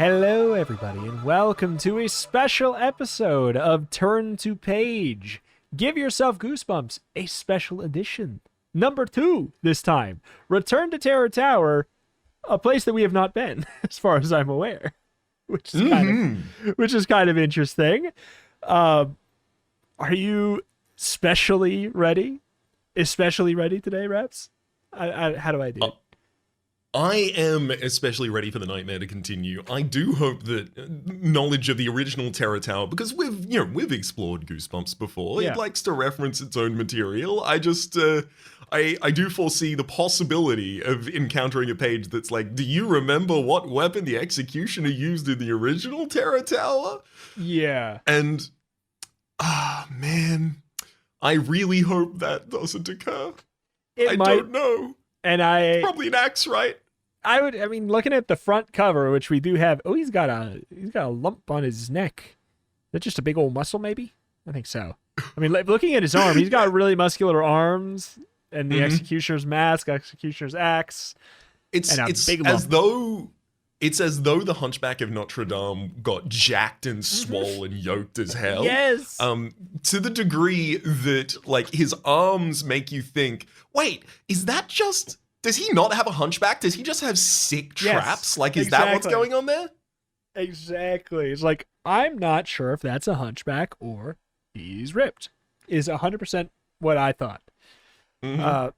Hello, everybody, and welcome to a special episode of Turn to Page. Give yourself goosebumps, a special edition. Number 2 this time. Return to Terror Tower, a place that we have not been, as far as I'm aware, which is kind of interesting. Are you specially ready? Especially ready today, Reps? How do I do it? I am especially ready for the nightmare to continue. I do hope that knowledge of the original Terror Tower, because we've explored Goosebumps before. Yeah. It likes to reference its own material. I just I do foresee the possibility of encountering a page that's like, do you remember what weapon the Executioner used in the original Terror Tower? Yeah. And man, I really hope that doesn't occur. I don't know. And probably an axe, right? I mean, looking at the front cover, which we do have. Oh, he's got a lump on his neck. Is that just a big old muscle, maybe? I think so. I mean, looking at his arm, he's got really muscular arms, and the Executioner's mask, Executioner's axe. It's big lump. It's as though the Hunchback of Notre Dame got jacked and swole and yoked as hell. Yes. To the degree that like his arms make you think, wait, does he not have a hunchback? Does he just have sick traps? Like, is that what's going on there? Exactly. It's like, I'm not sure if that's a hunchback or he's ripped. Is 100% what I thought. Mm-hmm.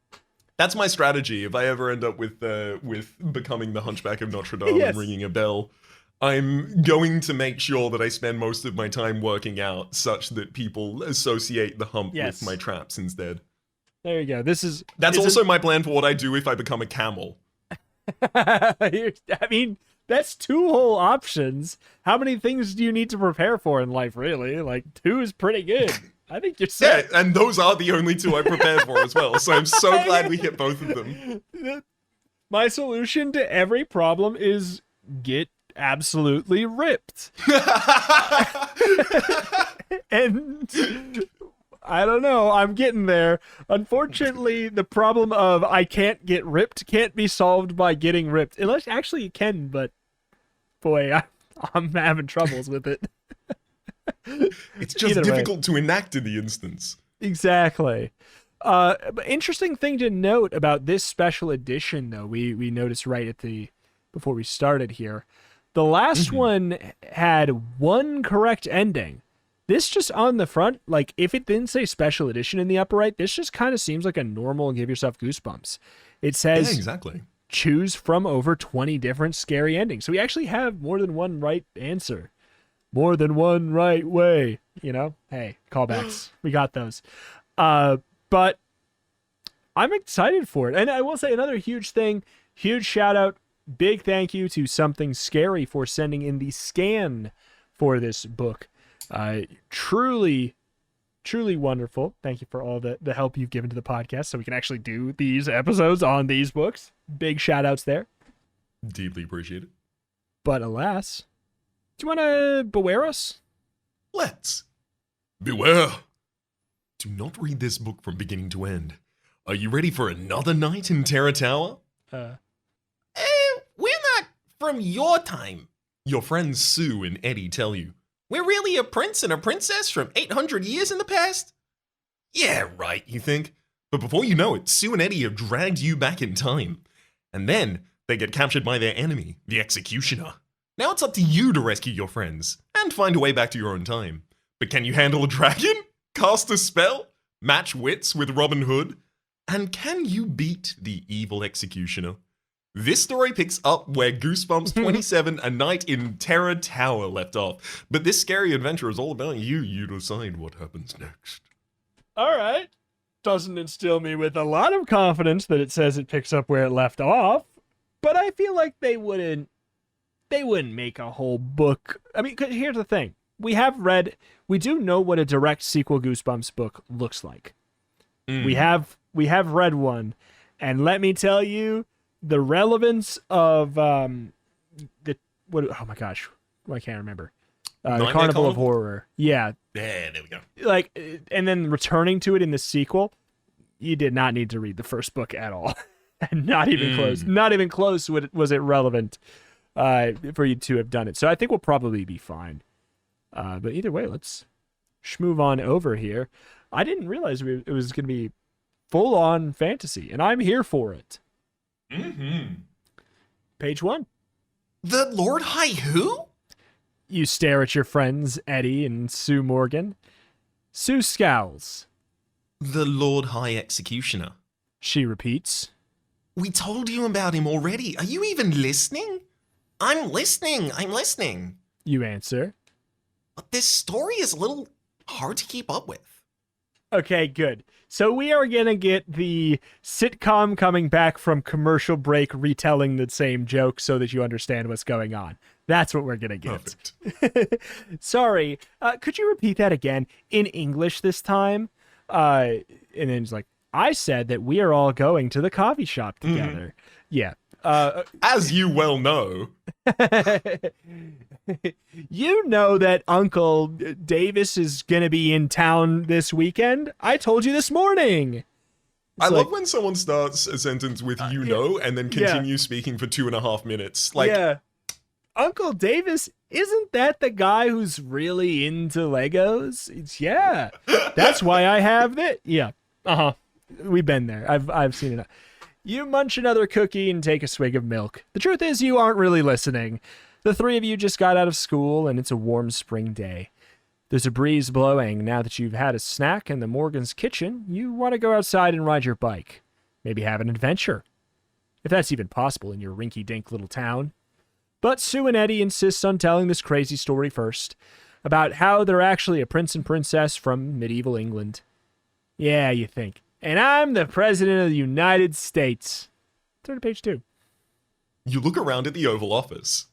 That's my strategy. If I ever end up with becoming the Hunchback of Notre Dame and ringing a bell, I'm going to make sure that I spend most of my time working out such that people associate the hump with my traps instead. There you go. That's also my plan for what I do if I become a camel. I mean, that's 2 whole options. How many things do you need to prepare for in life, really? Like, 2 is pretty good. I think you're set. Yeah, and those are the only 2 I prepared for as well, so I'm so glad we hit both of them. My solution to every problem is get absolutely ripped. And I don't know, I'm getting there. Unfortunately, the problem of I can't get ripped can't be solved by getting ripped. Unless, actually, you can, but boy, I'm having troubles with it. It's just difficult to enact in the instance. Exactly. But interesting thing to note about this special edition, though, we noticed right before we started here, the last one had 1 correct ending. This just on the front, like, if it didn't say special edition in the upper right, this just kind of seems like a normal give yourself goosebumps. It says, exactly. Choose from over 20 different scary endings. So we actually have more than 1 right answer. More than 1 right way. You know? Hey, callbacks. We got those. But I'm excited for it. And I will say another huge thing, huge shout out, big thank you to Something Scary for sending in the scan for this book. Truly wonderful. Thank you for all the help you've given to the podcast so we can actually do these episodes on these books. Big shout outs there. Deeply appreciated. But alas, do you want to beware us? Let's. Beware. Do not read this book from beginning to end. Are you ready for another night in Terror Tower? We're not from your time. Your friends Sue and Eddie tell you. We're really a prince and a princess from 800 years in the past? Yeah, right, you think? But before you know it, Sue and Eddie have dragged you back in time. And then they get captured by their enemy, the Executioner. Now it's up to you to rescue your friends and find a way back to your own time. But can you handle a dragon? Cast a spell? Match wits with Robin Hood? And can you beat the evil Executioner? This story picks up where Goosebumps 27, A Night in Terror Tower left off. But this scary adventure is all about you. You decide what happens next. All right. Doesn't instill me with a lot of confidence that it says it picks up where it left off. But I feel like they wouldn't make a whole book. I mean, 'cause here's the thing. We do know what a direct sequel Goosebumps book looks like. We have read one. And let me tell you, the relevance of oh my gosh, I can't remember. The Carnival of Horror. Yeah. Yeah, there we go. Like, and then returning to it in the sequel, you did not need to read the first book at all. And not even close. Not even close was it relevant. for you to have done it. So I think we'll probably be fine. But either way, let's schmove on over here. I didn't realize it was going to be full-on fantasy, and I'm here for it. Mm-hmm. Page 1. The Lord High who? You stare at your friends, Eddie and Sue Morgan. Sue scowls. The Lord High Executioner. She repeats. We told you about him already. Are you even listening? I'm listening. You answer. But this story is a little hard to keep up with. Okay, good. So we are going to get the sitcom coming back from commercial break retelling the same joke so that you understand what's going on. That's what we're going to get. Perfect. Sorry, could you repeat that again in English this time? And then it's like, I said that we are all going to the coffee shop together. Yeah. As you well know. You know that Uncle Davis is going to be in town this weekend? I told you this morning. I love when someone starts a sentence with you know and then yeah. continue speaking for 2.5 minutes. Like, yeah. Uncle Davis, isn't that the guy who's really into Legos? Yeah. That's why I have that. Yeah. Uh-huh. We've been there. I've seen it. You munch another cookie and take a swig of milk. The truth is you aren't really listening. The three of you just got out of school and it's a warm spring day. There's a breeze blowing. Now that you've had a snack in the Morgan's kitchen, you want to go outside and ride your bike. Maybe have an adventure. If that's even possible in your rinky-dink little town. But Sue and Eddie insist on telling this crazy story first, about how they're actually a prince and princess from medieval England. Yeah, you think. And I'm the President of the United States. Turn to page 2. you look around at the Oval Office.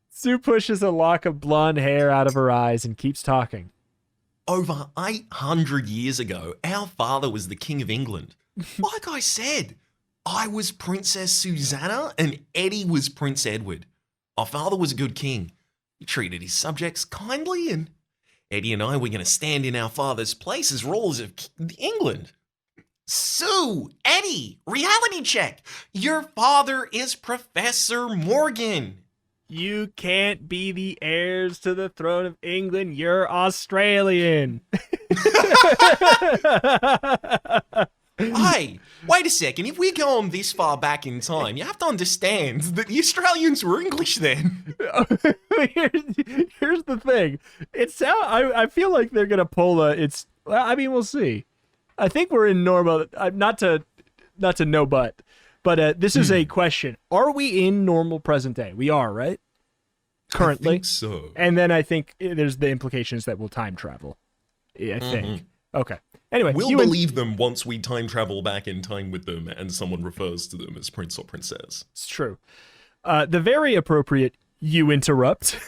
Sue pushes a lock of blonde hair out of her eyes and keeps talking. Over 800 years ago, our father was the King of England. Like I said, I was Princess Susanna and Eddie was Prince Edward. Our father was a good king. He treated his subjects kindly, and Eddie and I were going to stand in our father's place as rulers of England. Sue, Eddie, reality check. Your father is Professor Morgan. You can't be the heirs to the throne of England. You're Australian. Hey, wait a second. If we're going this far back in time, you have to understand that the Australians were English then. Here's the thing. I feel like they're gonna pull I mean, we'll see. I think we're in normal. Not to know, but this is a question. Are we in normal present day? We are, right? Currently. I think so. And then I think there's the implications that we'll time travel. I think. Okay. Anyway, We'll believe them once we time travel back in time with them and someone refers to them as prince or princess. It's true. The very appropriate you interrupt.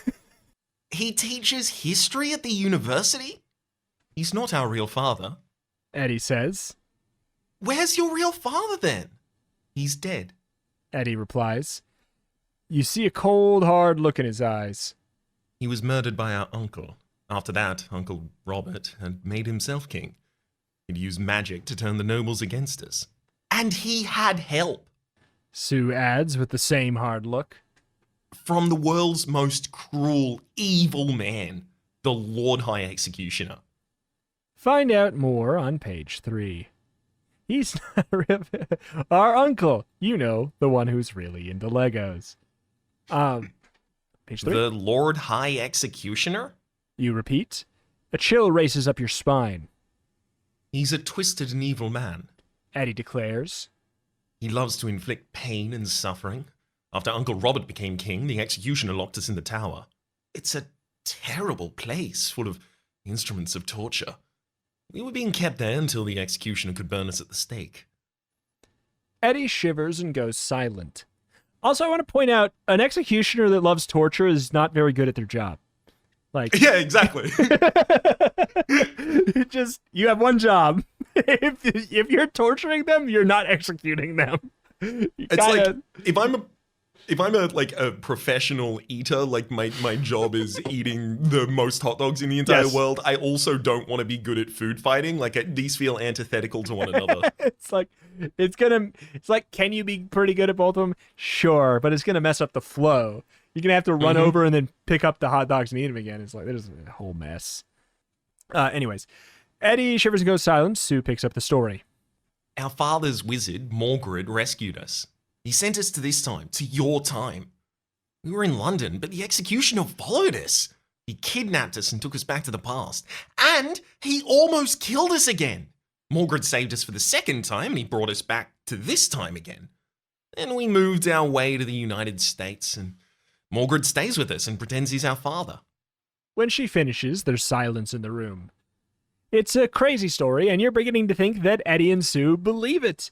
He teaches history at the university? He's not our real father. Eddie says. Where's your real father then? He's dead. Eddie replies. You see a cold, hard look in his eyes. He was murdered by our uncle. After that, Uncle Robert had made himself king. He'd used magic to turn the nobles against us. And he had help. Sue adds with the same hard look. From the world's most cruel, evil man, the Lord High Executioner. Find out more on page 3. He's not our uncle, you know, the one who's really into Legos. Page 3. The Lord High Executioner? You repeat. A chill races up your spine. He's a twisted and evil man. Eddie declares. He loves to inflict pain and suffering. After Uncle Robert became king, the executioner locked us in the tower. It's a terrible place. Full of instruments of torture. We were being kept there until the executioner could burn us at the stake. Eddie shivers and goes silent. Also, I want to point out, an executioner that loves torture is not very good at their job. Like, Yeah, exactly. you have one job. If you're torturing them, you're not executing them. It's like, if I'm a professional eater, like my job is eating the most hot dogs in the entire Yes. world, I also don't want to be good at food fighting. Like these feel antithetical to one another. It's like, can you be pretty good at both of them? Sure, but it's gonna mess up the flow. You're gonna have to run over and then pick up the hot dogs and eat them again. It's like there's a whole mess. Anyways, Eddie shivers and goes silent. Sue picks up the story. Our father's wizard, Morgred, rescued us. He sent us to this time, to your time. We were in London, but the executioner followed us. He kidnapped us and took us back to the past. And he almost killed us again. Morgred saved us for the second time, and he brought us back to this time again. Then we moved our way to the United States, and Morgred stays with us and pretends he's our father. When she finishes, there's silence in the room. It's a crazy story, and you're beginning to think that Eddie and Sue believe it.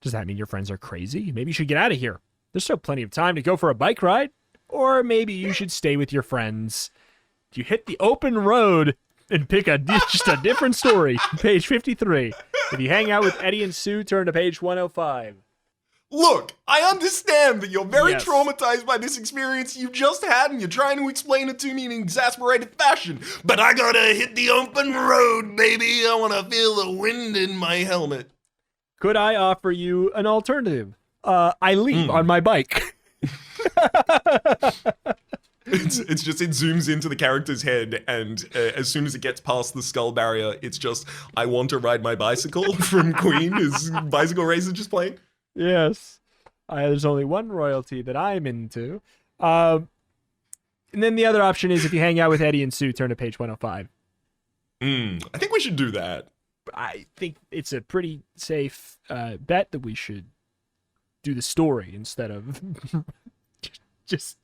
Does that mean your friends are crazy? Maybe you should get out of here. There's still plenty of time to go for a bike ride. Or maybe you should stay with your friends. You hit the open road and pick just a different story. Page 53. If you hang out with Eddie and Sue, turn to page 105. Look, I understand that you're very Yes. traumatized by this experience you just had and you're trying to explain it to me in an exasperated fashion, but I gotta hit the open road, baby. I wanna feel the wind in my helmet. Could I offer you an alternative? I leave on my bike. It's just, it zooms into the character's head, and as soon as it gets past the skull barrier, it's just, I want to ride my bicycle from Queen. His bicycle race is just playing. Yes. There's only one royalty that I'm into. And then the other option is if you hang out with Eddie and Sue, turn to page 105. I think we should do that. I think it's a pretty safe bet that we should do the story instead of just,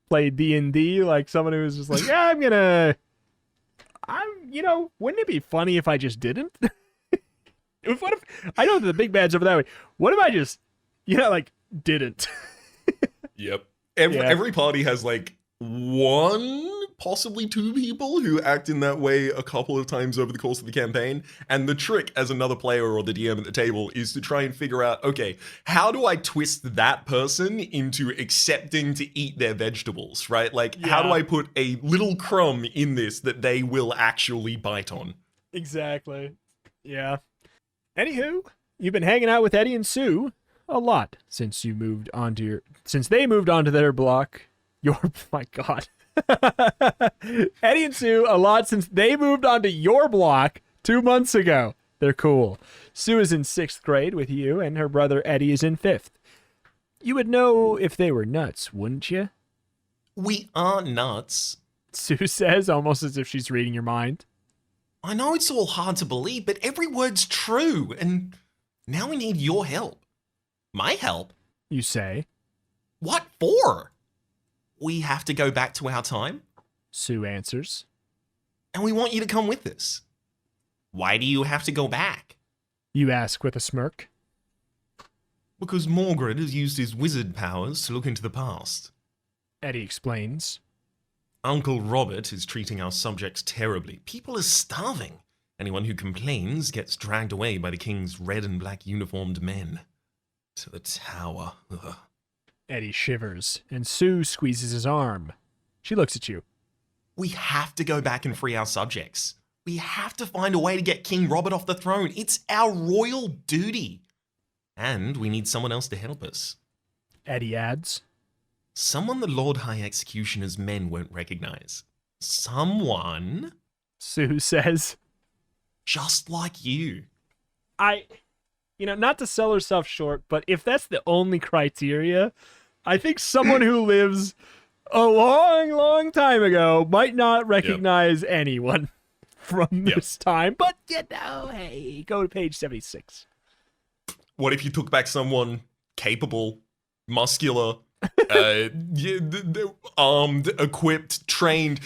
play D&D like someone who's just like, yeah, wouldn't it be funny if I just didn't? What if, I know that the big bad's over that way. What if I just, didn't? Yep. Yeah. Every party has like one, possibly two people who act in that way a couple of times over the course of the campaign. And the trick as another player or the DM at the table is to try and figure out, okay, how do I twist that person into accepting to eat their vegetables, right? Like, how do I put a little crumb in this that they will actually bite on? Exactly. Yeah. Anywho, you've been hanging out with Eddie and Sue a lot since they moved onto their block. My God. Eddie and Sue a lot since they moved onto your block 2 months ago. They're cool. Sue is in 6th grade with you, and her brother Eddie is in 5th. You would know if they were nuts, wouldn't you? We aren't nuts. Sue says, almost as if she's reading your mind. I know it's all hard to believe, but every word's true, and now we need your help. My help? You say. What for? We have to go back to our time, Sue answers. and we want you to come with us. Why do you have to go back? You ask with a smirk. Because Morgred has used his wizard powers to look into the past. Eddie explains. Uncle Robert is treating our subjects terribly. People are starving. Anyone who complains gets dragged away by the king's red and black uniformed men. To the tower. Ugh. Eddie shivers, and Sue squeezes his arm. She looks at you. We have to go back and free our subjects. We have to find a way to get King Robert off the throne. It's our royal duty. And we need someone else to help us. Eddie adds. Someone the Lord High Executioner's men won't recognize. Someone Sue says. just like you. Not to sell herself short, but if that's the only criteria, I think someone who lives a long, long time ago might not recognize anyone from this time. But, hey, go to page 76. What if you took back someone capable, muscular, armed, equipped, trained,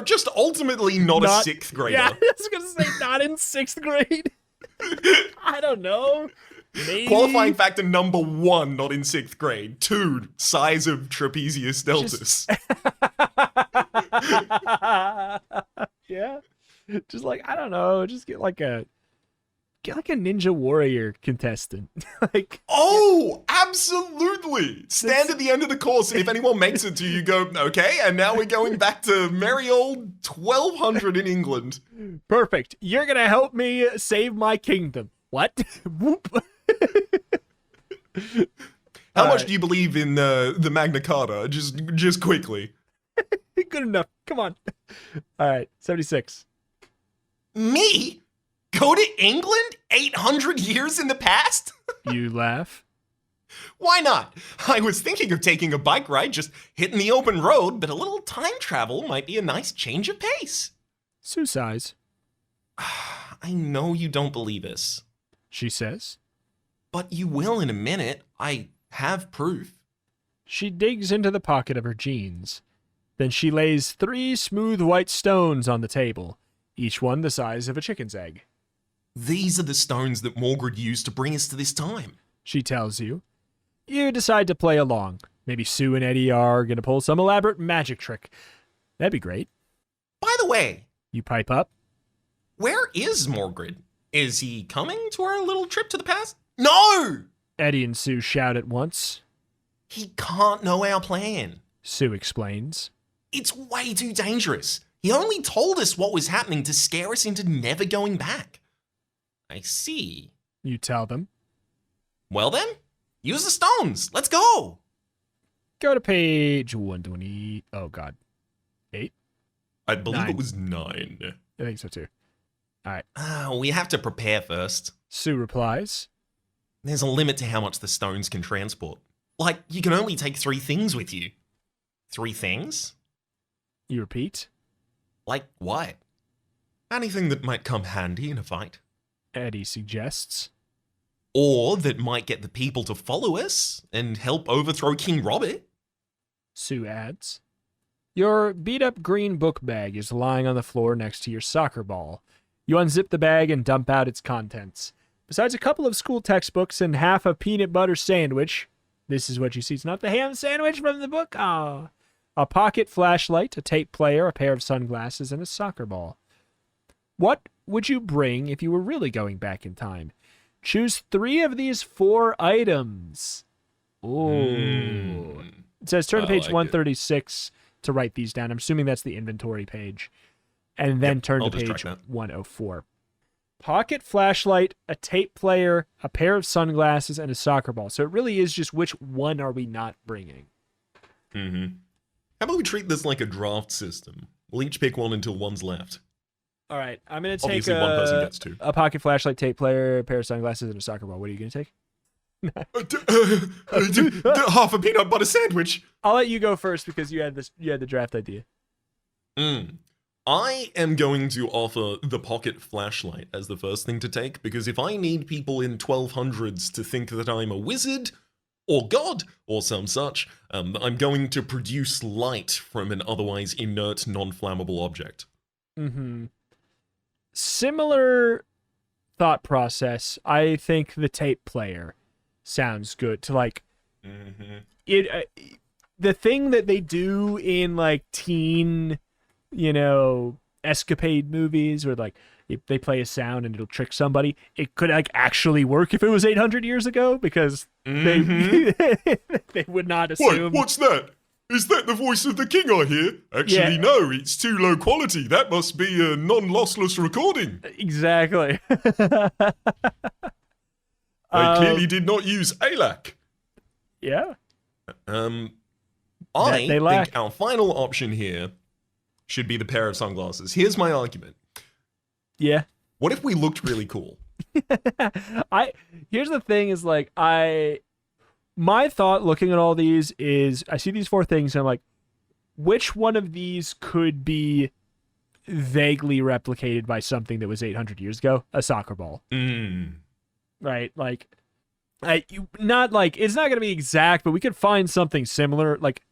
just ultimately not a 6th grader? Yeah, I was going to say not in 6th grade. I don't know. Maybe. Qualifying factor number 1, not in 6th grade. 2, size of trapezius deltus. Yeah. Just I don't know. Just get Get like a Ninja Warrior contestant. Like, Oh, absolutely. Stand at the end of the course, and if anyone makes it to you, you go, okay, and now we're going back to merry old 1200 in England. perfect. You're gonna help me save my kingdom. What? Whoop. How All much right. do you believe in the Magna Carta? Just quickly. Good enough. Come on. All right. 76. Me? Go to England 800 years in the past? You laugh. Why not? I was thinking of taking a bike ride, just hitting the open road, but a little time travel might be a nice change of pace. Sue sighs. I know you don't believe this, She says. but you will in a minute. I have proof. She digs into the pocket of her jeans. Then she lays 3 smooth white stones on the table, each one the size of a chicken's egg. These are the stones that Morgred used to bring us to this time. She tells you. You decide to play along. Maybe Sue and Eddie are going to pull some elaborate magic trick. That'd be great. By the way, You pipe up. where is Morgred? Is he coming to our little trip to the past? No! Eddie and Sue shout at once. He can't know our plan. Sue explains. It's way too dangerous. He only told us what was happening to scare us into never going back. I see. You tell them. Well then, use the stones. Let's go. Go to page 120. Oh, God. 8? I believe 9. it was 9. I think so, too. We have to prepare first. Sue replies. There's a limit to how much the stones can transport. Like, you can only take 3 things with you. 3 things? You repeat. Like what? Anything that might come handy in a fight. Eddie suggests. Or that might get the people to follow us and help overthrow King Robert. Sue adds. Your beat-up green book bag is lying on the floor next to your soccer ball. You unzip the bag and dump out its contents. Besides a couple of school textbooks and half a peanut butter sandwich, this is what you see. It's not the ham sandwich from the book. Ah. A pocket flashlight, a tape player, a pair of sunglasses, and a soccer ball. What would you bring if you were really going back in time? Choose 3 of these 4 items. Ooh. It says turn to I page like it. 136 to write these down. I'm assuming that's the inventory page. And then turn I'll to just track page that. 104. Pocket flashlight, a tape player, a pair of sunglasses, and a soccer ball. So it really is just which one are we not bringing? Mm-hmm. How about we treat this like a draft system? We'll each pick one until one's left. All right, I'm going to take Obviously, one person gets 2. a pocket flashlight, tape player, a pair of sunglasses, and a soccer ball. What are you going to take? Half a peanut butter sandwich. I'll let you go first because you had the draft idea. I am going to offer the pocket flashlight as the first thing to take, because if I need people in 1200s to think that I'm a wizard, or god, or some such, I'm going to produce light from an otherwise inert, non-flammable object. Mm-hmm. Similar thought process. I think the tape player sounds good to like it. The thing that they do in like teen, escapade movies where like if they play a sound and it'll trick somebody, it could like actually work if it was 800 years ago because they they would not assume. What's that? Is that the voice of the king I hear? Actually, Yeah. no, it's too low quality. That must be a non-lossless recording. Exactly. They clearly did not use ALAC. Yeah. I they lack. think our final option here should be the pair of sunglasses. Here's my argument. Yeah. What if we looked really cool? Here's the thing is like my thought looking at all these is I see these 4 things and I'm like, which one of these could be vaguely replicated by something that was 800 years ago? A soccer ball. Right? Like not like it's not going to be exact, but we could find something similar. Like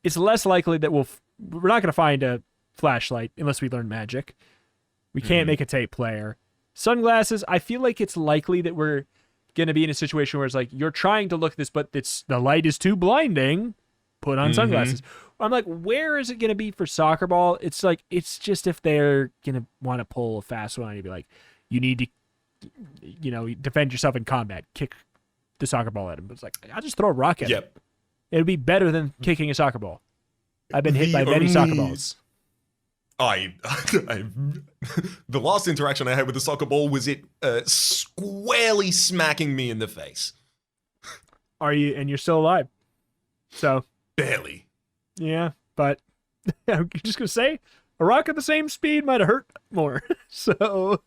it's less likely that we're not going to find a flashlight unless we learn magic. We can't make a tape player. Sunglasses, I feel like it's likely that we're going to be in a situation where it's like you're trying to look at this, but the light is too blinding. Put on sunglasses. I'm like, where is it going to be for soccer ball? It's like, it's just if they're going to want to pull a fast one, you'd be like, you need to defend yourself in combat, kick the soccer ball at him. But it's like, I'll just throw a rock at him. Yep. It would be better than kicking a soccer ball. I've been hit by many soccer balls. I the last interaction I had with the soccer ball was it squarely smacking me in the face. And you're still alive. So, Barely. yeah, but I'm just going to say, a rock at the same speed might have hurt more. So,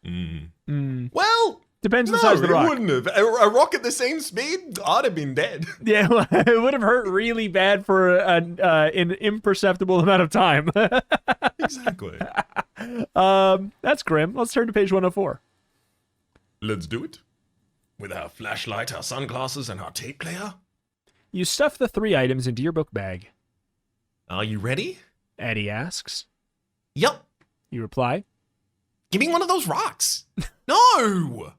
Well, depends on the size of the rock. It wouldn't have. A rock at the same speed, I'd have been dead. Yeah, well, it would have hurt really bad for an imperceptible amount of time. Exactly. That's grim. Let's turn to page 104. Let's do it. With our flashlight, our sunglasses, and our tape player. You stuff the 3 items into your book bag. Are you ready? Eddie asks. Yup. You reply. Give me one of those rocks. No!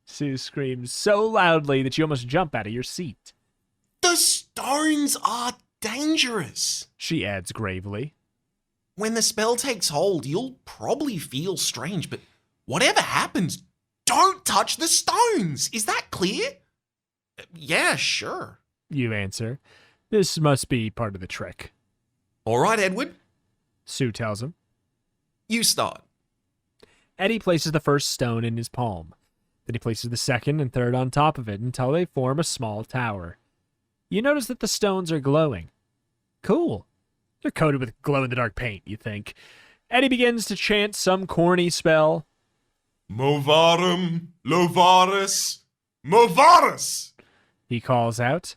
Sue screams so loudly that you almost jump out of your seat. The stones are dangerous. She adds gravely. When the spell takes hold, you'll probably feel strange, but whatever happens, don't touch the stones. Is that clear? Yeah, sure. You answer. This must be part of the trick. All right, Edward. Sue tells him. You start. Eddie places the first stone in his palm. Then he places the second and third on top of it until they form a small tower. You notice that the stones are glowing. Cool. They're coated with glow-in-the-dark paint, you think. Eddie begins to chant some corny spell. Movarum, Lovaris, Movaris! He calls out.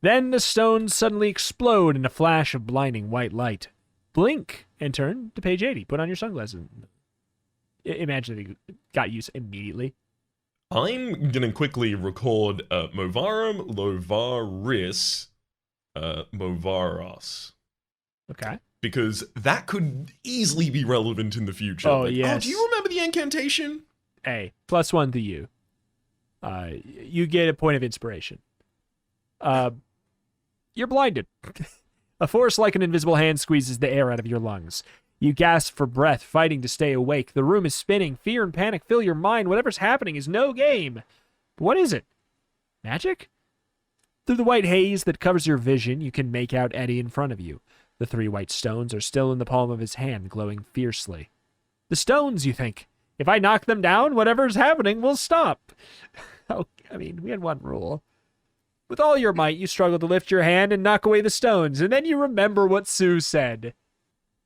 Then the stones suddenly explode in a flash of blinding white light. Blink and turn to page 80. Put on your sunglasses. Imagine they got use immediately. I'm going to quickly record Movarum, Lovaris, Movaros. Okay. Because that could easily be relevant in the future. Oh, yes. Do you remember the incantation? A. +1 to you. You get a point of inspiration. You're blinded. A force like an invisible hand squeezes the air out of your lungs. You gasp for breath, fighting to stay awake. The room is spinning. Fear and panic fill your mind. Whatever's happening is no game. But what is it? Magic? Through the white haze that covers your vision, you can make out Eddie in front of you. The 3 white stones are still in the palm of his hand, glowing fiercely. The stones, you think. If I knock them down, whatever's happening will stop. Oh, we had one rule. With all your might, you struggle to lift your hand and knock away the stones, and then you remember what Sue said.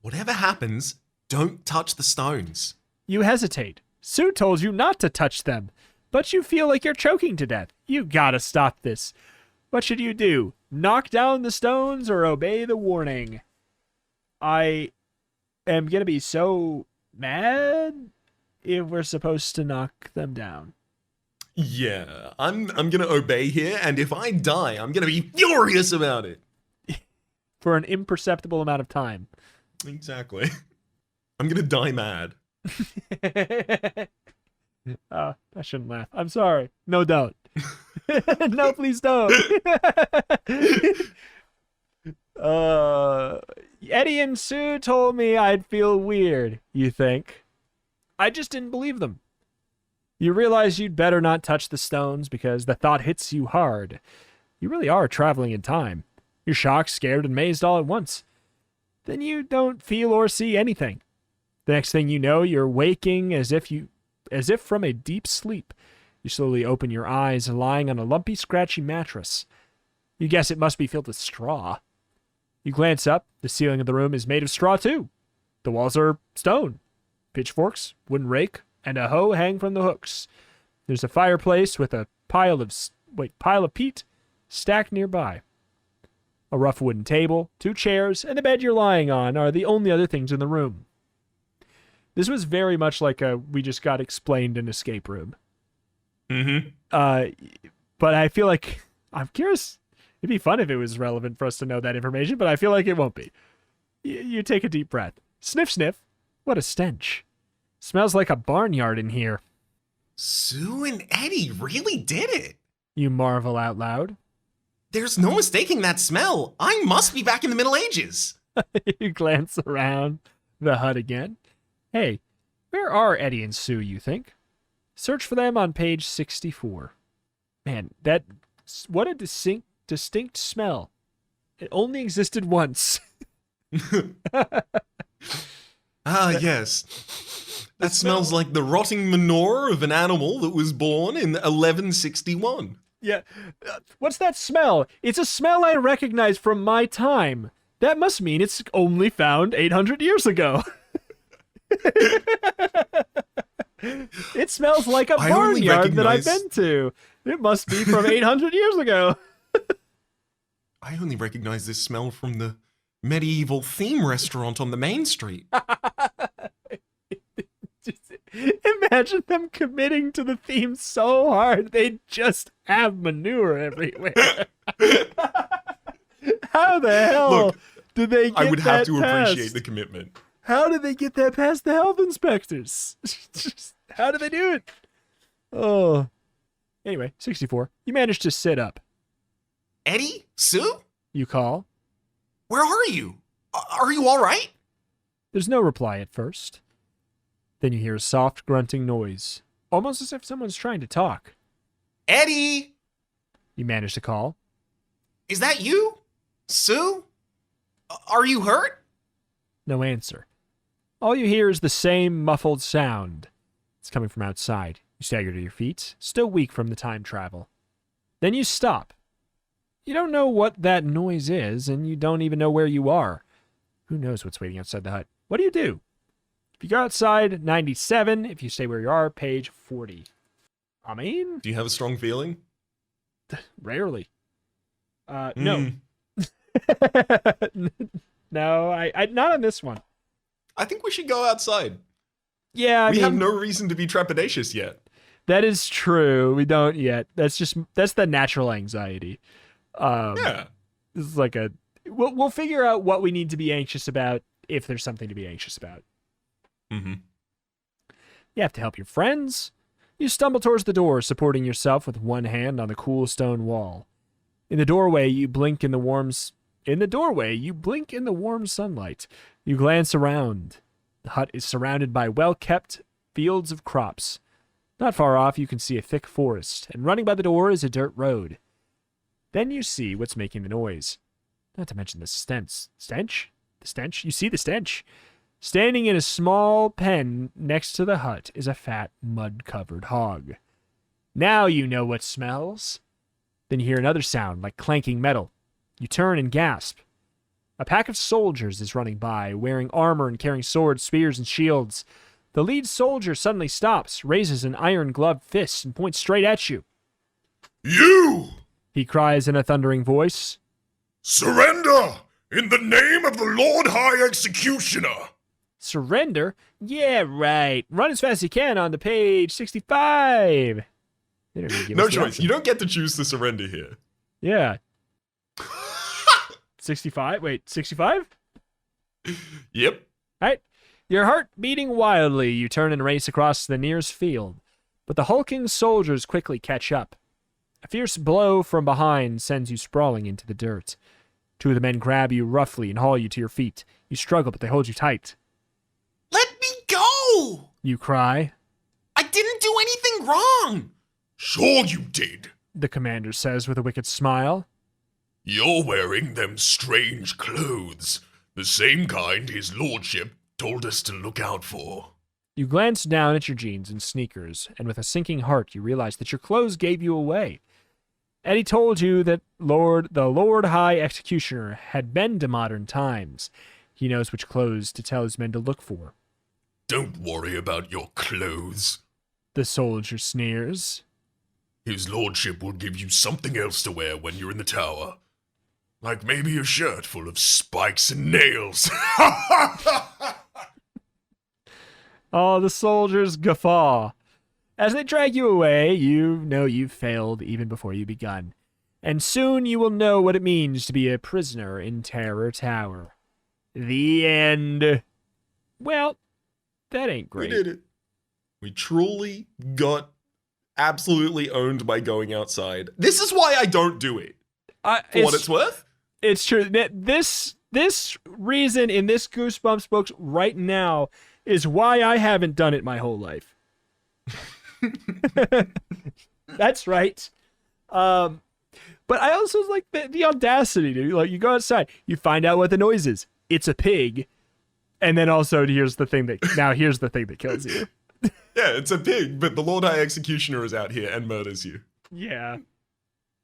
Whatever happens, don't touch the stones. You hesitate. Sue told you not to touch them, but you feel like you're choking to death. You gotta stop this. What should you do? Knock down the stones or obey the warning? I am gonna be so mad if we're supposed to knock them down. Yeah, I'm gonna obey here, and if I die, I'm gonna be furious about it. For an imperceptible amount of time. Exactly. I'm gonna die mad. I shouldn't laugh. I'm sorry. No, don't. No, please don't. Eddie and Sue told me I'd feel weird, you think? I just didn't believe them. You realize you'd better not touch the stones because the thought hits you hard. You really are traveling in time. You're shocked, scared, and amazed all at once. Then you don't feel or see anything. The next thing you know, you're waking as if from a deep sleep. You slowly open your eyes, lying on a lumpy, scratchy mattress. You guess it must be filled with straw. You glance up. The ceiling of the room is made of straw, too. The walls are stone. Pitchforks, wooden rake, and a hoe hang from the hooks. There's a fireplace with a pile of peat stacked nearby. A rough wooden table, 2 chairs, and the bed you're lying on are the only other things in the room. This was very much like we just got explained an escape room. Mm-hmm. But I feel like, I'm curious, it'd be fun if it was relevant for us to know that information, but I feel like it won't be. You take a deep breath. Sniff, sniff. What a stench. Smells like a barnyard in here. Sue and Eddie really did it. You marvel out loud. There's no mistaking that smell. I must be back in the Middle Ages. You glance around the hut again. Hey, where are Eddie and Sue, you think? Search for them on page 64. Man, what a distinct smell. It only existed once. Ah, yes. That smells like the rotting manure of an animal that was born in 1161. Yeah. What's that smell? It's a smell I recognize from my time. That must mean it's only found 800 years ago. It smells like a I only barnyard that I've recognize- been to. It must be from 800 years ago. I only recognize this smell from the medieval theme restaurant on the main street. Just imagine them committing to the theme so hard they just have manure everywhere. How the hell Look, did they get I would have that to past? appreciate the commitment. How did they get that past the health inspectors? How did they do it? Oh. Anyway, 64. You managed to sit up. Eddie? Sue? You call. Where are you? Are you all right? There's no reply at first. Then you hear a soft grunting noise, almost as if someone's trying to talk. Eddie? You manage to call. Is that you? Sue? Are you hurt? No answer. All you hear is the same muffled sound. It's coming from outside. You stagger to your feet, still weak from the time travel. Then you stop. You don't know what that noise is, and you don't even know where you are. Who knows what's waiting outside the hut? What do? If you go outside, 97. If you stay where you are, page 40. I mean, Do you have a strong feeling? rarely. No. No, I not on this one. I think we should go outside. Yeah, We have no reason to be trepidatious yet. that is true. We don't yet. That's the natural anxiety. Yeah. This is like we'll figure out what we need to be anxious about if there's something to be anxious about. Mm-hmm. You have to help your friends. You stumble towards the door, supporting yourself with one hand on the cool stone wall. In the doorway, you blink in the warm sunlight. You glance around. The hut is surrounded by well-kept fields of crops. Not far off, you can see a thick forest, and running by the door is a dirt road. Then you see what's making the noise. Not to mention the stench. Stench? The stench? You see the stench. Standing in a small pen next to the hut is a fat, mud-covered hog. Now you know what smells. Then you hear another sound like clanking metal. You turn and gasp. A pack of soldiers is running by, wearing armor and carrying swords, spears, and shields. The lead soldier suddenly stops, raises an iron-gloved fist, and points straight at you. You! He cries in a thundering voice. Surrender! In the name of the Lord High Executioner! Surrender? Yeah, right. Run as fast as you can on to page 65. They don't even give No us the choice. option. You don't get to choose to surrender here. Yeah. 65? Wait, 65? Yep. Right. Your heart beating wildly, you turn and race across the nearest field. But the hulking soldiers quickly catch up. A fierce blow from behind sends you sprawling into the dirt. Two of the men grab you roughly and haul you to your feet. You struggle, but they hold you tight. Let me go! You cry. I didn't do anything wrong! Sure you did. The commander says with a wicked smile. You're wearing them strange clothes. The same kind his lordship told us to look out for. You glance down at your jeans and sneakers, and with a sinking heart you realize that your clothes gave you away. Eddie told you that the Lord High Executioner had been to modern times. He knows which clothes to tell his men to look for. Don't worry about your clothes. The soldier sneers. His lordship will give you something else to wear when you're in the tower. Like maybe a shirt full of spikes and nails. Oh, the soldiers guffaw. As they drag you away, you know you've failed even before you begun. And soon you will know what it means to be a prisoner in Terror Tower. The end. Well, that ain't great. We did it. We truly got absolutely owned by going outside. This is why I don't do it. For what it's worth. It's true. This reason in this Goosebumps books right now is why I haven't done it my whole life. That's right. But I also like the audacity, dude. Like, you go outside, you find out what the noise is. It's a pig. And then also, here's the thing that kills you. Yeah, it's a pig, but the Lord High Executioner is out here and murders you. Yeah.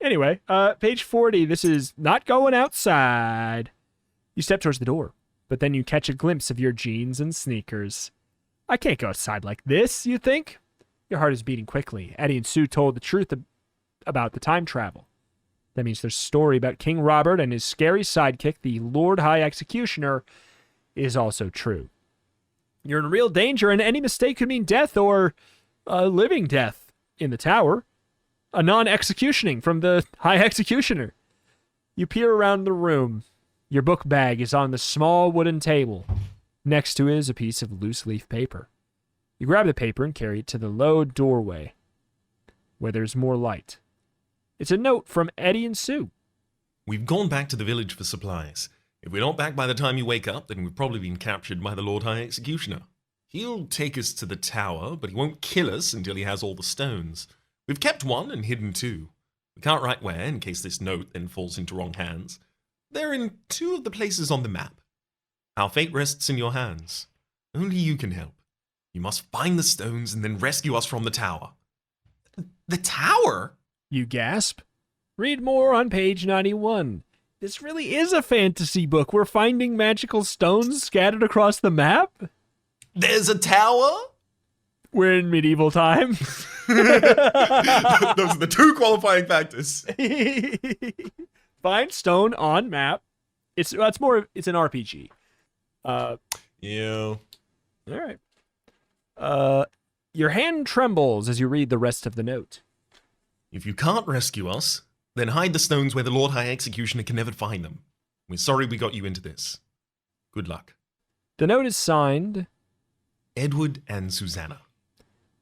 Anyway, page 40. This is not going outside. You step towards the door, but then you catch a glimpse of your jeans and sneakers. I can't go outside like this, you think? Your heart is beating quickly. Eddie and Sue told the truth about the time travel. That means their story about King Robert and his scary sidekick, the Lord High Executioner, is also true. You're in real danger, and any mistake could mean death or living death in the tower. A non-executioning from the High Executioner. You peer around the room. Your book bag is on the small wooden table. Next to it is a piece of loose leaf paper. You grab the paper and carry it to the low doorway, where there's more light. It's a note from Eddie and Sue. We've gone back to the village for supplies. If we're not back by the time you wake up, then we've probably been captured by the Lord High Executioner. He'll take us to the tower, but he won't kill us until he has all the stones. We've kept one and hidden two. We can't write where, in case this note then falls into wrong hands. They're in two of the places on the map. Our fate rests in your hands. Only you can help. You must find the stones and then rescue us from the tower. The tower? You gasp. Read more on page 91. This really is a fantasy book. We're finding magical stones scattered across the map. There's a tower? We're in medieval time. Those are the two qualifying factors. Find stone on map. It's an RPG. Yeah. All right. Your hand trembles as you read the rest of the note. If you can't rescue us, then hide the stones where the Lord High Executioner can never find them. We're sorry we got you into this. Good luck. The note is signed Edward and Susanna.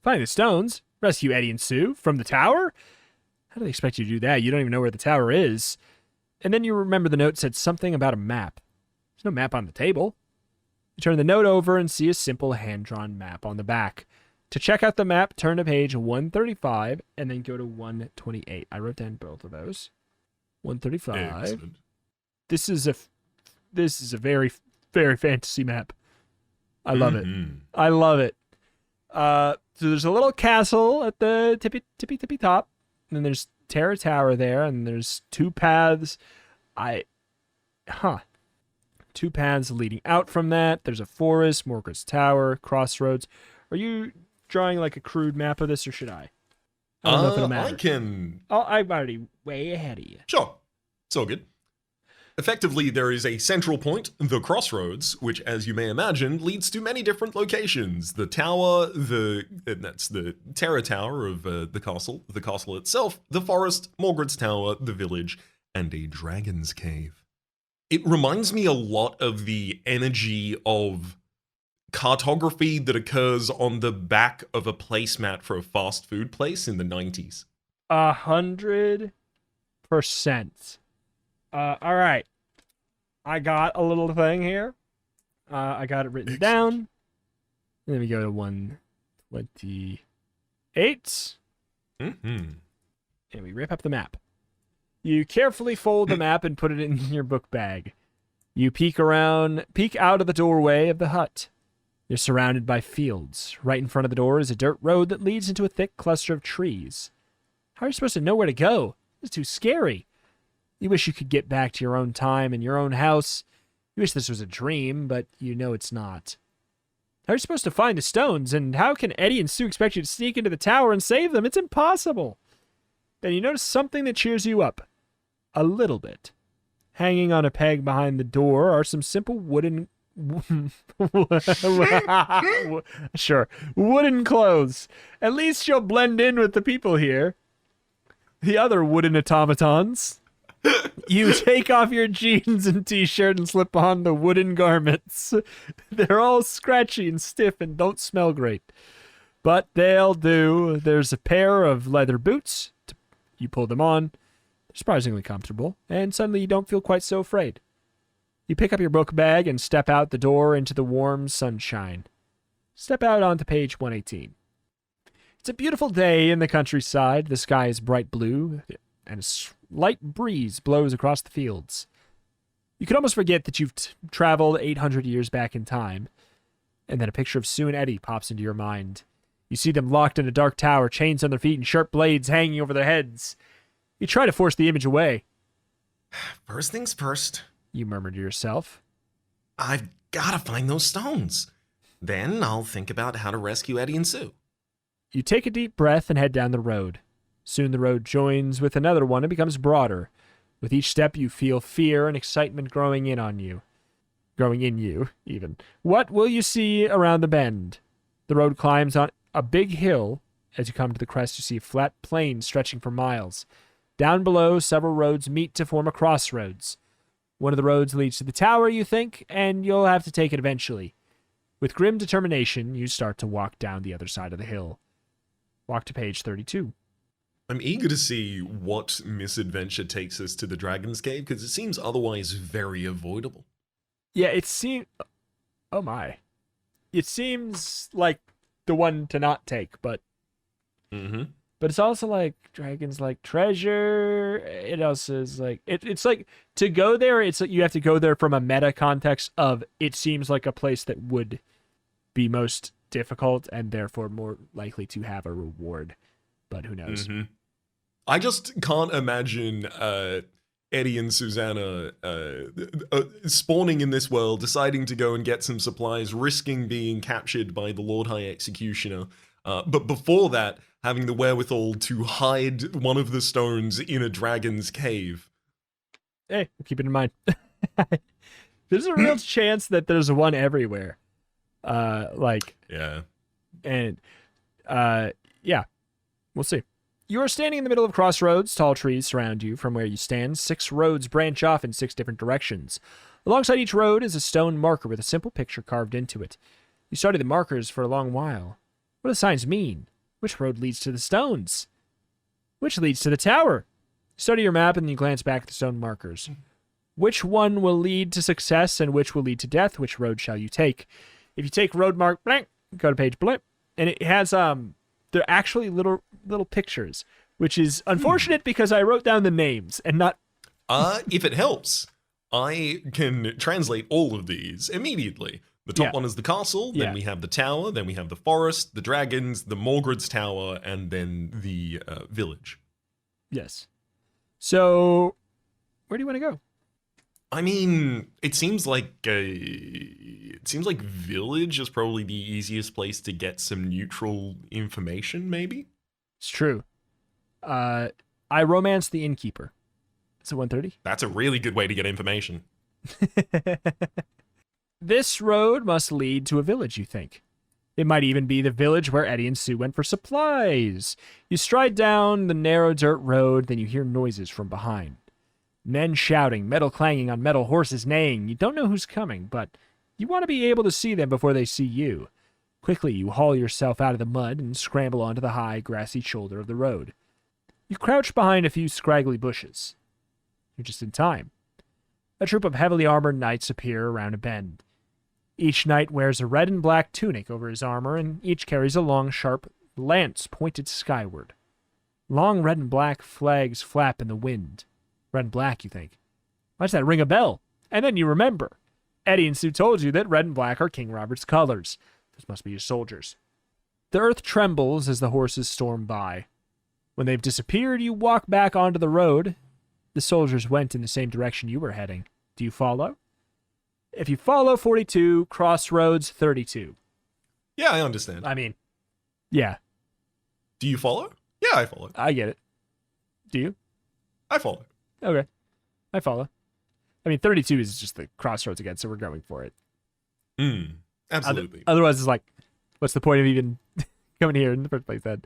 Find the stones. Rescue Eddie and Sue from the tower? How do they expect you to do that? You don't even know where the tower is. And then you remember the note said something about a map. There's no map on the table. You turn the note over and see a simple hand-drawn map on the back. To check out the map, turn to page 135 and then go to 128. I wrote down both of those. 135. Excellent. This is a very, very fantasy map. I love it. I love it. So there's a little castle at the tippy top, and then there's Terra Tower there, and there's two paths. Two paths leading out from that. There's a forest, Morgan's Tower, crossroads. Are you drawing like a crude map of this, or should I? I don't know if it'll matter. I can... Oh, I'm already way ahead of you. Sure. It's all good. Effectively, there is a central point, the crossroads, which, as you may imagine, leads to many different locations. The tower, that's the Terra Tower of the castle itself, the forest, Morgred's Tower, the village, and a dragon's cave. It reminds me a lot of the energy of cartography that occurs on the back of a placemat for a fast food place in the 90s. 100%. All right. I got a little thing here. I got it written down. And then we go to 128. And we rip up the map. You carefully fold the map and put it in your book bag. You peek out of the doorway of the hut. You're surrounded by fields. Right in front of the door is a dirt road that leads into a thick cluster of trees. How are you supposed to know where to go? It's too scary. You wish you could get back to your own time and your own house. You wish this was a dream, but you know it's not. How are you supposed to find the stones, and how can Eddie and Sue expect you to sneak into the tower and save them? It's impossible. Then you notice something that cheers you up. A little bit. Hanging on a peg behind the door are some simple wooden clothes. At least you'll blend in with the people here. The other wooden automatons. You take off your jeans and t-shirt and slip on the wooden garments. They're all scratchy and stiff and don't smell great. But they'll do. There's a pair of leather boots. You pull them on. They're surprisingly comfortable. And suddenly you don't feel quite so afraid. You pick up your book bag and step out the door into the warm sunshine. Step out onto page 118. It's a beautiful day in the countryside. The sky is bright blue, and a light breeze blows across the fields. You can almost forget that you've traveled 800 years back in time, and then a picture of Sue and Eddie pops into your mind. You see them locked in a dark tower, chains on their feet and sharp blades hanging over their heads. You try to force the image away. First things first, You murmur to yourself. I've got to find those stones. Then I'll think about how to rescue Eddie and Sue. You take a deep breath and head down the road. Soon the road joins with another one and becomes broader. With each step, you feel fear and excitement growing in you, even. What will you see around the bend? The road climbs on a big hill. As you come to the crest, you see a flat plain stretching for miles. Down below, several roads meet to form a crossroads. One of the roads leads to the tower, you think, and you'll have to take it eventually. With grim determination, you start to walk down the other side of the hill. Walk to page 32. I'm eager to see what misadventure takes us to the Dragon's Cave, because it seems otherwise very avoidable. Yeah, it seems... Oh my. It seems like the one to not take, but... Mm-hmm. But it's also like dragons like treasure. It also is like... It's like to go there, it's like you have to go there from a meta context of it seems like a place that would be most difficult and therefore more likely to have a reward. But who knows? Mm-hmm. I just can't imagine Eddie and Susanna spawning in this world, deciding to go and get some supplies, risking being captured by the Lord High Executioner. But before that, having the wherewithal to hide one of the stones in a dragon's cave. Hey, keep it in mind. There's a real chance that there's one everywhere. Yeah. And yeah, we'll see. You are standing in the middle of crossroads. Tall trees surround you from where you stand. 6 roads branch off in 6 different directions. Alongside each road is a stone marker with a simple picture carved into it. You study the markers for a long while. What do the signs mean? Which road leads to the stones? Which leads to the tower? You study your map and you glance back at the stone markers. Which one will lead to success and which will lead to death? Which road shall you take? If you take road mark blank, go to page blank, and it has they're actually little pictures, which is unfortunate because I wrote down the names and not. If it helps, I can translate all of these immediately. The top one is the castle, then we have the tower, then we have the forest, the dragons, the Morgred's tower, and then the village. Yes. So, where do you want to go? I mean, it seems like village is probably the easiest place to get some neutral information, maybe? It's true. I romanced the innkeeper. Is it 130? That's a really good way to get information. This road must lead to a village, you think. It might even be the village where Eddie and Sue went for supplies. You stride down the narrow dirt road, then you hear noises from behind. Men shouting, metal clanging on metal, horses neighing. You don't know who's coming, but you want to be able to see them before they see you. Quickly, you haul yourself out of the mud and scramble onto the high, grassy shoulder of the road. You crouch behind a few scraggly bushes. You're just in time. A troop of heavily armored knights appear around a bend. Each knight wears a red and black tunic over his armor, and each carries a long, sharp lance pointed skyward. Long red and black flags flap in the wind. Red and black, you think. Why does that ring a bell? And then you remember. Eddie and Sue told you that red and black are King Robert's colors. Those must be his soldiers. The earth trembles as the horses storm by. When they've disappeared, you walk back onto the road. The soldiers went in the same direction you were heading. Do you follow? If you follow 42, crossroads 32. Yeah, I understand. I mean, yeah. Do you follow? Yeah, I follow. I get it. Do you? I follow. Okay. I follow. I mean, 32 is just the crossroads again, so we're going for it. Absolutely. Otherwise, it's like, what's the point of even coming here in the first place then?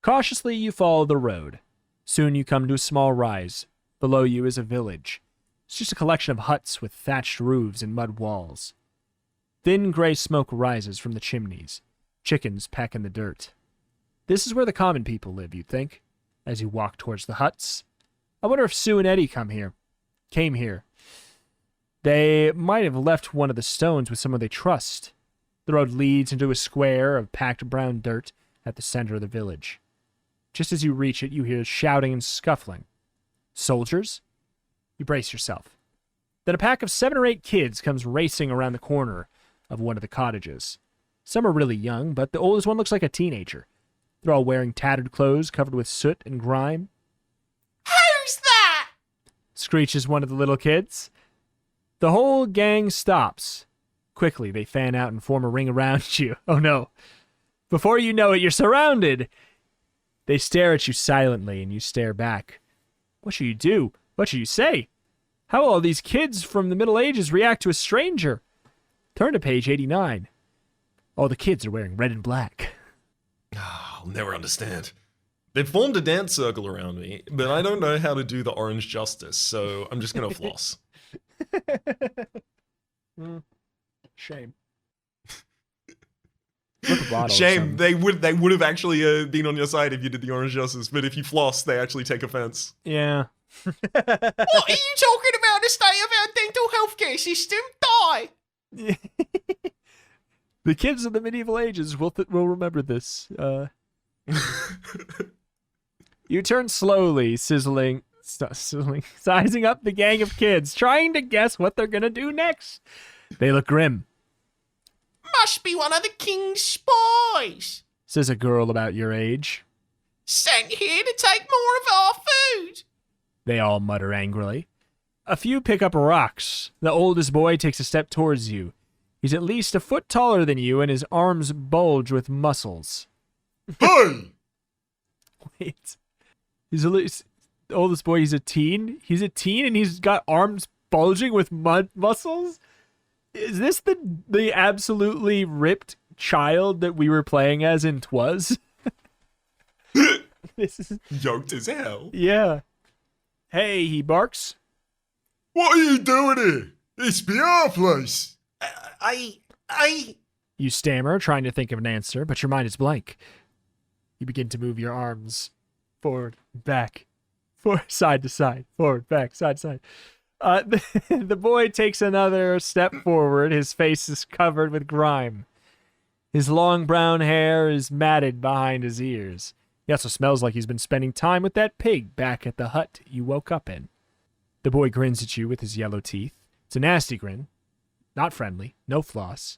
Cautiously, you follow the road. Soon you come to a small rise. Below you is a village. It's just a collection of huts with thatched roofs and mud walls. Thin gray smoke rises from the chimneys. Chickens peck in the dirt. This is where the common people live, you'd think, as you walk towards the huts. I wonder if Sue and Eddie came here. They might have left one of the stones with someone they trust. The road leads into a square of packed brown dirt. at the center of the village. Just as you reach it, you hear shouting and scuffling. Soldiers? You brace yourself. Then a pack of 7 or 8 kids comes racing around the corner of one of the cottages. Some are really young, but the oldest one looks like a teenager. They're all wearing tattered clothes covered with soot and grime. Who's that? Screeches one of the little kids. The whole gang stops. Quickly, they fan out and form a ring around you. Oh no. Before you know it, you're surrounded. They stare at you silently, and you stare back. What should you do? What should you say? How will all these kids from the Middle Ages react to a stranger? Turn to page 89. All the kids are wearing red and black. I'll never understand. They've formed a dance circle around me, but I don't know how to do the orange justice, so I'm just gonna floss. Shame. Flip a bottle or Shame. something. They would have actually been on your side if you did the orange justice, but if you floss, they actually take offense. Yeah. What are you talking about? The state of our dental healthcare system? Die! The kids of the medieval ages will remember this. You turn slowly, sizing up the gang of kids, trying to guess what they're gonna do next. They look grim, Must be one of the king's spies. says a girl about your age. Sent here to take more of our food. They all mutter angrily. A few pick up rocks. The oldest boy takes a step towards you. He's at least a foot taller than you, and his arms bulge with muscles. Hey! Wait. The oldest boy, he's a teen? He's a teen and he's got arms bulging with muscles? Is this the absolutely ripped child that we were playing as in Twas? This is... Yoked as hell. Yeah. Hey, he barks. What are you doing here? It's be our place. I... You stammer, trying to think of an answer, but your mind is blank. You begin to move your arms forward, back, side to side, forward, back, side to side. The boy takes another step forward. His face is covered with grime. His long brown hair is matted behind his ears. He also smells like he's been spending time with that pig back at the hut you woke up in. The boy grins at you with his yellow teeth. It's a nasty grin. Not friendly. No floss.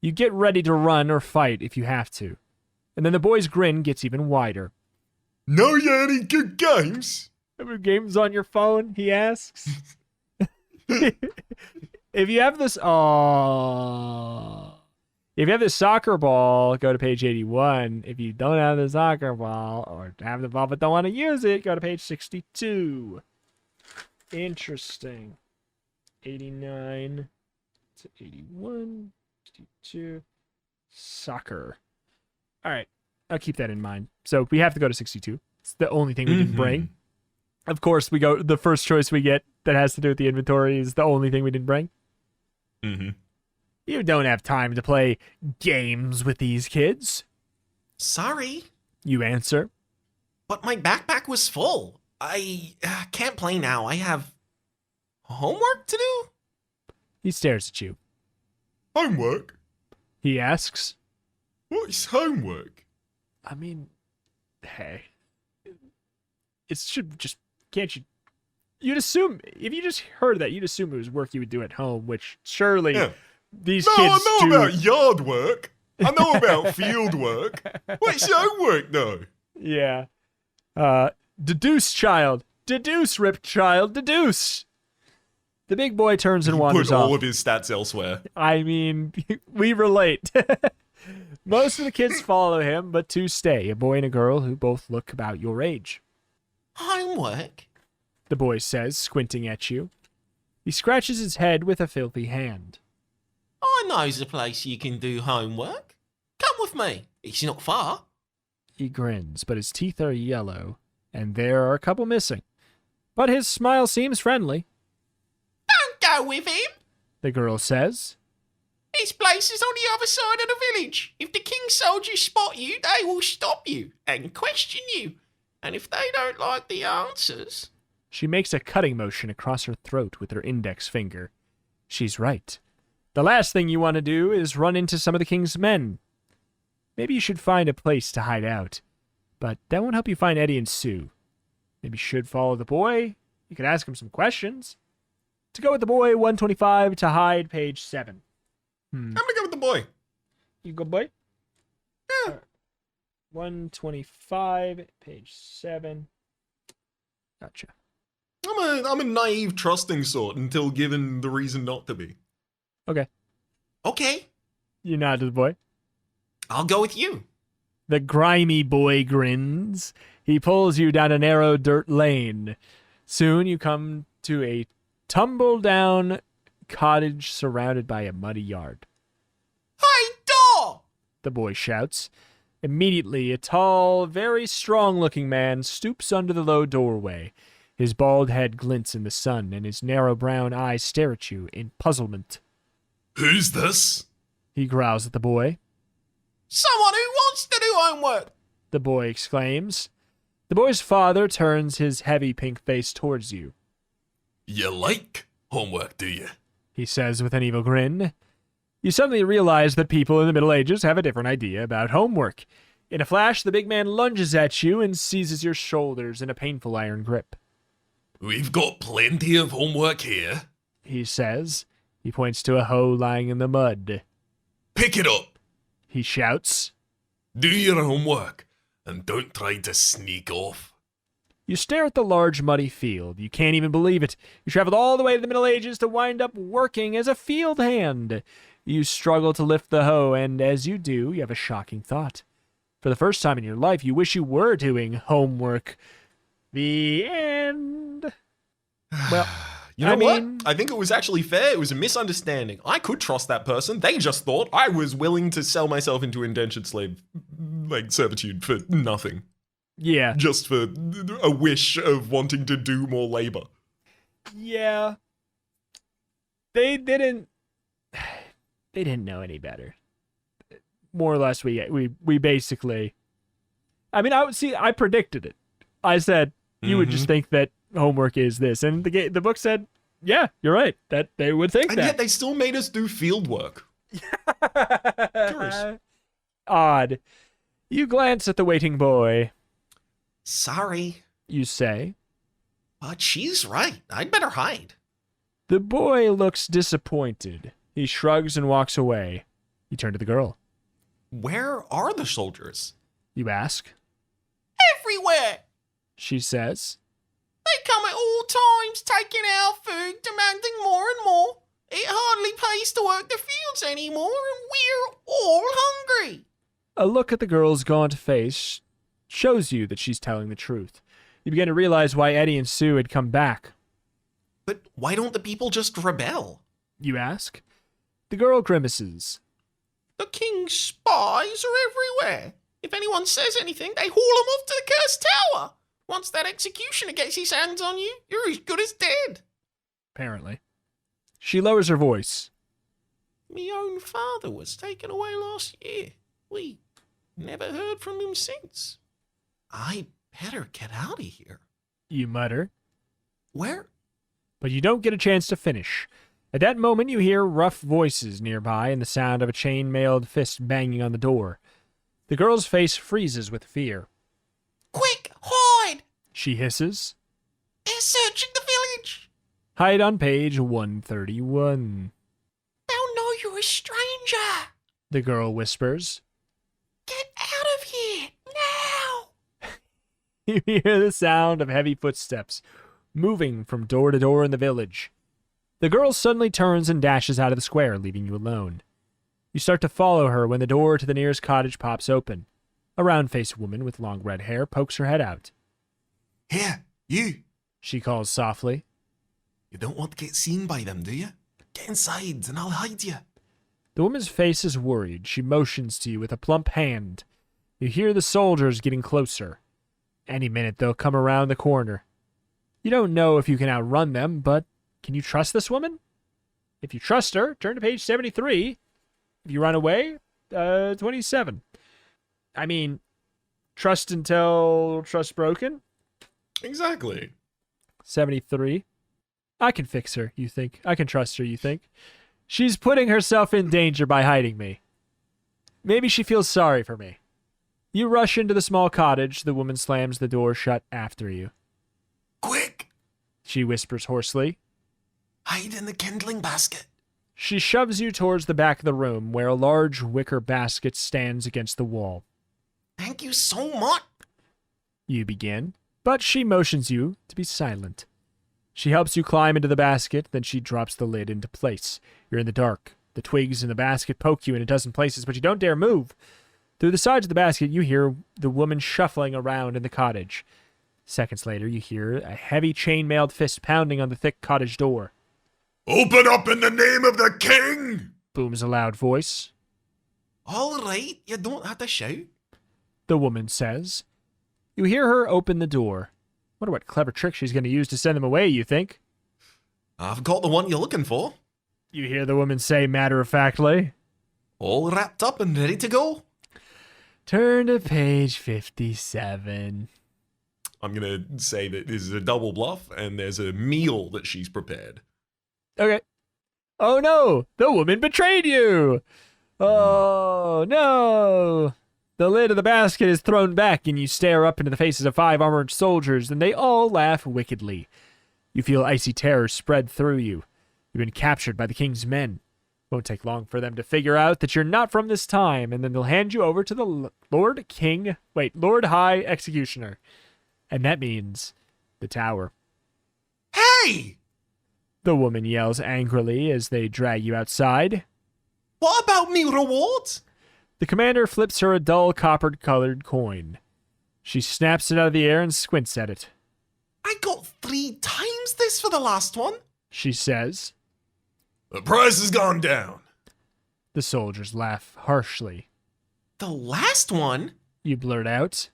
You get ready to run or fight if you have to. And then the boy's grin gets even wider. Know you any good games? Remember games on your phone? He asks. If you have this, if you have this soccer ball, go to page 81. If you don't have the soccer ball, or have the ball but don't want to use it, go to page 62. Interesting. 89 to 81, 62. Soccer. All right, I'll keep that in mind. So we have to go to 62. It's the only thing we didn't bring. Of course, we go. The first choice we get that has to do with the inventory is the only thing we didn't bring. Mm-hmm. You don't have time to play games with these kids. Sorry, You answer. but my backpack was full. I can't play now. I have homework to do. He stares at you. Homework? He asks. What's homework? I mean, hey, it should just, can't you? You'd assume, if you just heard that, you'd assume it was work you would do at home, which surely Yeah. these No, kids I know do. about yard work. I know about field work. What's homework, though? Yeah. Deduce, child. Deduce, ripped child. Deduce. The big boy turns and wanders Put off. all of his stats elsewhere. I mean, we relate. Most of the kids follow him, but 2 stay, a boy and a girl who both look about your age. Homework? The boy says, squinting at you. He scratches his head with a filthy hand. I knows a place you can do homework. Come with me. It's not far. He grins, but his teeth are yellow, and there are a couple missing. But his smile seems friendly, Don't go with him. the girl says. His place is on the other side of the village. If the king's soldiers spot you, they will stop you and question you. And if they don't like the answers... She makes a cutting motion across her throat with her index finger. She's right. The last thing you want to do is run into some of the king's men. Maybe you should find a place to hide out. But that won't help you find Eddie and Sue. Maybe you should follow the boy. You could ask him some questions. To go with the boy, 125. To hide, page 7. I'm gonna go with the boy. You go, boy? Yeah. All right. 125, page 7. Gotcha. I'm a naive, trusting sort until given the reason not to be. Okay. Okay, You nod to the boy. I'll go with you. The grimy boy grins. He pulls you down a narrow dirt lane. Soon you come to a tumble-down cottage surrounded by a muddy yard. Hey, door! The boy shouts. Immediately, a tall, very strong-looking man stoops under the low doorway. His bald head glints in the sun, and his narrow brown eyes stare at you in puzzlement. Who's this? He growls at the boy. Someone who wants to do homework. The boy exclaims. The boy's father turns his heavy pink face towards you. You like homework, do you? He says with an evil grin. You suddenly realize that people in the Middle Ages have a different idea about homework. In a flash, the big man lunges at you and seizes your shoulders in a painful iron grip. We've got plenty of homework here. He says. He points to a hoe lying in the mud. Pick it up. He shouts. Do your homework. And don't try to sneak off. You stare at the large muddy field. You can't even believe it. You traveled all the way to the Middle Ages to wind up working as a field hand. You struggle to lift the hoe, and as you do, you have a shocking thought. For the first time in your life, you wish you were doing homework. The end. Well, You know I what? mean- I think it was actually fair. It was a misunderstanding. I could trust that person. They just thought I was willing to sell myself into indentured slave, servitude for nothing. Yeah. Just for a wish of wanting to do more labor. Yeah. They didn't know any better. More or less, we basically. I mean, I predicted it. I said you would just think that homework is this, and the book said, yeah, you're right, that they would think And that. yet they still made us do field work. Curious. Odd. You glance at the waiting boy. Sorry, You say. but she's right. I'd better hide. The boy looks disappointed. He shrugs and walks away. You turn to the girl. Where are the soldiers? You ask. Everywhere. She says. They come at all times, taking our food, demanding more and more. It hardly pays to work the fields anymore, and we're all hungry. A look at the girl's gaunt face shows you that she's telling the truth. You begin to realize why Eddie and Sue had come back. But why don't the people just rebel? You ask. The girl grimaces. The king's spies are everywhere. If anyone says anything, they haul them off to the cursed tower. Once that executioner gets his hands on you, you're as good as dead. Apparently. She lowers her voice. Me own father was taken away last year. We never heard from him since. I better get out of here. You mutter. Where? But you don't get a chance to finish. At that moment, you hear rough voices nearby and the sound of a chain-mailed fist banging on the door. The girl's face freezes with fear. Quick, hide! She hisses. They're searching the village. Hide on page 131. They'll know you're a stranger. The girl whispers. Get out of here, now! You hear the sound of heavy footsteps moving from door to door in the village. The girl suddenly turns and dashes out of the square, leaving you alone. You start to follow her when the door to the nearest cottage pops open. A round-faced woman with long red hair pokes her head out. Here, you. She calls softly. You don't want to get seen by them, do you? Get inside and I'll hide you. The woman's face is worried. She motions to you with a plump hand. You hear the soldiers getting closer. Any minute they'll come around the corner. You don't know if you can outrun them, but can you trust this woman? If you trust her, turn to page 73. If you run away, 27. I mean, trust until trust broken? Exactly. 73. I can fix her, you think. I can trust her, you think. She's putting herself in danger by hiding me. Maybe she feels sorry for me. You rush into the small cottage. The woman slams the door shut after you. Quick! She whispers hoarsely. Hide in the kindling basket. She shoves you towards the back of the room where a large wicker basket stands against the wall. Thank you so much. You begin, but she motions you to be silent. She helps you climb into the basket, then she drops the lid into place. You're in the dark. The twigs in the basket poke you in a dozen places, but you don't dare move. Through the sides of the basket, you hear the woman shuffling around in the cottage. Seconds later, you hear a heavy chain-mailed fist pounding on the thick cottage door. Open up in the name of the king! Booms a loud voice. All right, you don't have to shout. The woman says. You hear her open the door. Wonder what clever trick she's going to use to send them away, you think? I've got the one you're looking for. You hear the woman say matter-of-factly. All wrapped up and ready to go. Turn to page 57. I'm going to say that this is a double bluff and there's a meal that she's prepared. Okay. Oh no! The woman betrayed you! Oh no! The lid of the basket is thrown back and you stare up into the faces of 5 armored soldiers and they all laugh wickedly. You feel icy terror spread through you. You've been captured by the king's men. Won't take long for them to figure out that you're not from this time, and then they'll hand you over to the Lord High Executioner. And that means the tower. Hey! The woman yells angrily as they drag you outside. What about me rewards? The commander flips her a dull copper-colored coin. She snaps it out of the air and squints at it. I got 3 times this for the last one. She says. The price has gone down. The soldiers laugh harshly. The last one? You blurt out.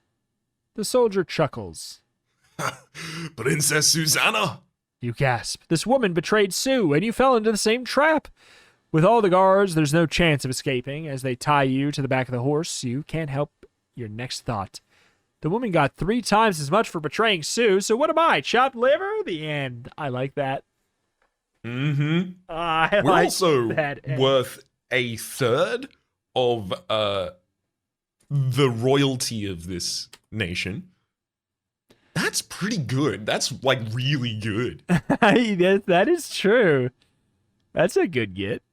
The soldier chuckles. Princess Susanna. You gasp. This woman betrayed Sue, and you fell into the same trap. With all the guards, there's no chance of escaping. As they tie you to the back of the horse, you can't help your next thought. The woman got 3 times as much for betraying Sue, so what am I, chopped liver? The end. I like that. Mm-hmm. I We're like also that end. worth a third of the royalty of this nation. That's pretty good. That's like really good. That is true. That's a good get.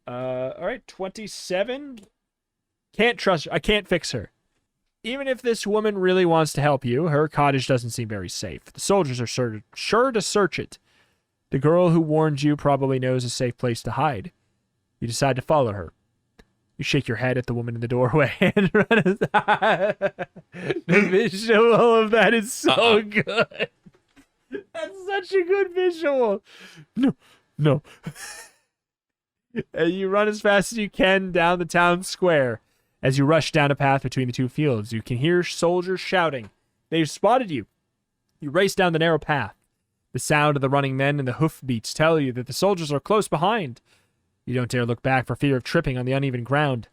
All right, 27. Can't trust her. I can't fix her. Even if this woman really wants to help you, her cottage doesn't seem very safe. The soldiers are sure to search it. The girl who warned you probably knows a safe place to hide. You decide to follow her. You shake your head at the woman in the doorway and run aside. The visual of that is so good. That's such a good visual. No. And you run as fast as you can down the town square. As you rush down a path between the 2 fields, you can hear soldiers shouting. They've spotted you. You race down the narrow path. The sound of the running men and the hoofbeats tell you that the soldiers are close behind. You don't dare look back for fear of tripping on the uneven ground.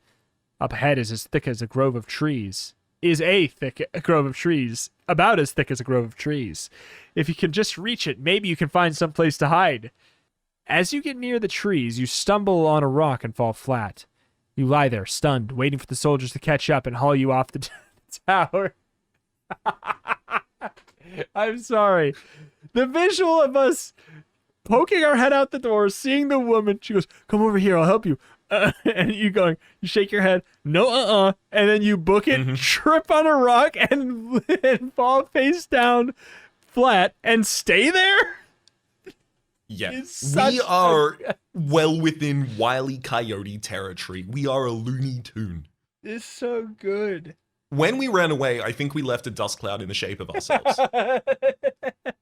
Up ahead is as thick as a grove of trees. About as thick as a grove of trees. If you can just reach it, maybe you can find some place to hide. As you get near the trees, you stumble on a rock and fall flat. You lie there, stunned, waiting for the soldiers to catch up and haul you off the tower. I'm sorry. The visual of us poking our head out the door, seeing the woman, she goes, "Come over here, I'll help you." And you shake your head, "No, and then you book it, trip on a rock, and fall face down flat and stay there. Yeah. We are well within Wile E. Coyote territory. We are a Looney Tune. It's so good. When we ran away, I think we left a dust cloud in the shape of ourselves.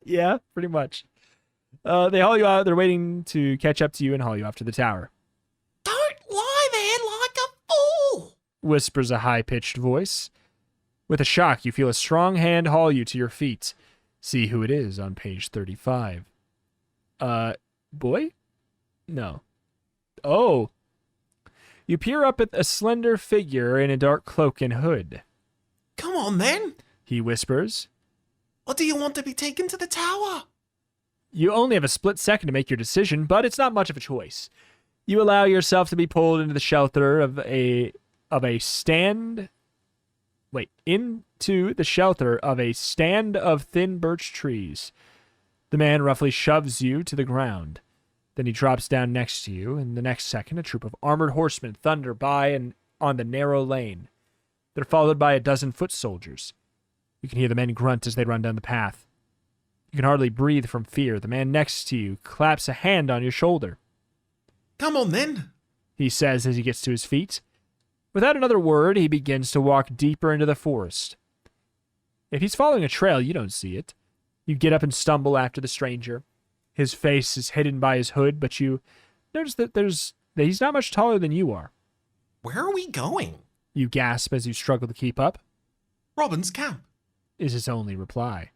Yeah, pretty much. They haul you out. They're waiting to catch up to you and haul you off to the tower. Don't lie there like a fool. Whispers a high-pitched voice. With a shock, you feel a strong hand haul you to your feet. See who it is on page 35. Boy? No. Oh. You peer up at a slender figure in a dark cloak and hood. Come on, then. He whispers. Or do you want to be taken to the tower? You only have a split second to make your decision, but it's not much of a choice. You allow yourself to be pulled into the shelter of a stand. Wait, into the shelter of a stand of thin birch trees. The man roughly shoves you to the ground. Then he drops down next to you, and the next second, a troop of armored horsemen thunder by and on the narrow lane. They're followed by a dozen foot soldiers. You can hear the men grunt as they run down the path. You can hardly breathe from fear. The man next to you claps a hand on your shoulder. Come on then, He says as he gets to his feet. Without another word, he begins to walk deeper into the forest. If he's following a trail, you don't see it. You get up and stumble after the stranger. His face is hidden by his hood, but you notice that he's not much taller than you are. Where are we going? You gasp as you struggle to keep up, Robin's camp. is his only reply.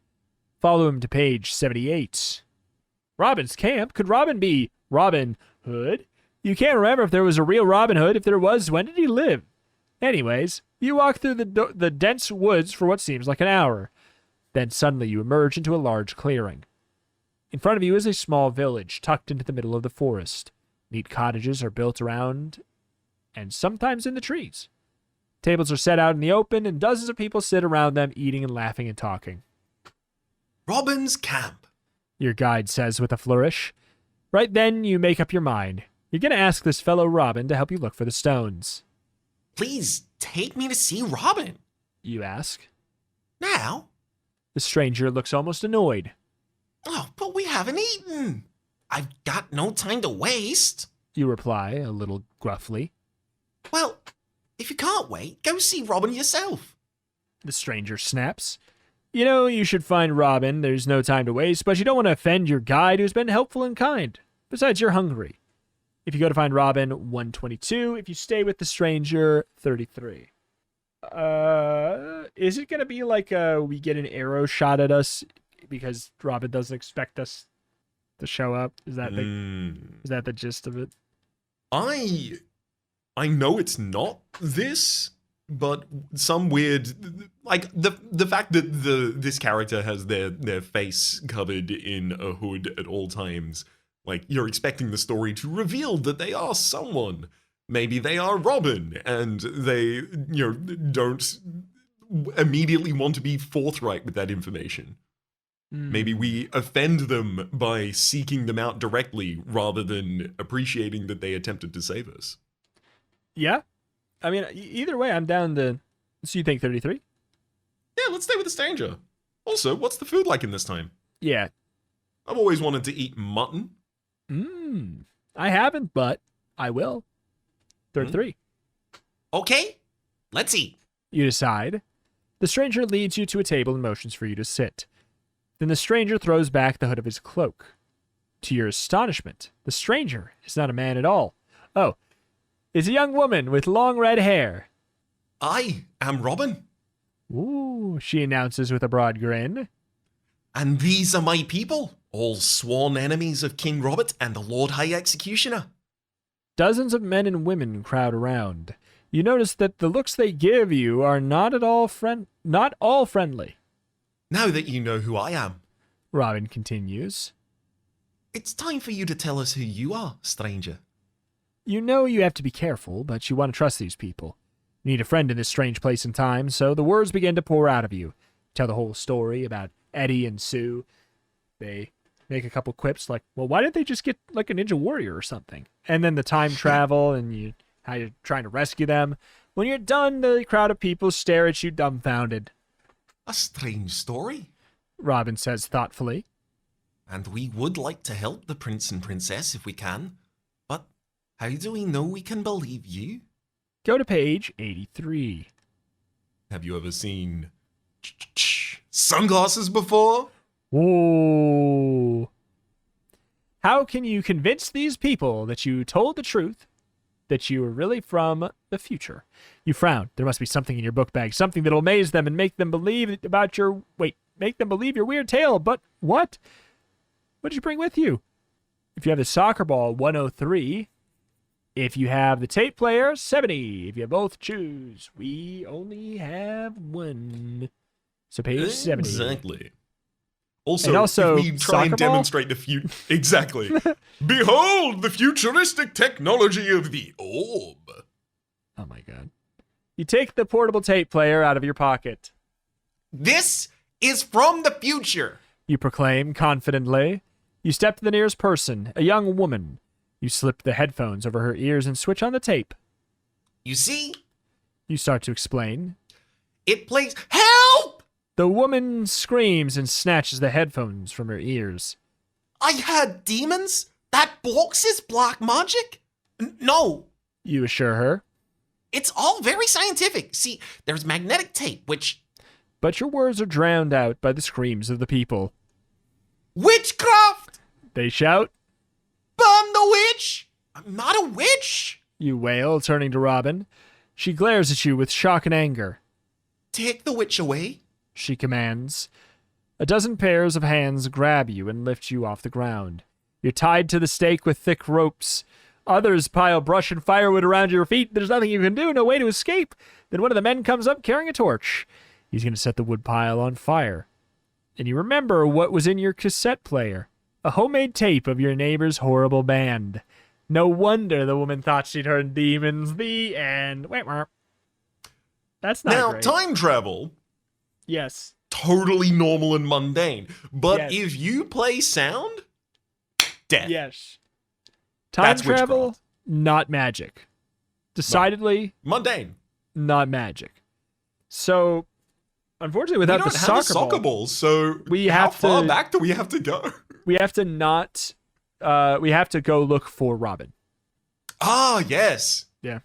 Follow him to page 78. Robin's camp? Could Robin be Robin Hood? You can't remember if there was a real Robin Hood. If there was, when did he live? Anyways, you walk through the dense woods for what seems like an hour. Then suddenly you emerge into a large clearing. In front of you is a small village tucked into the middle of the forest. Neat cottages are built around and sometimes in the trees. Tables are set out in the open, and dozens of people sit around them, eating and laughing and talking. Robin's camp. Your guide says with a flourish. Right then, you make up your mind. You're going to ask this fellow Robin to help you look for the stones. Please take me to see Robin. You ask. Now? The stranger looks almost annoyed. Oh, but we haven't eaten. I've got no time to waste. You reply, a little gruffly. Well, if you can't wait, go see Robin yourself. The stranger snaps. You know, you should find Robin. There's no time to waste, but you don't want to offend your guide who's been helpful and kind. Besides, you're hungry. If you go to find Robin, 122. If you stay with the stranger, 33. Is it going to be like we get an arrow shot at us because Robin doesn't expect us to show up? Is that the gist of it? I know it's not this, but some weird, like the fact that this character has their face covered in a hood at all times, like you're expecting the story to reveal that they are someone. Maybe they are Robin, and they don't immediately want to be forthright with that information. Maybe we offend them by seeking them out directly rather than appreciating that they attempted to save us. Yeah. I mean, either way, I'm down to... So you think 33? Yeah, let's stay with the stranger. Also, what's the food like in this time? Yeah. I've always wanted to eat mutton. I haven't, but I will. 33. Okay, let's eat. You decide. The stranger leads you to a table and motions for you to sit. Then the stranger throws back the hood of his cloak. To your astonishment, the stranger is not a man at all. Oh, it's a young woman with long red hair. I am Robin. Ooh, she announces with a broad grin. And these are my people, all sworn enemies of King Robert and the Lord High Executioner. Dozens of men and women crowd around. You notice that the looks they give you are not all friendly. Now that you know who I am, Robin continues. it's time for you to tell us who you are, stranger. You know you have to be careful, but you want to trust these people. You need a friend in this strange place and time, so the words begin to pour out of you. Tell the whole story about Eddie and Sue. They make a couple quips like, well, why didn't they just get like a ninja warrior or something? And then the time travel and how you're trying to rescue them. When you're done, the crowd of people stare at you dumbfounded. A strange story. Robin says thoughtfully. And we would like to help the prince and princess if we can. But how do we know we can believe you? Go to page 83. Have you ever seen sunglasses before? Whoa. How can you convince these people that you told the truth, that you were really from the future? You frown. There must be something in your book bag, something that'll amaze them and make them believe your weird tale. But what? What did you bring with you? If you have the soccer ball, 103. If you have the tape player, 70. If you both choose, we only have one. So page 70. Exactly. Also, And also, if we try soccer and ball? demonstrate the future. Exactly. Behold the futuristic technology of the orb. Oh my god. You take the portable tape player out of your pocket. This is from the future. You proclaim confidently. You step to the nearest person, a young woman. You slip the headphones over her ears and switch on the tape. You see, You start to explain. it plays. Help! The woman screams and snatches the headphones from her ears. I heard demons. That box is black magic. No, You assure her. it's all very scientific. See, there's magnetic tape, which. But your words are drowned out by the screams of the people. Witchcraft! They shout. Burn the witch! I'm not a witch! You wail, turning to Robin. She glares at you with shock and anger. Take the witch away. She commands. A dozen pairs of hands grab you and lift you off the ground. You're tied to the stake with thick ropes. Others pile brush and firewood around your feet. There's nothing you can do, no way to escape. Then one of the men comes up carrying a torch. He's going to set the wood pile on fire. And you remember what was in your cassette player. A homemade tape of your neighbor's horrible band. No wonder the woman thought she'd heard demons. The end. Wait, that's not Now, great. time travel, Yes. totally normal and mundane. But Yes. if you play sound, death. Yes. Time That's travel, witchcraft. not magic. Decidedly Mundane. not magic. So, unfortunately, We without don't the have a soccer soccer ball, ball, so we how have far to- back do we have to go? we have to not. We have to go look for Robin. Ah, yes. Yeah.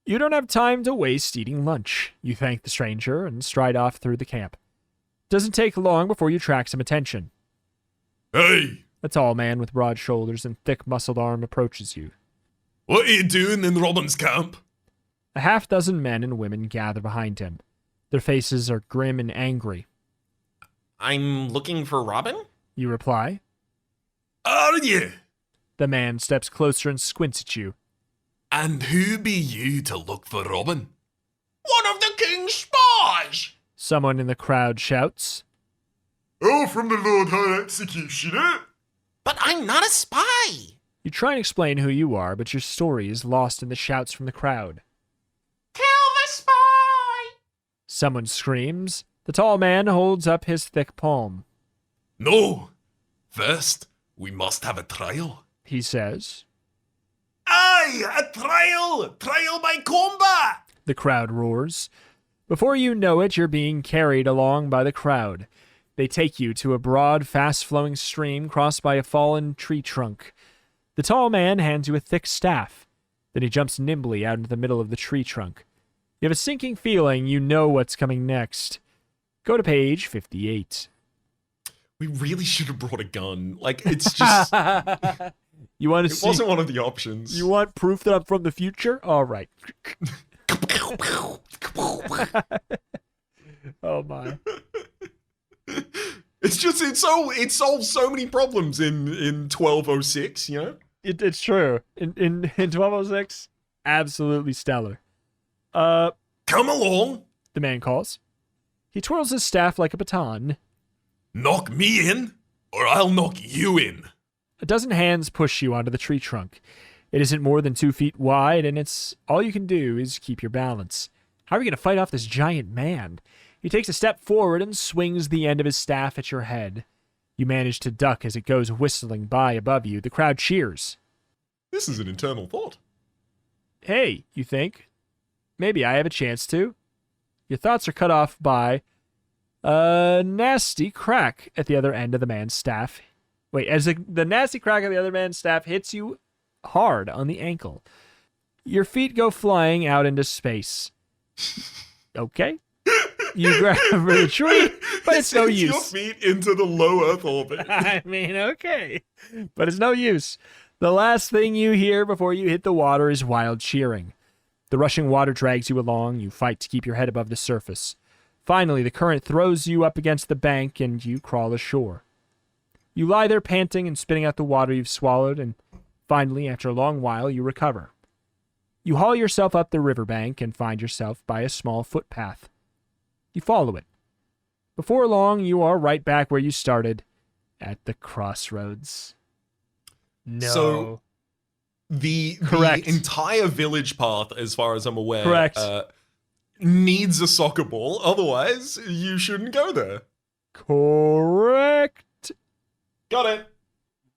You don't have time to waste eating lunch. You thank the stranger and stride off through the camp. Doesn't take long before you attract some attention. Hey, A tall man with broad shoulders and thick muscled arm approaches you. what are you doing in Robin's camp? A half-dozen men and women gather behind him. Their faces are grim and angry. I'm looking for Robin? You reply. Are you? The man steps closer and squints at you. And who be you to look for Robin? One of the king's spies! Someone in the crowd shouts. Oh, from the Lord High Executioner. But I'm not a spy! You try and explain who you are, but your story is lost in the shouts from the crowd. Kill the spy! Someone screams. The tall man holds up his thick palm. No. First, we must have a trial. He says. Aye, a trial! Trial by combat! The crowd roars. Before you know it, you're being carried along by the crowd. They take you to a broad, fast-flowing stream crossed by a fallen tree trunk. The tall man hands you a thick staff. Then he jumps nimbly out into the middle of the tree trunk. You have a sinking feeling you know what's coming next. Go to page 58. We really should have brought a gun. Like, it's just... You want to It see? wasn't one of the options. You want proof that I'm from the future? All right. Oh my. It's just it solves so many problems in 1206, you know? It's true. In 1206, absolutely stellar. Come along, The man calls. He twirls his staff like a baton. knock me in, or I'll knock you in. A dozen hands push you onto the tree trunk. It isn't more than 2 feet wide, and it's all you can do is keep your balance. How are you going to fight off this giant man? He takes a step forward and swings the end of his staff at your head. You manage to duck as it goes whistling by above you. The crowd cheers. This is an internal thought. Hey, you think? Maybe I have a chance to. Your thoughts are cut off by a nasty crack at the other end of the man's staff. Wait, as the nasty crack of the other man's staff hits you hard on the ankle. Your feet go flying out into space. Okay. You grab a tree, but it's no Sends use. your feet into the low Earth orbit. I mean, okay. But it's no use. The last thing you hear before you hit the water is wild cheering. The rushing water drags you along. You fight to keep your head above the surface. Finally, the current throws you up against the bank and you crawl ashore. You lie there panting and spitting out the water you've swallowed, and finally, after a long while, you recover. You haul yourself up the riverbank and find yourself by a small footpath. You follow it. Before long, you are right back where you started, at the crossroads. No. So the Correct. entire village path, as far as I'm aware, Correct. needs a soccer ball. Otherwise, you shouldn't go there. Correct. Got it.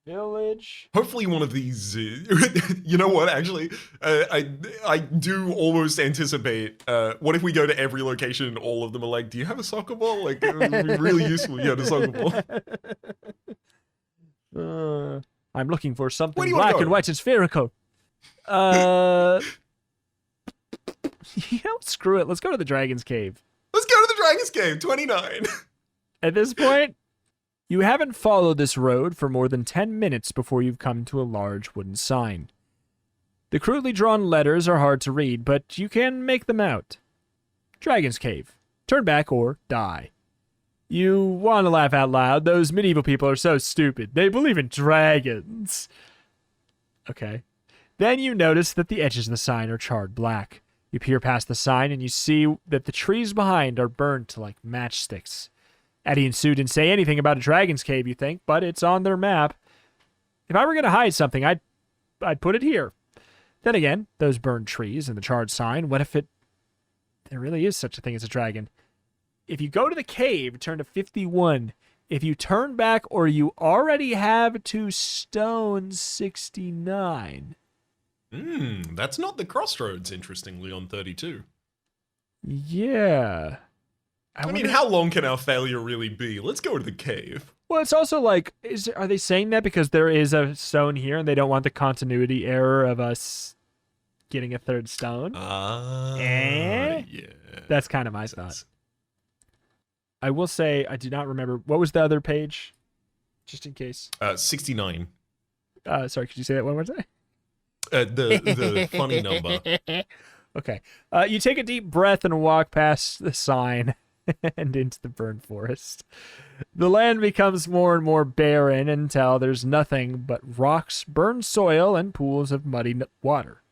Village. Hopefully one of these, you know what, actually, I do almost anticipate, what if we go to every location and all of them are like, do you have a soccer ball? Like, it would be really useful if you had a soccer ball. I'm looking for Where something do you wanna black go? and white and spherical. You know, screw it. Let's go to the Dragon's Cave. Let's go to the Dragon's Cave, 29. At this point, you haven't followed this road for more than 10 minutes before you've come to a large wooden sign. The crudely drawn letters are hard to read, but you can make them out. Dragon's Cave. Turn back or die. You want to laugh out loud. Those medieval people are so stupid. They believe in dragons. Okay. Then you notice that the edges of the sign are charred black. You peer past the sign and you see that the trees behind are burnt like matchsticks. Eddie and Sue didn't say anything about a dragon's cave, you think, but it's on their map. If I were going to hide something, I'd put it here. Then again, those burned trees and the charred sign, what if there really is such a thing as a dragon? If you go to the cave, turn to 51. If you turn back or you already have to stone 69. That's not the crossroads, interestingly, on 32. Yeah. I mean, how long can our failure really be? Let's go to the cave. Well, it's also like, are they saying that because there is a stone here and they don't want the continuity error of us getting a third stone? Yeah. That's kind of my thought. I will say, I do not remember. What was the other page? Just in case. 69. Sorry, could you say that one more time? The funny number. Okay. You take a deep breath and walk past the sign and into the burned forest. The land becomes more and more barren until there's nothing but rocks, burned soil, and pools of muddy water.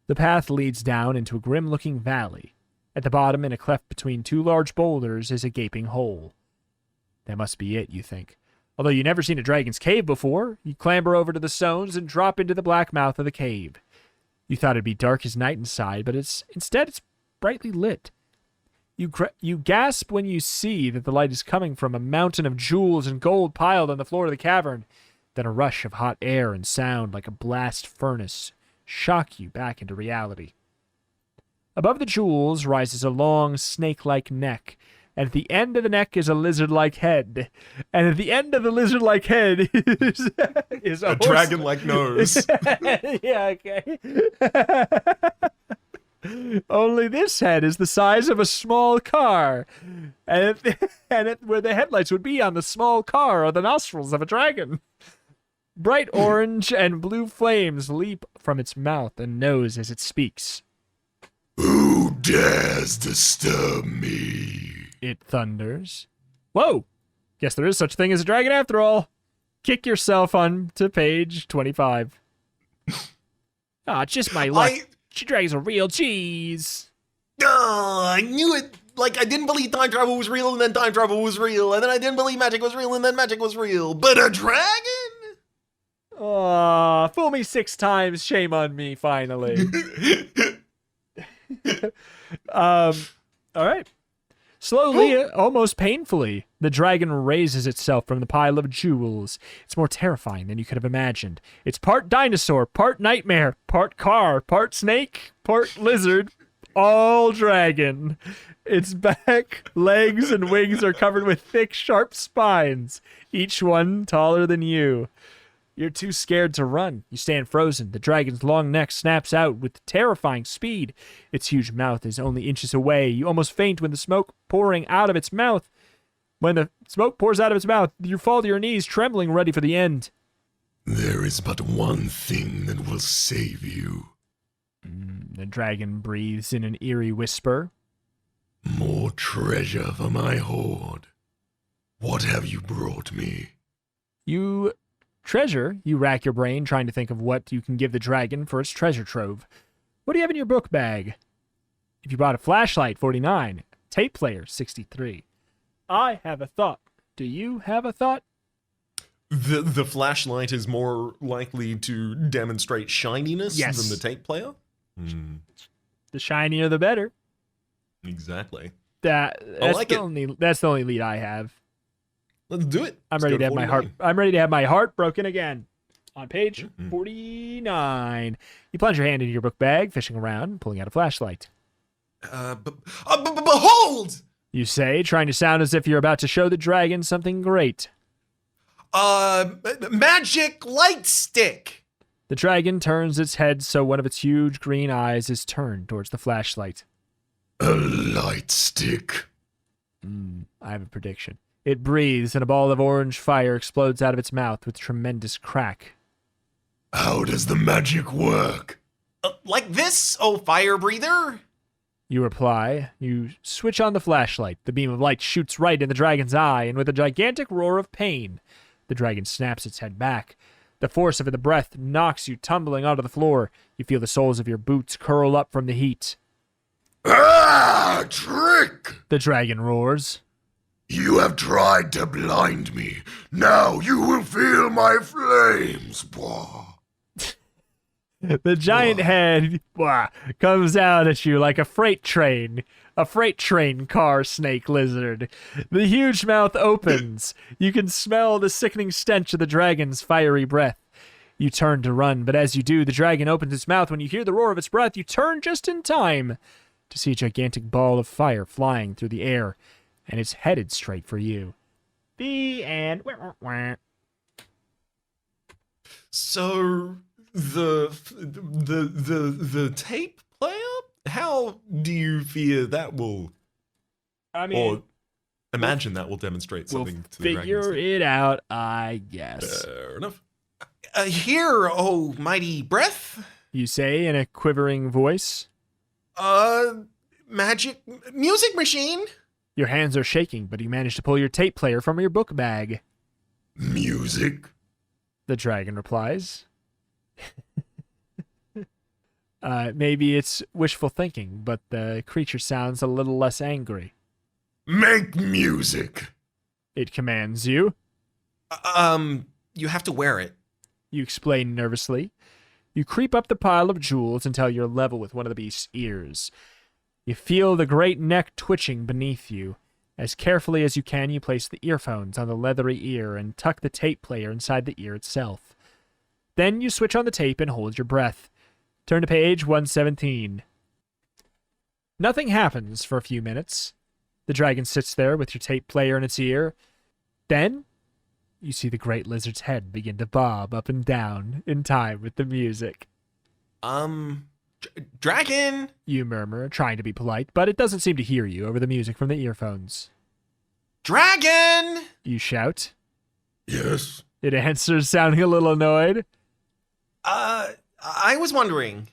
The path leads down into a grim-looking valley. At the bottom, in a cleft between two large boulders, is a gaping hole. That must be it, you think. Although you've never seen a dragon's cave before, you clamber over to the stones and drop into the black mouth of the cave. You thought it'd be dark as night inside, but instead it's brightly lit. You gasp when you see that the light is coming from a mountain of jewels and gold piled on the floor of the cavern. Then a rush of hot air and sound like a blast furnace shock you back into reality. Above the jewels rises a long, snake-like neck, and at the end of the neck is a lizard-like head. And at the end of the lizard-like head is A dragon-like nose. Yeah, okay. Only this head is the size of a small car. And where the headlights would be on the small car are the nostrils of a dragon. Bright orange and blue flames leap from its mouth and nose as it speaks. Who dares disturb me? It thunders. Whoa! Guess there is such a thing as a dragon after all. Kick yourself on to page 25. Just my luck. She drags a real cheese. I knew it. Like, I didn't believe time travel was real, and then time travel was real, and then I didn't believe magic was real, and then magic was real. But a dragon? Fool me 6 times, shame on me, finally. All right. Slowly, almost painfully, the dragon raises itself from the pile of jewels. It's more terrifying than you could have imagined. It's part dinosaur, part nightmare, part car, part snake, part lizard, all dragon. Its back, legs, and wings are covered with thick, sharp spines, each one taller than you. You're too scared to run. You stand frozen. The dragon's long neck snaps out with terrifying speed. Its huge mouth is only inches away. You almost faint when the smoke pouring out of its mouth. When the smoke pours out of its mouth, you fall to your knees, trembling, ready for the end. There is but one thing that will save you. The dragon breathes in an eerie whisper. More treasure for my hoard. What have you brought me? You rack your brain trying to think of what you can give the dragon for its treasure trove. What do you have in your book bag? If you brought a flashlight, 49. Tape player, 63. I have a thought. Do you have a thought? The flashlight is more likely to demonstrate shininess Yes. than the tape player? Hmm, The shinier, the better. exactly. That's like the it. only lead I have. Let's do it. I'm Let's ready go to have my 49. heart. I'm ready to have my heart broken again. On page Mhm. 49, you plunge your hand into your book bag, fishing around, pulling out a flashlight. Behold! You say, trying to sound as if you're about to show the dragon something great. Magic light stick! The dragon turns its head so one of its huge green eyes is turned towards the flashlight. A light stick. I have a prediction. It breathes, and a ball of orange fire explodes out of its mouth with tremendous crack. How does the magic work? Like this, oh fire breather? You reply. You switch on the flashlight. The beam of light shoots right in the dragon's eye, and with a gigantic roar of pain, the dragon snaps its head back. The force of the breath knocks you tumbling onto the floor. You feel the soles of your boots curl up from the heat. Ah, trick! The dragon roars. You have tried to blind me. Now you will feel my flames. Blah. The giant head comes out at you like a freight train car snake lizard. The huge mouth opens. You can smell the sickening stench of the dragon's fiery breath. You turn to run, but as you do, the dragon opens its mouth. When you hear the roar of its breath, you turn just in time to see a gigantic ball of fire flying through the air, and it's headed straight for you. The end. So the tape player? How do you fear that will, I mean, or imagine that will demonstrate we'll something to the figure dragons? it out, I guess. Fair enough. Here, oh mighty breath. You say in a quivering voice. Magic music machine. Your hands are shaking, but you manage to pull your tape player from your book bag. Music? The dragon replies. Maybe it's wishful thinking, but the creature sounds a little less angry. Make music. It commands you. You have to wear it. You explain nervously. You creep up the pile of jewels until you're level with one of the beast's ears. You feel the great neck twitching beneath you. As carefully as you can, you place the earphones on the leathery ear and tuck the tape player inside the ear itself. Then you switch on the tape and hold your breath. Turn to page 117. Nothing happens for a few minutes. The dragon sits there with your tape player in its ear. Then, you see the great lizard's head begin to bob up and down in time with the music. Dragon. You murmur, trying to be polite, but it doesn't seem to hear you over the music from the earphones. Dragon. You shout. Yes. It answers, sounding a little annoyed. I was wondering,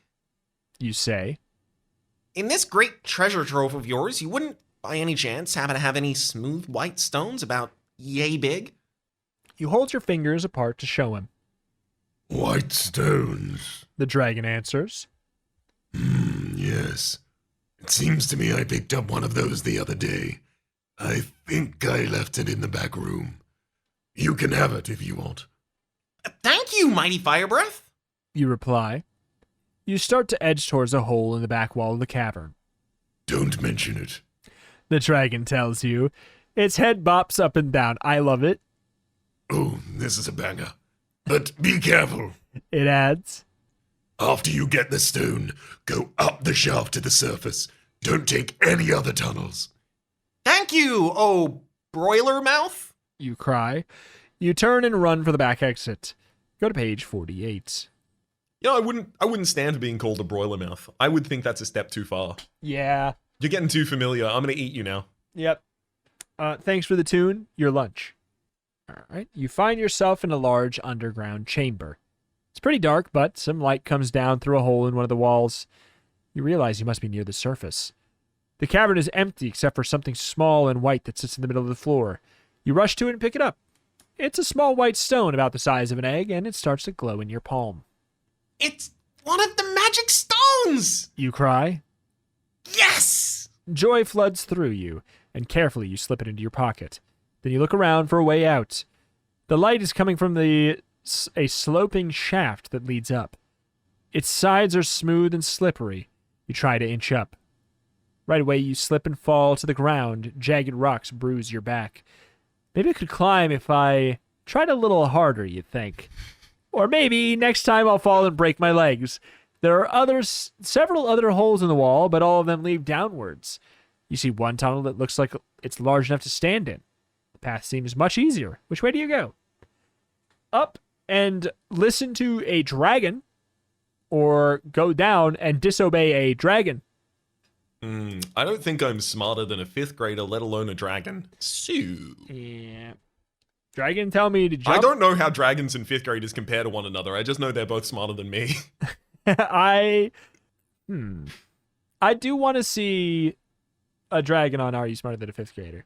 You say. in this great treasure trove of yours, you wouldn't, by any chance, happen to have any smooth white stones about yay big? You hold your fingers apart to show him. White stones. The dragon answers. Yes. It seems to me I picked up one of those the other day. I think I left it in the back room. You can have it if you want. Thank you, mighty fire breath. You reply. You start to edge towards a hole in the back wall of the cavern. Don't mention it. The dragon tells you. Its head bops up and down. I love it. Oh, this is a banger. But be careful. It adds. After you get the stone, go up the shaft to the surface. Don't take any other tunnels. Thank you, oh broiler mouth. You cry. You turn and run for the back exit. Go to page 48. You know, I wouldn't stand being called a broiler mouth. I would think that's a step too far. Yeah. You're getting too familiar. I'm gonna eat you now. Yep. Thanks for the tune. Your lunch. All right. You find yourself in a large underground chamber. It's pretty dark, but some light comes down through a hole in one of the walls. You realize you must be near the surface. The cavern is empty except for something small and white that sits in the middle of the floor. You rush to it and pick it up. It's a small white stone about the size of an egg, and it starts to glow in your palm. It's one of the magic stones. You cry. Yes. Joy floods through you, and carefully you slip it into your pocket. Then you look around for a way out. The light is coming from a sloping shaft that leads up. Its sides are smooth and slippery. You try to inch up. Right away, you slip and fall to the ground. Jagged rocks bruise your back. Maybe I could climb if I tried a little harder, you think. Or maybe next time I'll fall and break my legs. There are several other holes in the wall, but all of them lead downwards. You see one tunnel that looks like it's large enough to stand in. The path seems much easier. Which way do you go? Up and listen to a dragon, or go down and disobey a dragon? I don't think I'm smarter than a 5th grader, let alone a dragon. Sue. Yeah. Dragon, tell me to jump. I don't know how dragons and 5th graders compare to one another. I just know they're both smarter than me. I do want to see a dragon on Are You Smarter Than a 5th Grader?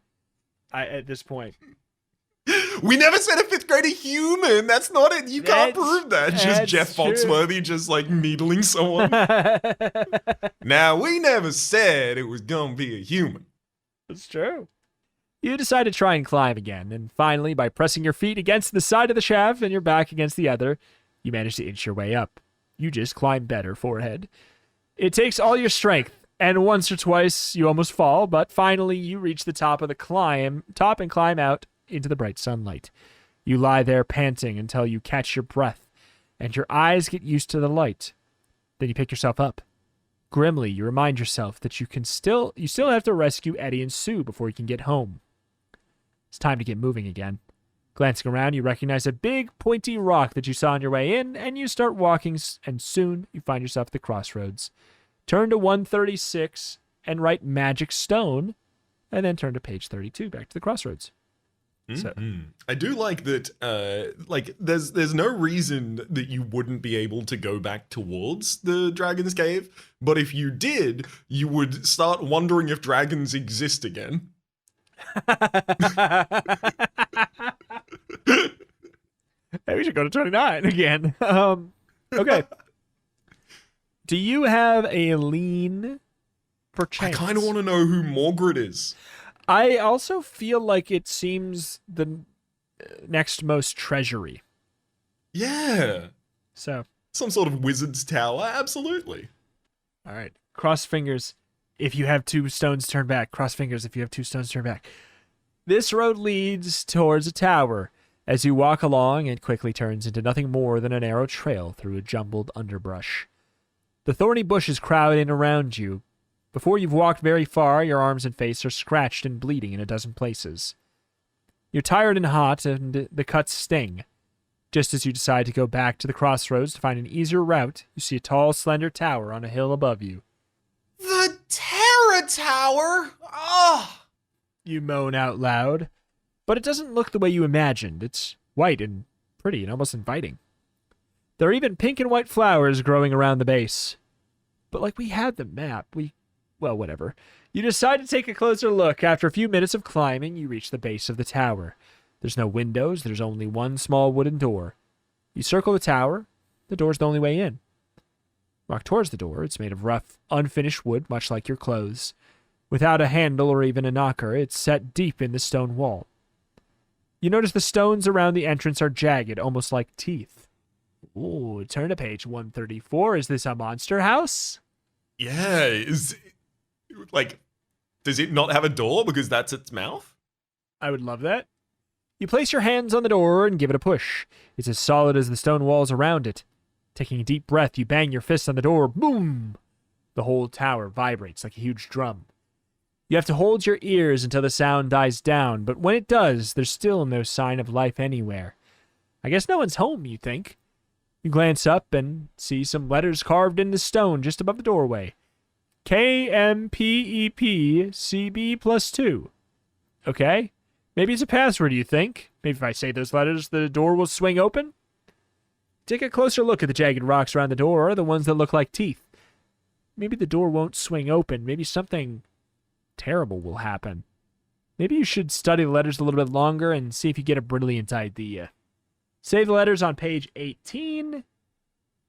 At this point. We never said a 5th grader human. That's not it. You can't prove that. Just Jeff Foxworthy just like needling someone. Now, we never said it was going to be a human. It's true. You decide to try and climb again, and finally, by pressing your feet against the side of the shaft and your back against the other, you manage to inch your way up. You just climb better, forehead. It takes all your strength, and once or twice you almost fall, but finally you reach the top and climb out into the bright sunlight. You lie there panting until you catch your breath, and your eyes get used to the light. Then you pick yourself up. Grimly, you remind yourself that you still have to rescue Eddie and Sue before you can get home. It's time to get moving again. Glancing around, you recognize a big, pointy rock that you saw on your way in, and you start walking, and soon you find yourself at the crossroads. Turn to 136 and write Magic Stone, and then turn to page 32, back to the crossroads. So. I do like that, there's no reason that you wouldn't be able to go back towards the dragon's cave, but if you did, you would start wondering if dragons exist again. Hey, we should go to 29 again. Okay. Do you have a lean for chance? I kind of want to know who Morgred is. I also feel like it seems the next most treasury. Yeah. So. Some sort of wizard's tower, absolutely. All right. Cross fingers if you have 2 stones, turn back. Cross fingers if you have 2 stones, turn back. This road leads towards a tower. As you walk along, it quickly turns into nothing more than a narrow trail through a jumbled underbrush. The thorny bushes crowd in around you. Before you've walked very far, your arms and face are scratched and bleeding in a dozen places. You're tired and hot, and the cuts sting. Just as you decide to go back to the crossroads to find an easier route, you see a tall, slender tower on a hill above you. The Terror Tower? Oh! You moan out loud. But it doesn't look the way you imagined. It's white and pretty and almost inviting. There are even pink and white flowers growing around the base. But like we had the map, well, whatever. You decide to take a closer look. After a few minutes of climbing, you reach the base of the tower. There's no windows. There's only one small wooden door. You circle the tower. The door's the only way in. Walk towards the door. It's made of rough, unfinished wood, much like your clothes. Without a handle or even a knocker, it's set deep in the stone wall. You notice the stones around the entrance are jagged, almost like teeth. Ooh, turn to page 134. Is this a monster house? Yeah, does it not have a door because that's its mouth? I would love that. You place your hands on the door and give it a push. It's as solid as the stone walls around it. Taking a deep breath, you bang your fist on the door. Boom! The whole tower vibrates like a huge drum. You have to hold your ears until the sound dies down, but when it does, there's still no sign of life anywhere. I guess no one's home, you think. You glance up and see some letters carved into stone just above the doorway. KMPEPCB+2. Okay. Maybe it's a password, you think? Maybe if I say those letters, the door will swing open? Take a closer look at the jagged rocks around the door, the ones that look like teeth. Maybe the door won't swing open. Maybe something terrible will happen. Maybe you should study the letters a little bit longer and see if you get a brilliant idea. Save the letters on page 18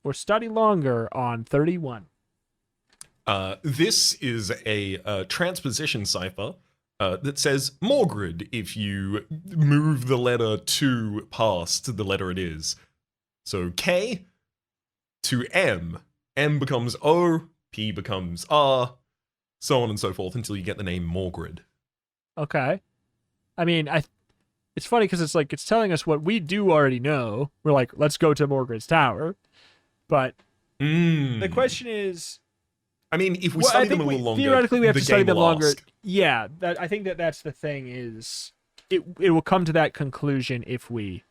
or study longer on 31. This is a transposition cipher that says Morgrid if you move the letter 2 past the letter it is. So K to M. M becomes O, P becomes R, so on and so forth until you get the name Morgrid. Okay. I mean, it's funny because it's telling us what we do already know. We're like, let's go to Morgrid's Tower. But the question is, I mean, if we well, study I think them a little longer, theoretically we have the to study game them will longer. ask. Yeah, I think that's the thing is it will come to that conclusion if we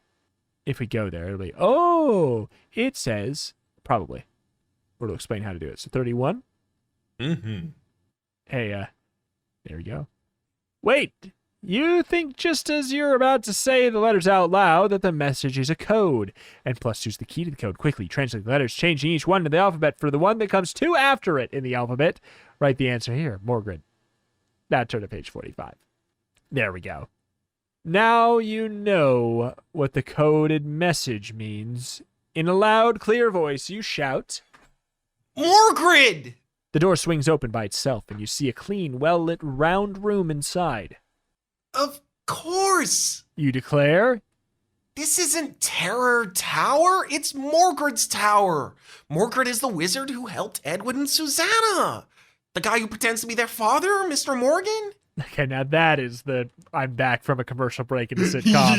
go there. It'll be, oh, it says probably. Or to explain how to do it. So 31. Mm-hmm. Hey, there we go. Wait, you think just as you're about to say the letters out loud that the message is a code. And +2 is the key to the code. Quickly translate the letters, changing each one to the alphabet. For the one that comes 2 after it in the alphabet, write the answer here, Morgrid. Now turn to page 45. There we go. Now you know what the coded message means. In a loud, clear voice, you shout, Morgrid! The door swings open by itself, and you see a clean, well-lit, round room inside. Of course! You declare, This isn't Terror Tower, it's Morgrid's Tower. Morgrid is the wizard who helped Edward and Susanna. The guy who pretends to be their father, Mr. Morgan? okay, now that is the I'm back from a commercial break in the sitcom.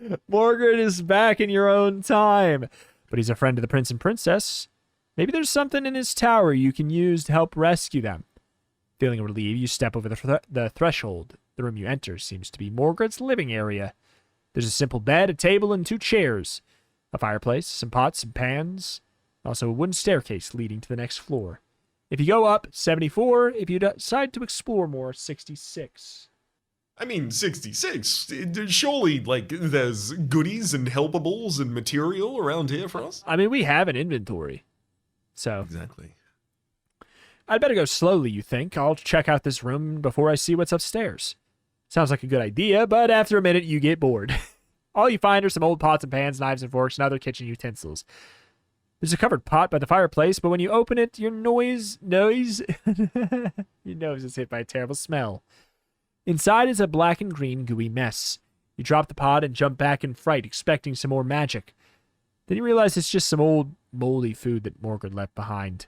Yeah. Morgan is back in your own time. But he's a friend of the prince and princess. Maybe there's something in his tower you can use to help rescue them. Feeling relieved, you step over the threshold. The room you enter seems to be Morgrid's living area. There's a simple bed, a table, and 2 chairs. A fireplace, some pots and pans. Also a wooden staircase leading to the next floor. If you go up, 74. If you decide to explore more, 66. I mean, 66. Surely, like, there's goodies and helpables and material around here for us? I mean, we have an inventory. So, Exactly. I'd better go slowly, you think. I'll check out this room before I see what's upstairs. Sounds like a good idea, but after a minute, you get bored. All you find are some old pots and pans, knives and forks, and other kitchen utensils. There's a covered pot by the fireplace, but when you open it, your nose is hit by a terrible smell. Inside is a black and green gooey mess. You drop the pot and jump back in fright, expecting some more magic. Then you realize it's just some old, moldy food that Morgrid left behind.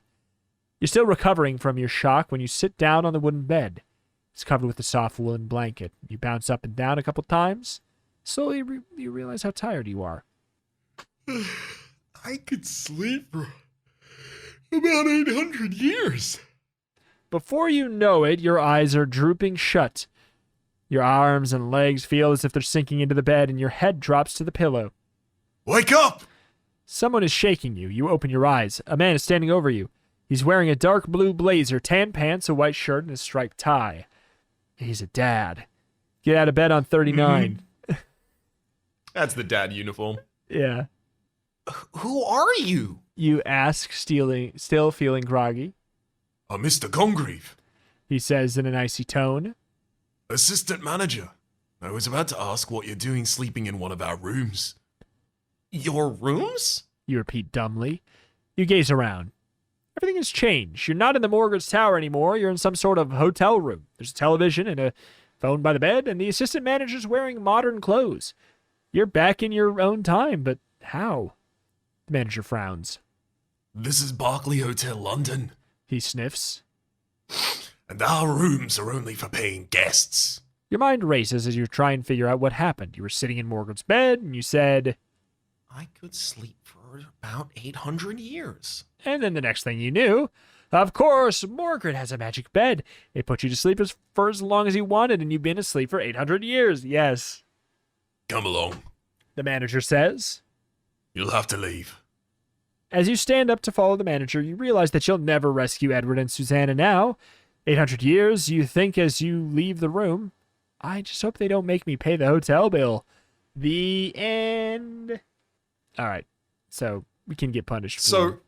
You're still recovering from your shock when you sit down on the wooden bed. It's covered with a soft woolen blanket. You bounce up and down a couple times. Slowly, you realize how tired you are. I could sleep for about 800 years. Before you know it, your eyes are drooping shut. Your arms and legs feel as if they're sinking into the bed, and your head drops to the pillow. Wake up! Someone is shaking you. You open your eyes. A man is standing over you. He's wearing a dark blue blazer, tan pants, a white shirt, and a striped tie. He's a dad. Get out of bed on 39. That's the dad uniform. Yeah. Who are you? You ask, still feeling groggy. Mr. Congreve, He says in an icy tone. assistant manager. I was about to ask what you're doing sleeping in one of our rooms. Your rooms? You repeat dumbly. You gaze around. Everything has changed. You're not in the Morgrid's Tower anymore. You're in some sort of hotel room. There's a television and a phone by the bed, and the assistant manager's wearing modern clothes. You're back in your own time, but how? The manager frowns. This is Berkeley Hotel London, He sniffs. and our rooms are only for paying guests. Your mind races as you try and figure out what happened. You were sitting in Morgrid's bed, and you said... I could sleep for about 800 years. And then the next thing you knew, of course, Morgrid has a magic bed. It put you to sleep for as long as you wanted, and you've been asleep for 800 years. Yes, Come along. the manager says. You'll have to leave. As you stand up to follow the manager, you realize that you'll never rescue Edward and Susanna now. 800 years, you think as you leave the room. I just hope they don't make me pay the hotel bill. The end. All right, so we can get punished. So,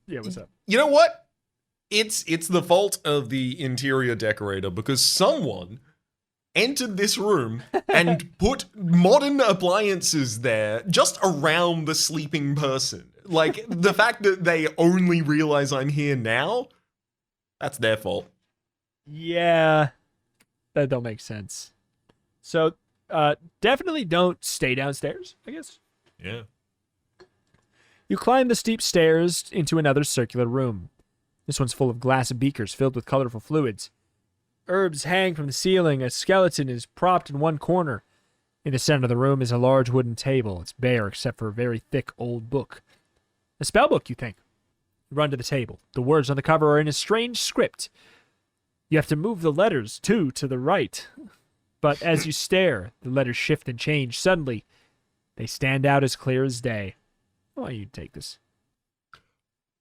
Yeah, what's up? you know what? It's the fault of the interior decorator because someone entered this room and put modern appliances there just around the sleeping person. Like, the fact that they only realize I'm here now, that's their fault. Yeah, that don't make sense. So, definitely don't stay downstairs, I guess. Yeah. You climb the steep stairs into another circular room. This one's full of glass beakers filled with colorful fluids. Herbs hang from the ceiling. A skeleton is propped in one corner. In the center of the room is a large wooden table. It's bare except for a very thick old book. A spell book, you think. You run to the table. The words on the cover are in a strange script. You have to move the letters, too, to the right. But as you stare, the letters shift and change. Suddenly, they stand out as clear as day. Why don't you take this?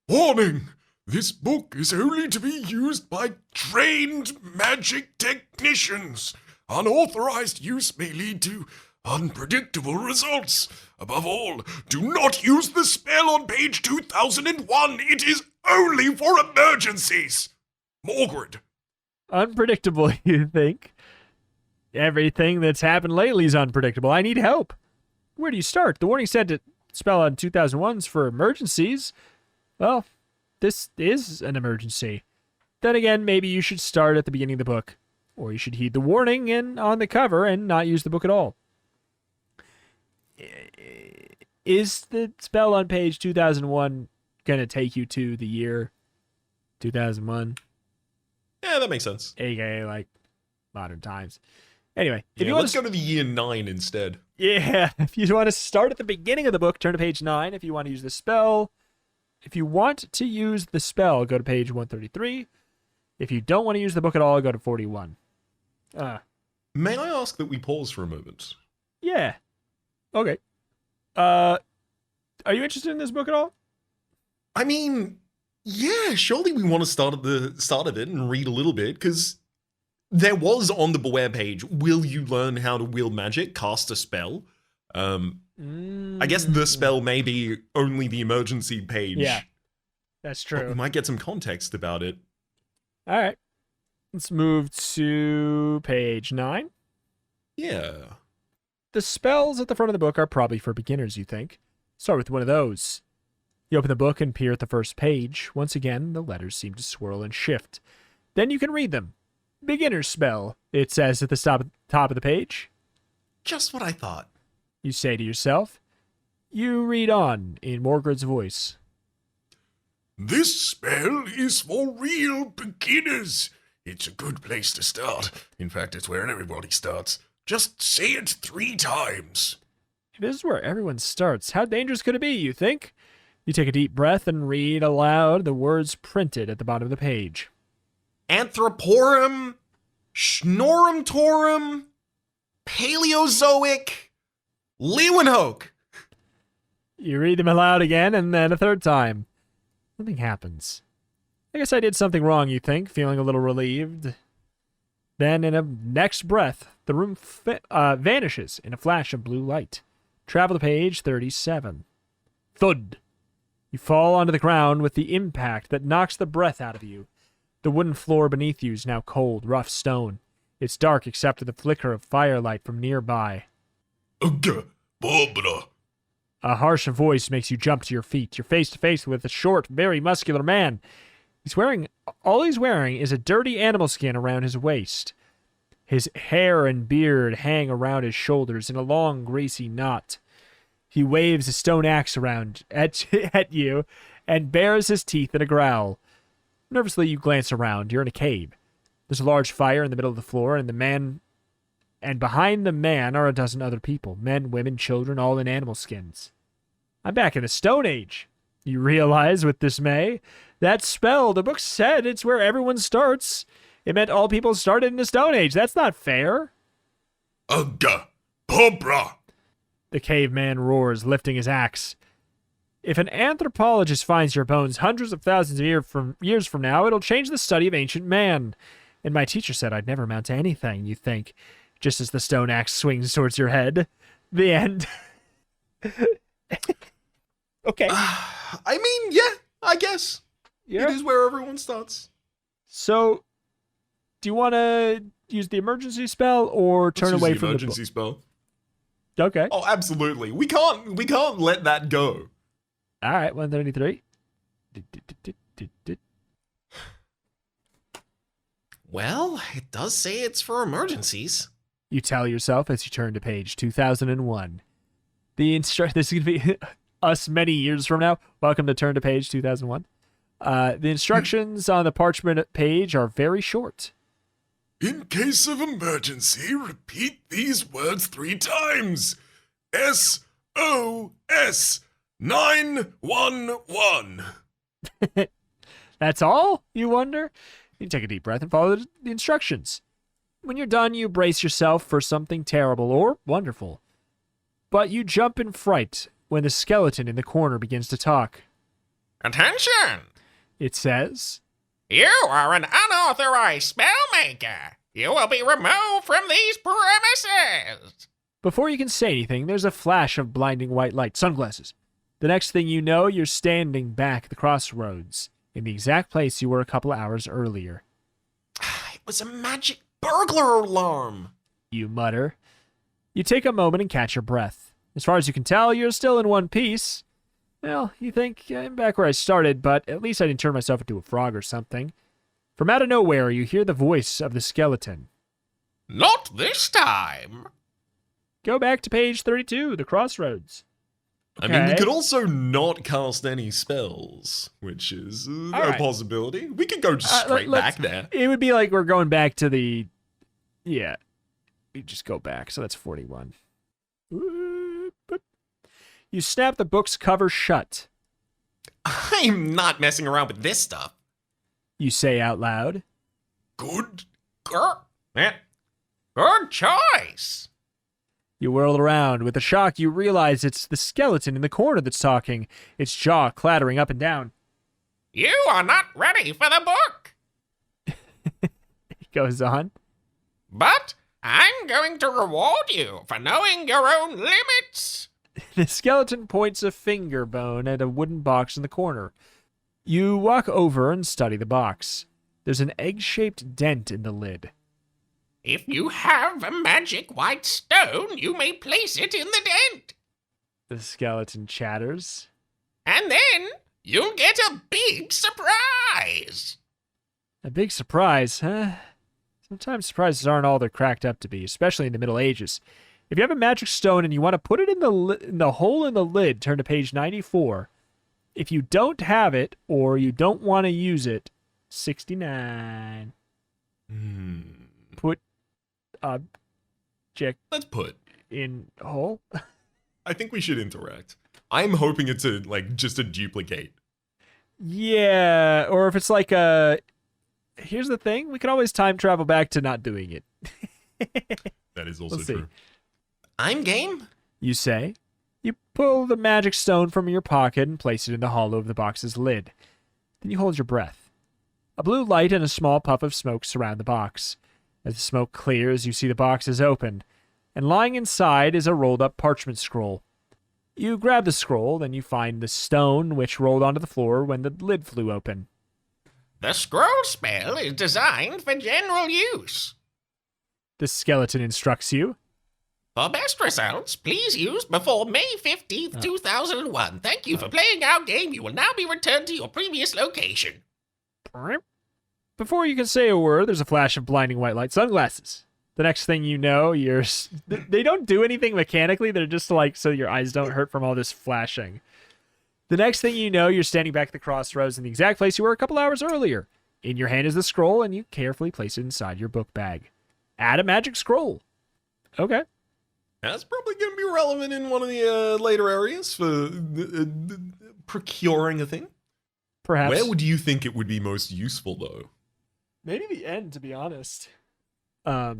Warning! This book is only to be used by trained magic technicians. Unauthorized use may lead to unpredictable results. Above all, do not use the spell on page 2001. It is only for emergencies. Morgred. Unpredictable, you think? Everything that's happened lately is unpredictable. I need help. Where do you start? The warning said to spell on 2001's for emergencies. Well, this is an emergency. Then again, maybe you should start at the beginning of the book. Or you should heed the warning on the cover and not use the book at all. Is the spell on page 2001 going to take you to the year 2001? Yeah, that makes sense. AKA, like, modern times. Anyway, if Yeah, you want let's go to the year 9 instead. Yeah, if you want to start at the beginning of the book, turn to page 9. If you want to use the spell, go to page 133. If you don't want to use the book at all, go to 41. May I ask that we pause for a moment? Yeah. Okay. Are you interested in this book at all? I mean, yeah, surely we want to start at the start of it and read a little bit, because there was on the Beware page, will you learn how to wield magic, cast a spell? I guess the spell may be only the emergency page. Yeah, that's But we true. might get some context about it. All right. Let's move to page 9. Yeah. The spells at the front of the book are probably for beginners, you think. Start with one of those. You open the book and peer at the first page. Once again, the letters seem to swirl and shift. Then you can read them. Beginner's spell, it says at the top of the page. Just what I thought. You say to yourself. You read on in Morgred's voice. This spell is for real beginners. It's a good place to start. In fact, it's where everybody starts. Just say it 3 times. If this is where everyone starts, how dangerous could it be, you think? You take a deep breath and read aloud the words printed at the bottom of the page. Anthroporum, Schnorumtorum, Paleozoic, Leeuwenhoek. You read them aloud again, and then a third time. Nothing happens. I guess I did something wrong, you think, feeling a little relieved. Then, in a next breath, the room vanishes in a flash of blue light. Travel to page 37. Thud! You fall onto the ground with the impact that knocks the breath out of you. The wooden floor beneath you is now cold, rough stone. It's dark except for the flicker of firelight from nearby. Ugh, Barbara. A harsh voice makes you jump to your feet. You're face to face with a short, very muscular man. All he's wearing is a dirty animal skin around his waist. His hair and beard hang around his shoulders in a long, greasy knot. He waves a stone axe around at you and bares his teeth in a growl. Nervously, you glance around. You're in a cave. There's a large fire in the middle of the floor, and behind the man are a dozen other people, men, women, children, all in animal skins. I'm back in the Stone Age, you realize with dismay. That spell, the book said it's where everyone starts. It meant all people started in the Stone Age. That's not fair. Ugh, Barbara. The caveman roars, lifting his axe. If an anthropologist finds your bones hundreds of thousands of years from now, it'll change the study of ancient man. And my teacher said I'd never amount to anything, you think, just as the stone axe swings towards your head. The end. Okay. I mean, yeah, I guess. Yeah. It is where everyone starts. So, do you want to use the emergency spell or turn Let's away use the from the emergency spell. book? Okay. Oh, absolutely. We can't let that go. All right, 133. Well, it does say it's for emergencies. You tell yourself as you turn to page 2001. This is going to be us many years from now. Welcome to Turn to Page 2001. The instructions on the parchment page are very short. In case of emergency, repeat these words 3 times. SOS 911. That's all, you wonder? You take a deep breath and follow the instructions. When you're done, you brace yourself for something terrible or wonderful. But you jump in fright when the skeleton in the corner begins to talk. Attention! It says, You are an unauthorized spellmaker. You will be removed from these premises. Before you can say anything, there's a flash of blinding white light. Sunglasses. The next thing you know, you're standing back at the crossroads, in the exact place you were a couple hours earlier. It was a magic burglar alarm. You mutter. You take a moment and catch your breath. As far as you can tell, you're still in one piece. Well, you think, I'm back where I started, but at least I didn't turn myself into a frog or something. From out of nowhere, you hear the voice of the skeleton. Not this time. Go back to page 32, the crossroads. I mean, we Okay. could also not cast any spells, which is a right. possibility. We could go just straight let's- back there. It would be like we're going back to the... Yeah. We just go back, so that's 41. You snap the book's cover shut. I'm not messing around with this stuff. You say out loud. Good. Good choice. You whirl around. With a shock, you realize it's the skeleton in the corner that's talking, its jaw clattering up and down. You are not ready for the book. He goes on. But I'm going to reward you for knowing your own limits. The skeleton points a finger bone at a wooden box in the corner. You walk over and study the box. There's an egg-shaped dent in the lid. If you have a magic white stone, you may place it in the dent. The skeleton chatters. And then you'll get a big surprise. A big surprise, huh? Sometimes surprises aren't all they're cracked up to be, especially in the Middle Ages. If you have a magic stone and you want to put it in the hole in the lid, turn to page 94. If you don't have it or you don't want to use it, 69. Put object Let's put. in hole. I think we should interact. I'm hoping it's just a duplicate. Yeah, or if it's like a... Here's the thing, we can always time travel back to not doing it. That is also Let's see. true. I'm game. You say. You pull the magic stone from your pocket and place it in the hollow of the box's lid. Then you hold your breath. A blue light and a small puff of smoke surround the box. As the smoke clears, you see the box is open, and lying inside is a rolled-up parchment scroll. You grab the scroll, then you find the stone which rolled onto the floor when the lid flew open. The scroll spell is designed for general use. The skeleton instructs you. For best results, please use before May 15th, 2001. Thank you for playing our game. You will now be returned to your previous location. Before you can say a word, there's a flash of blinding white light. Sunglasses. The next thing you know, they don't do anything mechanically. They're just like so your eyes don't hurt from all this flashing. The next thing you know, you're standing back at the crossroads in the exact place you were a couple hours earlier. In your hand is the scroll, and you carefully place it inside your book bag. Add a magic scroll. Okay. That's probably going to be relevant in one of the later areas for procuring a thing. Perhaps. Where would you think it would be most useful, though? Maybe the end, to be honest. Well,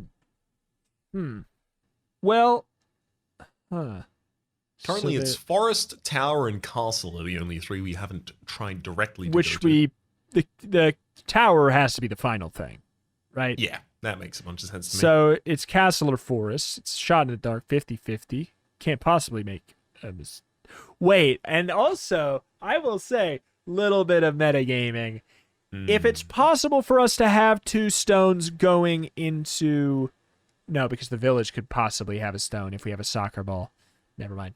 Currently, So it's Forest, Tower, and Castle are the only 3 we haven't tried directly to which go to. the tower has to be the final thing, right? Yeah, that makes a bunch of sense to me. So it's castle or forest. It's shot in the dark, 50-50. Can't possibly make a Wait, and also, I will say, little bit of metagaming. If it's possible for us to have 2 stones going into... No, because the village could possibly have a stone if we have a soccer ball. Never mind.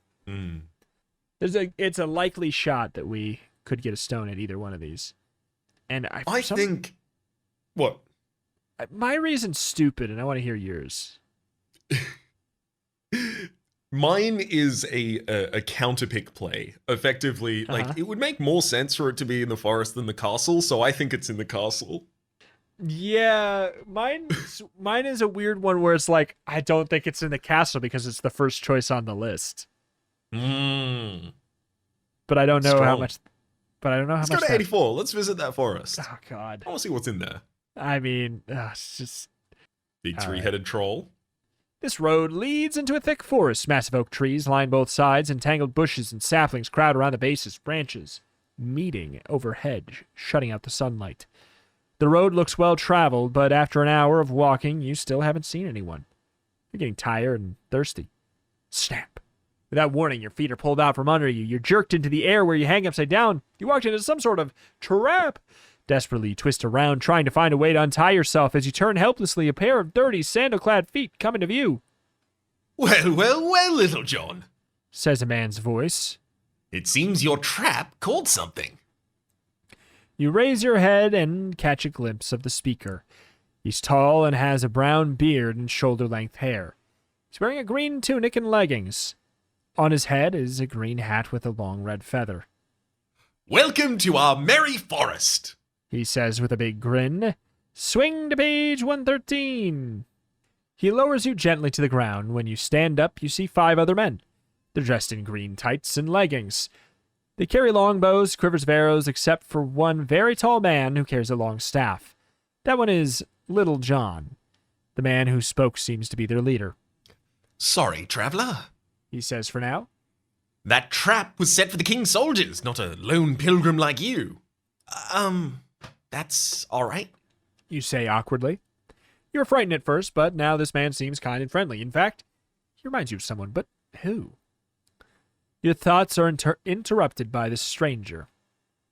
It's a likely shot that we could get a stone at either one of these. And I think. What? my reason's stupid, and I want to hear yours. Mine is a counterpick play. Effectively, like, it would make more sense for it to be in the forest than the castle, so I think it's in the castle. Yeah, mine is a weird one where it's like, I don't think it's in the castle because it's the first choice on the list. But I don't know how Strong. much. But I don't know how Let's much. go to that- 84. Let's visit that forest. Oh God. I want to see what's in there. I mean, it's just. Big All right. three-headed troll. This road leads into a thick forest. Massive oak trees line both sides, and tangled bushes and saplings crowd around the bases, branches meeting overhead, shutting out the sunlight. The road looks well traveled, but after an hour of walking, you still haven't seen anyone. You're getting tired and thirsty. Snap. Without warning, your feet are pulled out from under you. You're jerked into the air where you hang upside down. You walked into some sort of trap. Desperately, you twist around, trying to find a way to untie yourself as you turn helplessly. A pair of dirty, sandal-clad feet come into view, Well, well, well, Little John. says a man's voice. It seems your trap caught something. You raise your head and catch a glimpse of the speaker. He's tall and has a brown beard and shoulder-length hair. He's wearing a green tunic and leggings. On his head is a green hat with a long red feather. Welcome to our merry forest. He says with a big grin. Swing to page 113. He lowers you gently to the ground. When you stand up, you see 5 other men. They're dressed in green tights and leggings. They carry longbows, quivers of arrows, except for one very tall man who carries a long staff. That one is Little John. The man who spoke seems to be their leader. Sorry, traveler. He says for now. That trap was set for the king's soldiers, not a lone pilgrim like you. That's all right. You say awkwardly. You were frightened at first, but now this man seems kind and friendly. In fact, he reminds you of someone, but who? Your thoughts are interrupted by the stranger.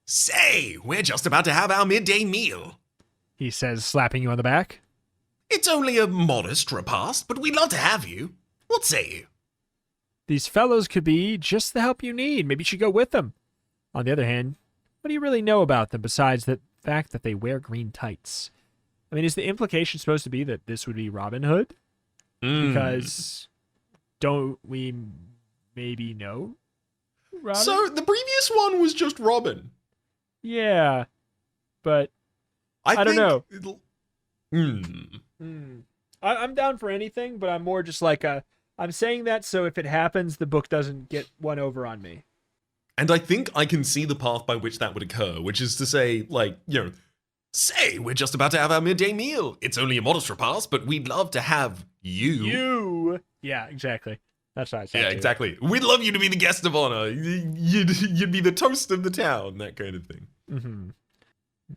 Say, we're just about to have our midday meal. He says, slapping you on the back. It's only a modest repast, but we'd love to have you. What say you? These fellows could be just the help you need. Maybe you should go with them. On the other hand, what do you really know about them besides the fact that they wear green tights? I mean, is the implication supposed to be that this would be Robin Hood? Because don't we maybe know Robin? So the previous one was just Robin. Yeah, but I don't know. I'm down for anything, but I'm more just like I'm saying that so if it happens, the book doesn't get one over on me. And I think I can see the path by which that would occur, which is to say, like, Say, we're just about to have our midday meal. It's only a modest repast, but we'd love to have you. You. Yeah, exactly. That's right. yeah, exactly. We'd love you to be the guest of honor. You'd be the toast of the town, that kind of thing.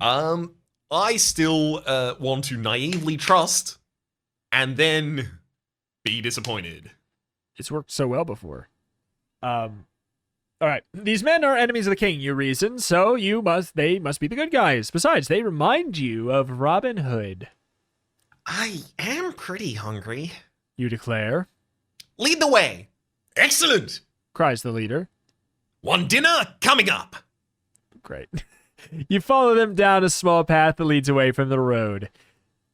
Mm-hmm. I still want to naively trust and then be disappointed. It's worked so well before. All right. These men are enemies of the king, you reason, so they must be the good guys. Besides, they remind you of Robin Hood, I am pretty hungry. you declare, Lead the way. Excellent! cries the leader. One dinner coming up. Great. You follow them down a small path that leads away from the road.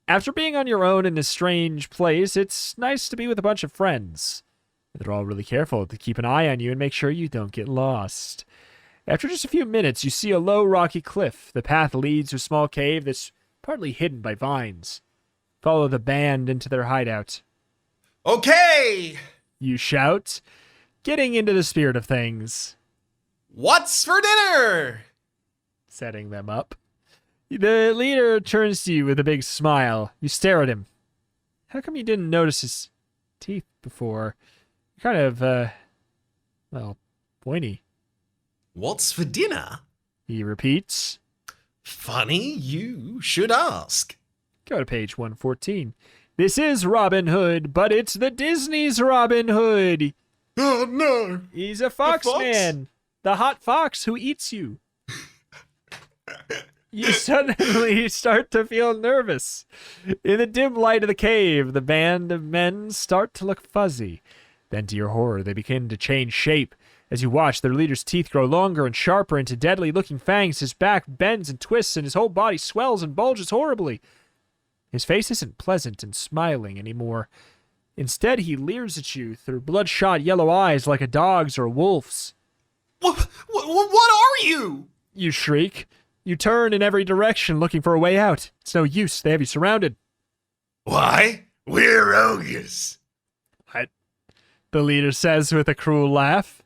After being on your own in a strange place, it's nice to be with a bunch of friends. They're all really careful to keep an eye on you and make sure you don't get lost. After just a few minutes, you see a low rocky cliff. The path leads to a small cave that's partly hidden by vines. Follow the band into their hideout. Okay. You shout, getting into the spirit of things. What's for dinner? Setting them up. The leader turns to you with a big smile. You stare at him. How come you didn't notice his teeth before? Kind of, pointy. What's for dinner? He repeats. Funny you should ask. Go to page 114. This is Robin Hood, but it's the Disney's Robin Hood. Oh, no! He's a fox fox? man. The hot fox who eats you. You suddenly start to feel nervous. In the dim light of the cave, the band of men start to look fuzzy. Then, to your horror, they begin to change shape. As you watch, their leader's teeth grow longer and sharper into deadly-looking fangs. His back bends and twists, and his whole body swells and bulges horribly. His face isn't pleasant and smiling anymore. Instead, he leers at you through bloodshot yellow eyes like a dog's or a wolf's. What are you? You shriek. You turn in every direction looking for a way out. It's no use. They have you surrounded. Why? We're ogres. What? The leader says with a cruel laugh.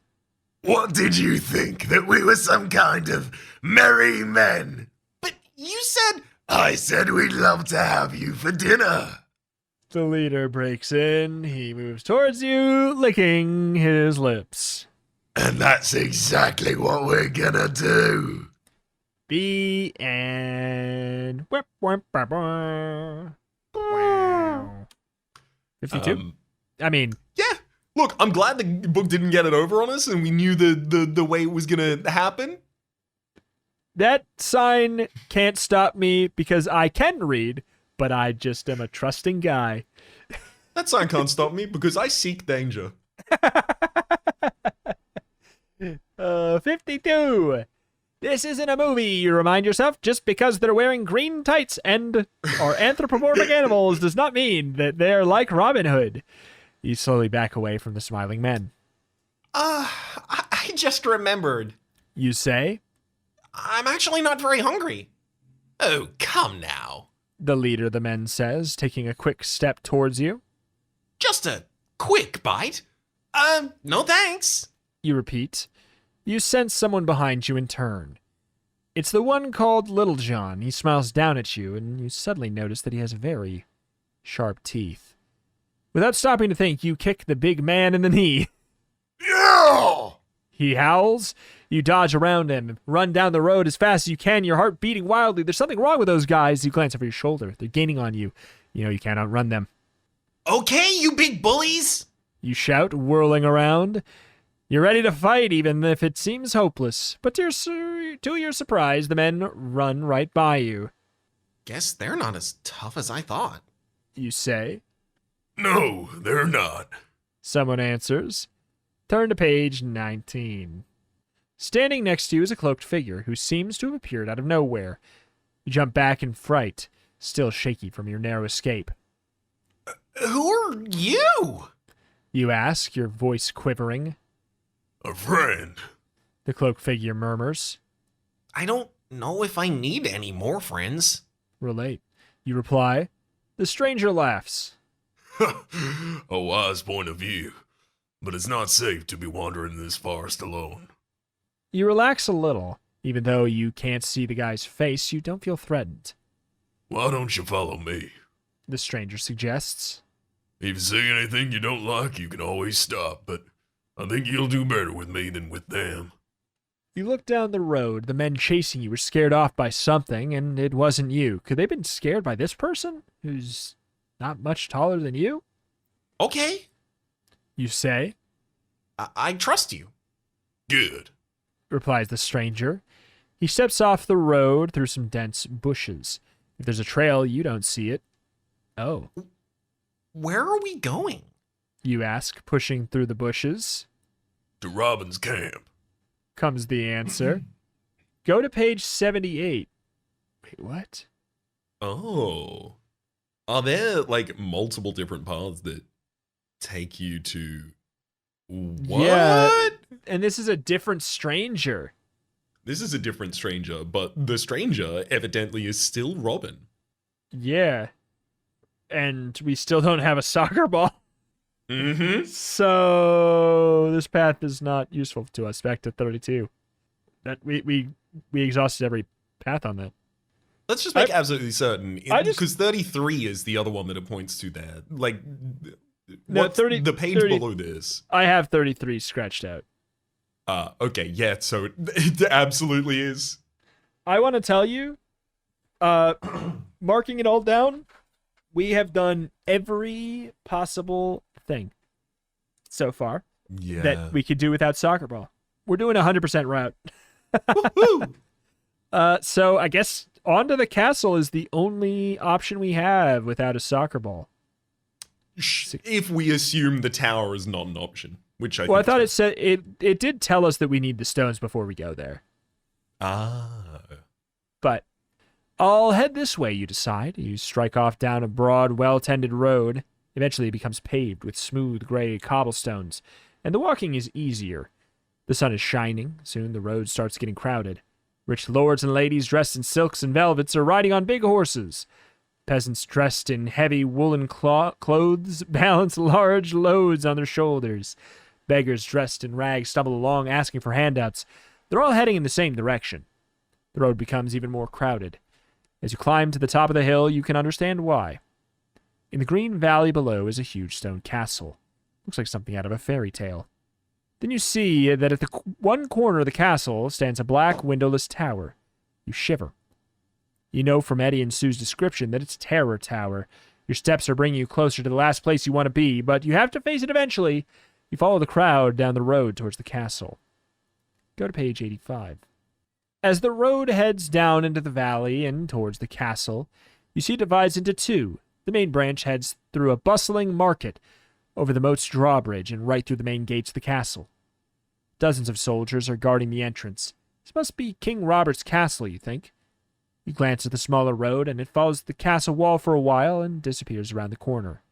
What did you think? That we were some kind of merry men? But you said... I said we'd love to have you for dinner. The leader breaks in. He moves towards you, licking his lips. And that's exactly what we're gonna do. The end. 52? I mean... Yeah. Look, I'm glad the book didn't get it over on us and we knew the way it was going to happen. That sign can't stop me because I can read, but I just am a trusting guy. That sign can't stop me because I seek danger. 52. This isn't a movie, you remind yourself. Just because they're wearing green tights and are anthropomorphic animals does not mean that they're like Robin Hood. You slowly back away from the smiling men. I just remembered. You say? I'm actually not very hungry. Oh, come now. The leader of the men says, taking a quick step towards you. Just a quick bite? No thanks. You repeat. You sense someone behind you and turn. It's the one called Little John. He smiles down at you, and you suddenly notice that he has very sharp teeth. Without stopping to think, you kick the big man in the knee. Yeah! He howls. You dodge around him, run down the road as fast as you can, your heart beating wildly. There's something wrong with those guys. You glance over your shoulder. They're gaining on you. You know you can't outrun them. Okay, you big bullies! You shout, whirling around. You're ready to fight, even if it seems hopeless. But to your surprise, the men run right by you. Guess they're not as tough as I thought. You say. No, they're not. Someone answers. Turn to page 19. Standing next to you is a cloaked figure who seems to have appeared out of nowhere. You jump back in fright, still shaky from your narrow escape. Who are you? You ask, your voice quivering. A friend. The cloaked figure murmurs. I don't know if I need any more friends. Relate. You reply. The stranger laughs. A wise point of view, but it's not safe to be wandering in this forest alone. You relax a little. Even though you can't see the guy's face, you don't feel threatened. Why don't you follow me? The stranger suggests. If you see anything you don't like, you can always stop, but I think you'll do better with me than with them. You look down the road. The men chasing you were scared off by something, and it wasn't you. Could they have been scared by this person, who's not much taller than you? Okay, You say, I trust you. Good. replies the stranger. He steps off the road through some dense bushes. If there's a trail, you don't see it. Oh, Where are we going? you ask, pushing through the bushes. To Robin's camp. Comes the answer. Go to page 78. Wait, what? Oh. Are there, like, multiple different paths that take you to... What? Yeah. And this is a different stranger. This is a different stranger, but the stranger evidently is still Robin. Yeah. And we still don't have a soccer ball. Mm-hmm. So this path is not useful to us. Back to 32. That we exhausted every path on that. Let's just make absolutely certain, I just- because 33 is the other one that it points to there. Like, No, what's 30 the page 30 below this? I have 33 scratched out. Okay, yeah, so it absolutely is. I want to tell you, marking it all down, we have done every possible thing so far Yeah. that we could do without soccer ball. We're doing 100% route. Woohoo! So I guess on to the castle is the only option we have without a soccer ball. If we assume the tower is not an option, which I Well, I think thought is it said it did tell us that we need the stones before we go there. Ah. But I'll head this way, you decide. You strike off down a broad, well-tended road. Eventually it becomes paved with smooth gray cobblestones, and the walking is easier. The sun is shining. Soon the road starts getting crowded. Rich lords and ladies dressed in silks and velvets are riding on big horses. Peasants dressed in heavy woolen clothes balance large loads on their shoulders. Beggars dressed in rags stumble along asking for handouts. They're all heading in the same direction. The road becomes even more crowded. As you climb to the top of the hill, you can understand why. In the green valley below is a huge stone castle. Looks like something out of a fairy tale. Then you see that at the one corner of the castle stands a black windowless tower. You shiver. You know from Eddie and Sue's description that it's Terror Tower. Your steps are bringing you closer to the last place you want to be, but you have to face it eventually. You follow the crowd down the road towards the castle. Go to page 85. As the road heads down into the valley and towards the castle, you see it divides into two. The main branch heads through a bustling market, over the moat's drawbridge, and right through the main gates of the castle. Dozens of soldiers are guarding the entrance. This must be King Robert's castle, you think. You glance at the smaller road, and it follows the castle wall for a while and disappears around the corner.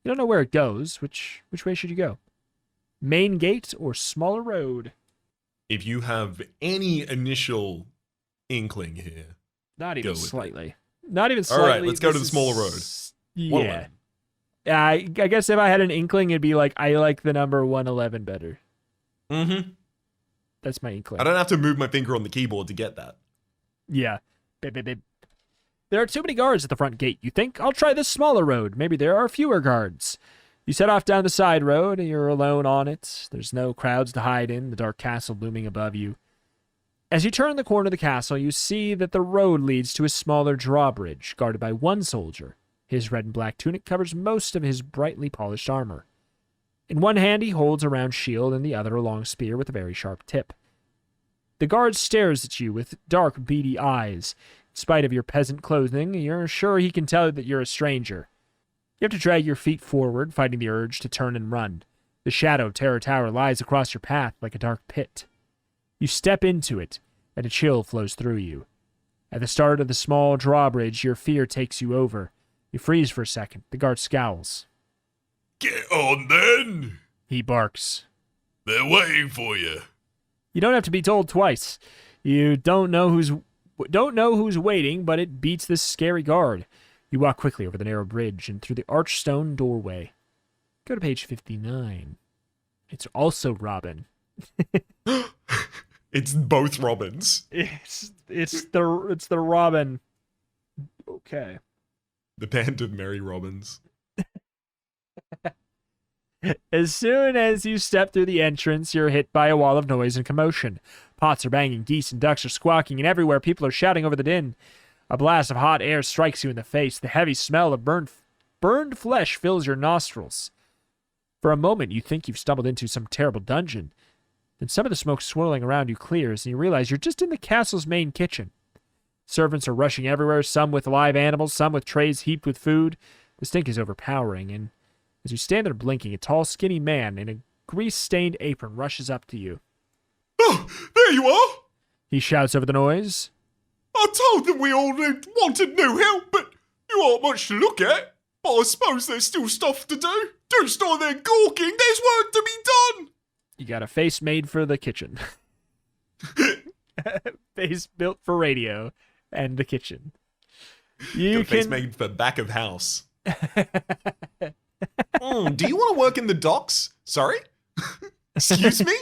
You don't know where it goes. Which way should you go? Main gate or smaller road? If you have any initial inkling here. Not even Go with it. slightly. Not even slightly. All right, let's go to the This smaller road. is- Yeah. 111. I guess if I had an inkling, it'd be like, I like the number 111 better. Mm-hmm. That's my inkling. I don't have to move my finger on the keyboard to get that. Yeah. Beep, beep, beep. There are too many guards at the front gate. You think, I'll try this smaller road. Maybe there are fewer guards. You set off down the side road, and you're alone on it. There's no crowds to hide in, the dark castle looming above you. As you turn the corner of the castle, you see that the road leads to a smaller drawbridge, guarded by one soldier. His red and black tunic covers most of his brightly polished armor. In one hand he holds a round shield, and the other a long spear with a very sharp tip. The guard stares at you with dark, beady eyes. In spite of your peasant clothing, you're sure he can tell that you're a stranger. You have to drag your feet forward, fighting the urge to turn and run. The shadow of Terror Tower lies across your path like a dark pit. You step into it, and a chill flows through you. At the start of the small drawbridge, your fear takes you over. You freeze for a second. The guard scowls. Get on then. He barks. They're waiting for you. You don't have to be told twice. You don't know who's waiting, but it beats this scary guard. You walk quickly over the narrow bridge and through the arched stone doorway. Go to page 59. It's also Robin. It's both Robins. It's the Robin. Okay. The band of merry Robins. As soon as you step through the entrance, you're hit by a wall of noise and commotion. Pots are banging, geese and ducks are squawking, and everywhere people are shouting over the din. A blast of hot air strikes you in the face. The heavy smell of burned flesh fills your nostrils. For a moment, you think you've stumbled into some terrible dungeon. Then some of the smoke swirling around you clears, and you realize you're just in the castle's main kitchen. Servants are rushing everywhere, some with live animals, some with trays heaped with food. The stink is overpowering, and as you stand there blinking, a tall, skinny man in a grease-stained apron rushes up to you. Oh, there you are! He shouts over the noise. I told them we all wanted new help, but you aren't much to look at. But I suppose there's still stuff to do. Don't stand there gawking, there's work to be done! You got a face made for the kitchen. Face built for radio and the kitchen. You Got a face can... made for back of house. Do you want to work in the docks? Sorry? Excuse me?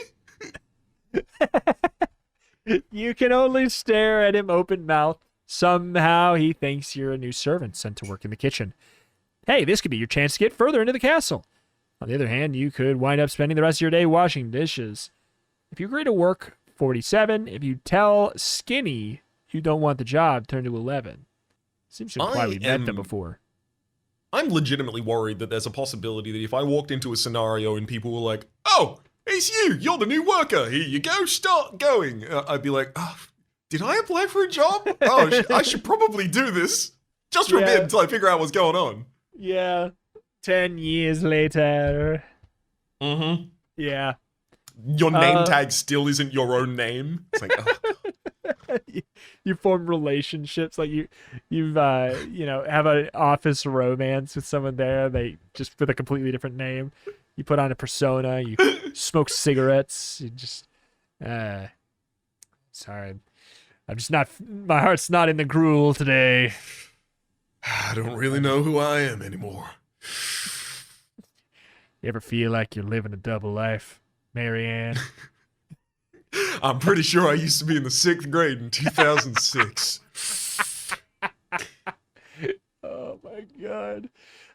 You can only stare at him open mouthed. Somehow he thinks you're a new servant sent to work in the kitchen. Hey, this could be your chance to get further into the castle. On the other hand, you could wind up spending the rest of your day washing dishes. If you agree to work 47, if you tell Skinny you don't want the job, turn to 11. Seems to imply we met them before. I'm legitimately worried that there's a possibility that if I walked into a scenario and people were like, oh, it's you, you're the new worker, here you go, start going. I'd be like, oh, did I apply for a job? Oh, I should probably do this. Just for a bit until I figure out what's going on. Yeah. 10 years later. Mm-hmm. Yeah. Your name tag still isn't your own name. It's like, oh, You form relationships, like you've have an office romance with someone there. They just with a completely different name. You put on a persona. You smoke cigarettes. You just sorry, I'm just not. My heart's not in the gruel today. I don't really know who I am anymore. You ever feel like you're living a double life, Marianne? I'm pretty sure I used to be in the 6th grade in 2006. Oh my god.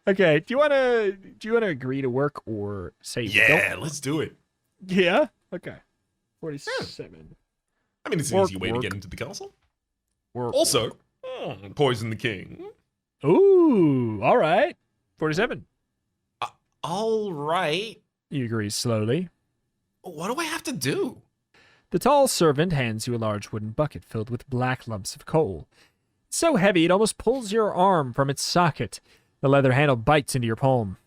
Okay, do you wanna agree to work or say you Yeah, don't? let's do it. Yeah. Okay. 47. I mean, it's an Work, easy way to work. get into the castle. Work. Also, poison the king. Ooh, all right. 47. All right. You agree slowly. What do I have to do? The tall servant hands you a large wooden bucket filled with black lumps of coal. It's so heavy it almost pulls your arm from its socket. The leather handle bites into your palm.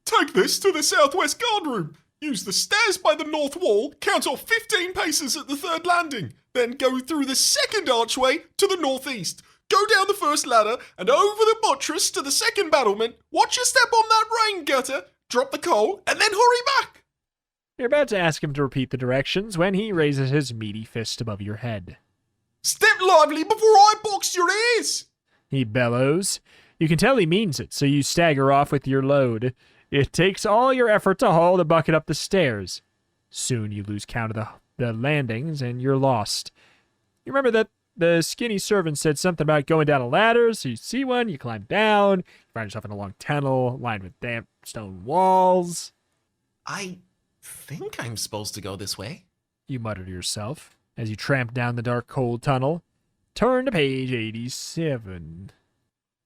Take this to the southwest guard room. Use the stairs by the north wall, count off 15 paces at the 3rd landing, then go through the 2nd archway to the northeast. Go down the 1st ladder and over the buttress to the 2nd battlement. Watch your step on that rain gutter, drop the coal, and then hurry back. You're about to ask him to repeat the directions when he raises his meaty fist above your head. Step lively before I box your ears. He bellows. You can tell he means it, so you stagger off with your load. It takes all your effort to haul the bucket up the stairs. Soon you lose count of the landings and you're lost. You remember that the skinny servant said something about going down a ladder, so you see one, you climb down, you find yourself in a long tunnel lined with damp stone walls. I think I'm supposed to go this way. You mutter to yourself as you tramp down the dark, cold tunnel. Turn to page 87.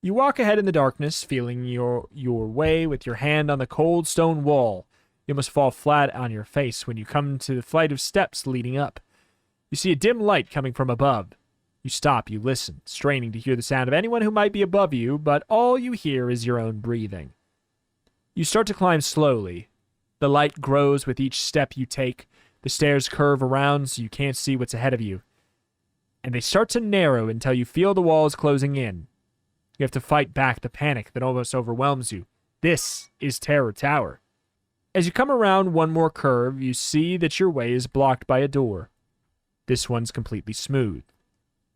You walk ahead in the darkness, feeling your way with your hand on the cold stone wall. You almost fall flat on your face when you come to the flight of steps leading up. You see a dim light coming from above. You stop, you listen, straining to hear the sound of anyone who might be above you, but all you hear is your own breathing. You start to climb slowly. The light grows with each step you take. The stairs curve around so you can't see what's ahead of you. And they start to narrow until you feel the walls closing in. You have to fight back the panic that almost overwhelms you. This is Terror Tower. As you come around one more curve, you see that your way is blocked by a door. This one's completely smooth.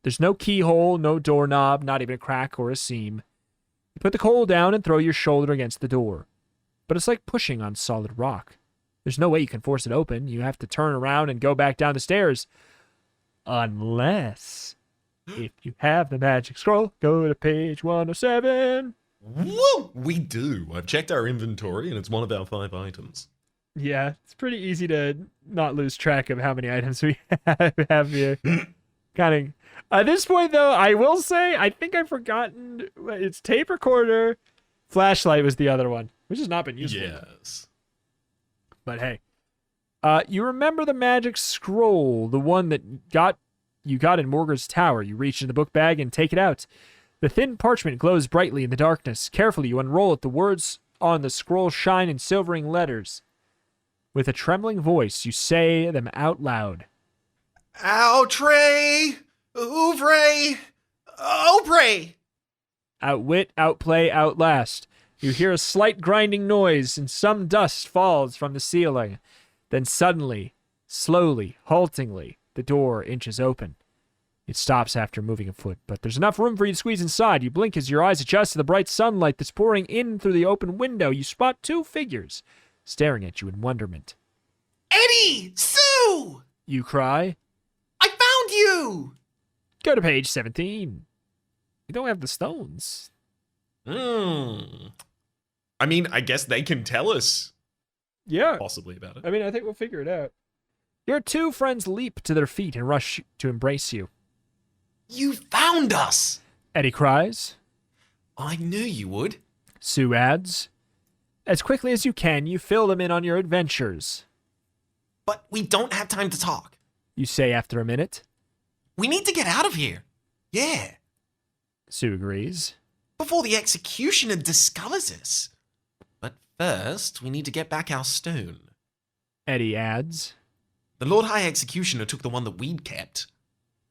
There's no keyhole, no doorknob, not even a crack or a seam. You put the coal down and throw your shoulder against the door. But it's like pushing on solid rock. There's no way you can force it open. You have to turn around and go back down the stairs. Unless, if you have the magic scroll, go to page 107. Woo! We do. I've checked our inventory and it's one of our 5 items. Yeah, it's pretty easy to not lose track of how many items we have here. Kind of. At this point, though, I will say, I think I've forgotten. It's tape recorder. Flashlight was the other one, which has not been useful. Yes. But hey, you remember the magic scroll, the one that you got in Morgar's tower. You reach in the book bag and take it out. The thin parchment glows brightly in the darkness. Carefully, you unroll it. The words on the scroll shine in silvering letters. With a trembling voice, you say them out loud. Outre! Ouvre! Opre! Outwit, outplay, outlast. You hear a slight grinding noise, and some dust falls from the ceiling. Then suddenly, slowly, haltingly, the door inches open. It stops after moving a foot, but there's enough room for you to squeeze inside. You blink as your eyes adjust to the bright sunlight that's pouring in through the open window. You spot 2 figures staring at you in wonderment. Eddie! Sue! You cry. I found you! Go to page 17. You don't have the stones. I mean, I guess they can tell us Yeah. possibly about it. I mean, I think we'll figure it out. Your 2 friends leap to their feet and rush to embrace you. You found us! Eddie cries. I knew you would. Sue adds. As quickly as you can, you fill them in on your adventures. But we don't have time to talk. You say after a minute. We need to get out of here. Yeah. Sue agrees. Before the executioner discovers us. But first, we need to get back our stone. Eddie adds. The Lord High Executioner took the one that we'd kept.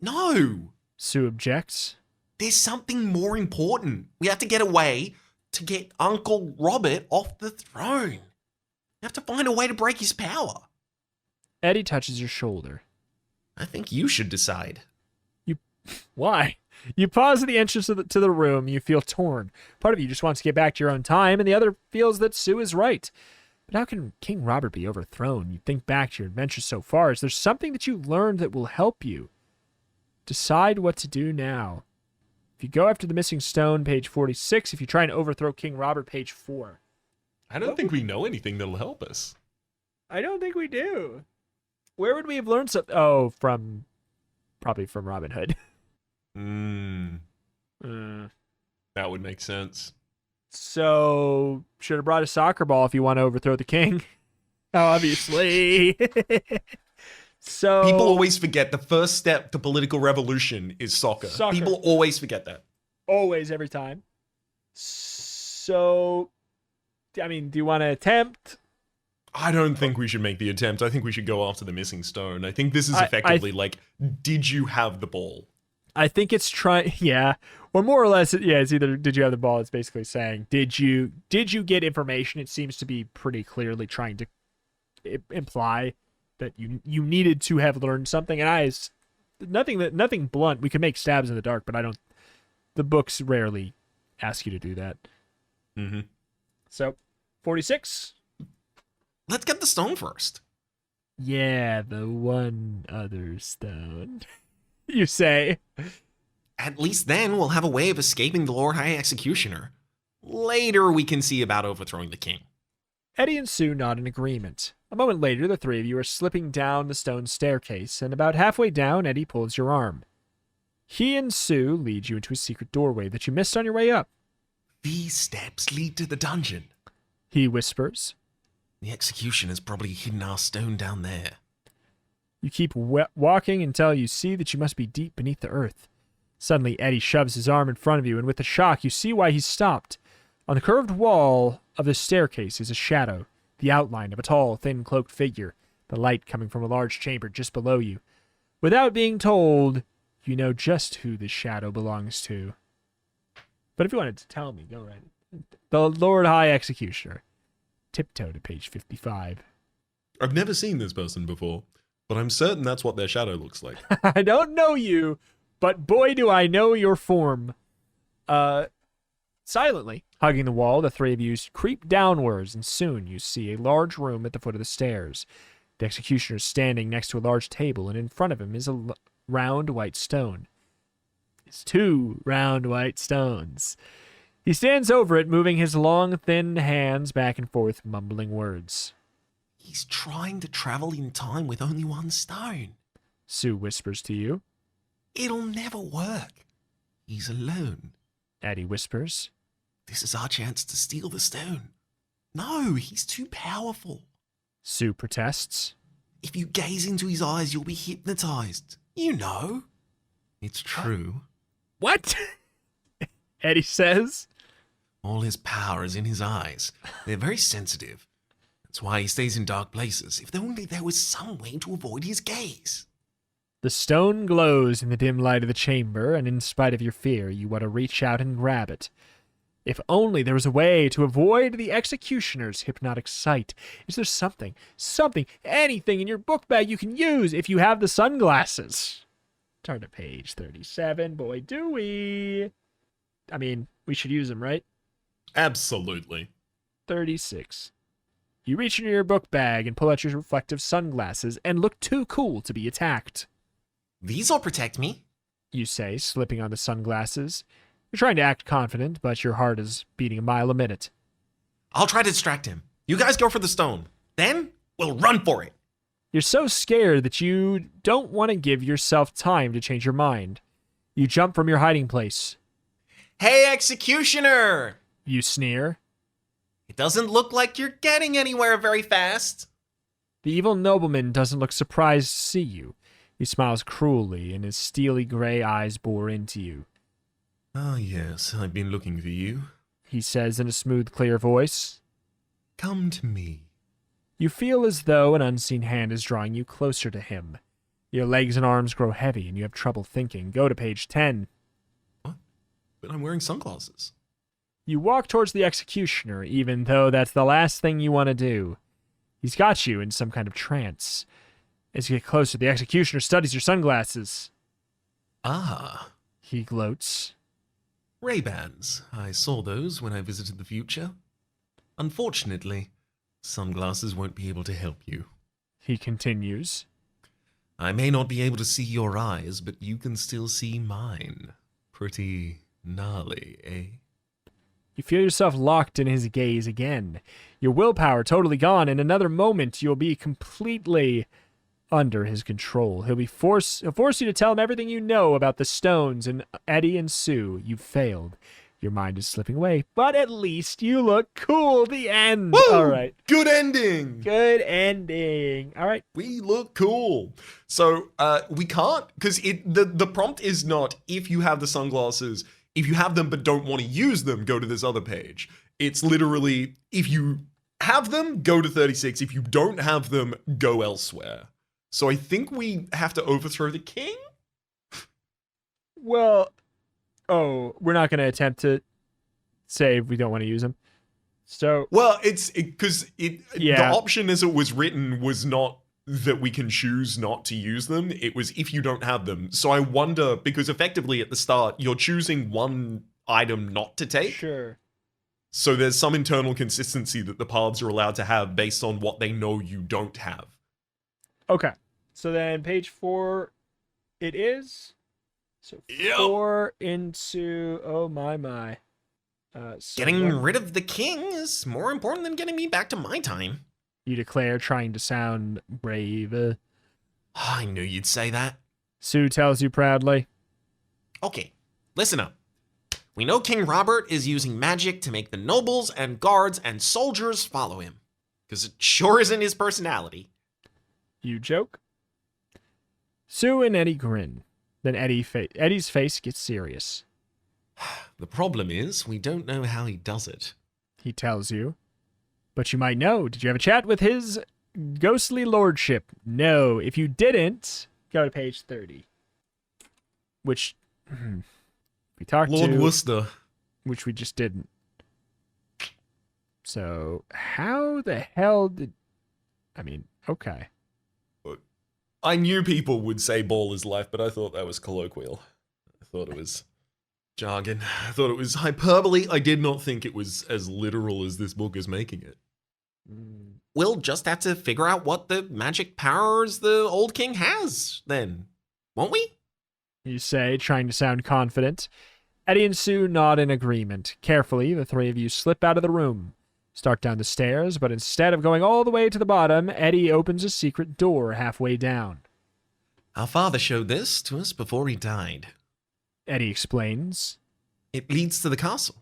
No! Sue objects. There's something more important. We have to get away to get Uncle Robert off the throne. We have to find a way to break his power. Eddie touches your shoulder. I think you should decide. Why? You pause at the entrance to the room. You feel torn. Part of you just wants to get back to your own time, and the other feels that Sue is right. But how can King Robert be overthrown? You think back to your adventures so far. Is there something that you learned that will help you? Decide what to do now. If you go after the missing stone, page 46. If you try and overthrow King Robert, page 4. I don't think we know anything that'll help us. I don't think we do. Where would we have learned something? Oh, probably from Robin Hood. That would make sense. So, should have brought a soccer ball if you want to overthrow the king. Obviously. So People always forget the first step to political revolution is soccer. People always forget that. Always, every time. So, I mean, do you want to attempt? I don't think we should make the attempt. I think we should go after the missing stone. I think this is effectively like, did you have the ball? I think it's trying, yeah. Or more or less, yeah, it's either did you have the ball, it's basically saying, did you get information? It seems to be pretty clearly trying to imply that you needed to have learned something. And nothing blunt. We can make stabs in the dark, but the books rarely ask you to do that. Mm-hmm. So, 46. Let's get the stone first. Yeah, the one other stone. You say. At least then we'll have a way of escaping the Lord High Executioner. Later we can see about overthrowing the king. Eddie and Sue nod in agreement. A moment later, the three of you are slipping down the stone staircase, and about halfway down, Eddie pulls your arm. He and Sue lead you into a secret doorway that you missed on your way up. These steps lead to the dungeon. He whispers. The executioner's probably hidden our stone down there. You keep walking until you see that you must be deep beneath the earth. Suddenly, Eddie shoves his arm in front of you, and with a shock, you see why he's stopped. On the curved wall of the staircase is a shadow, the outline of a tall, thin-cloaked figure, the light coming from a large chamber just below you. Without being told, you know just who this shadow belongs to. But if you wanted to tell me, go right. The Lord High Executioner. Tiptoe to page 55. I've never seen this person before, but I'm certain that's what their shadow looks like. I don't know you, but boy do I know your form. Silently, hugging the wall, the three of you creep downwards, and soon you see a large room at the foot of the stairs. The executioner is standing next to a large table, and in front of him is a round white stone. It's 2 round white stones. He stands over it, moving his long, thin hands back and forth, mumbling words. He's trying to travel in time with only one stone. Sue whispers to you. It'll never work. He's alone. Eddie whispers. This is our chance to steal the stone. No, he's too powerful. Sue protests. If you gaze into his eyes, you'll be hypnotized. You know. It's true. What? Eddie says. All his power is in his eyes. They're very sensitive. That's why he stays in dark places. If only there was some way to avoid his gaze. The stone glows in the dim light of the chamber, and in spite of your fear, you want to reach out and grab it. If only there was a way to avoid the executioner's hypnotic sight. Is there something, anything in your book bag you can use if you have the sunglasses? Turn to page 37. Boy, do we. I mean, we should use them, right? Absolutely. 36. You reach into your book bag and pull out your reflective sunglasses and look too cool to be attacked. These'll protect me, you say, slipping on the sunglasses. You're trying to act confident, but your heart is beating a mile a minute. I'll try to distract him. You guys go for the stone. Then we'll run for it. You're so scared that you don't want to give yourself time to change your mind. You jump from your hiding place. Hey, executioner! You sneer. It doesn't look like you're getting anywhere very fast. The evil nobleman doesn't look surprised to see you. He smiles cruelly, and his steely gray eyes bore into you. Ah, yes, I've been looking for you. He says in a smooth, clear voice. Come to me. You feel as though an unseen hand is drawing you closer to him. Your legs and arms grow heavy and you have trouble thinking. Go to page 10. What? But I'm wearing sunglasses. You walk towards the executioner, even though that's the last thing you want to do. He's got you in some kind of trance. As you get closer, the executioner studies your sunglasses. Ah, He gloats. Ray-Bans. I saw those when I visited the future. Unfortunately, sunglasses won't be able to help you. He continues. I may not be able to see your eyes, but you can still see mine. Pretty gnarly, eh? You feel yourself locked in his gaze again. Your willpower totally gone. In another moment, you'll be completely under his control. He'll force you to tell him everything you know about the stones and Eddie and Sue. You've failed. Your mind is slipping away, but at least you look cool. The end. Woo! All right. Good ending! Good ending. All right. We look cool. So we can't, because the prompt is not if you have the sunglasses, if you have them but don't want to use them, go to this other page. It's literally, if you have them, go to 36. If you don't have them, go elsewhere. So I think we have to overthrow the king? Well, we're not going to attempt to save. We don't want to use them. So, Well, it's because the Yeah. option as it was written was not that we can choose not to use them. It was if you don't have them. So I wonder, because effectively at the start, you're choosing one item not to take. sure. So there's some internal consistency that the paths are allowed to have based on what they know you don't have. Okay. So then page 4, it is. So Yep. 4 into, oh my. So Getting what- rid of the king is more important than getting me back to my time. You declare, trying to sound brave. I knew you'd say that. Sue tells you proudly. Okay, listen up. We know King Robert is using magic to make the nobles and guards and soldiers follow him. Because it sure isn't his personality. You joke. Sue and Eddie grin. Then Eddie's face gets serious. The problem is, we don't know how he does it. He tells you. But you might know. Did you have a chat with his ghostly lordship? No. If you didn't, go to page 30. Which we talked Lord to, Worcester. which we just didn't. So how the hell did... I mean, okay. I knew people would say ball is life, but I thought that was colloquial. I thought it was jargon. I thought it was hyperbole. I did not think it was as literal as this book is making it. We'll just have to figure out what the magic powers the old king has, then. Won't we? You say, trying to sound confident. Eddie and Sue nod in agreement. Carefully, the three of you slip out of the room. Start down the stairs, but instead of going all the way to the bottom, Eddie opens a secret door halfway down. Our father showed this to us before he died. Eddie explains. It leads to the castle.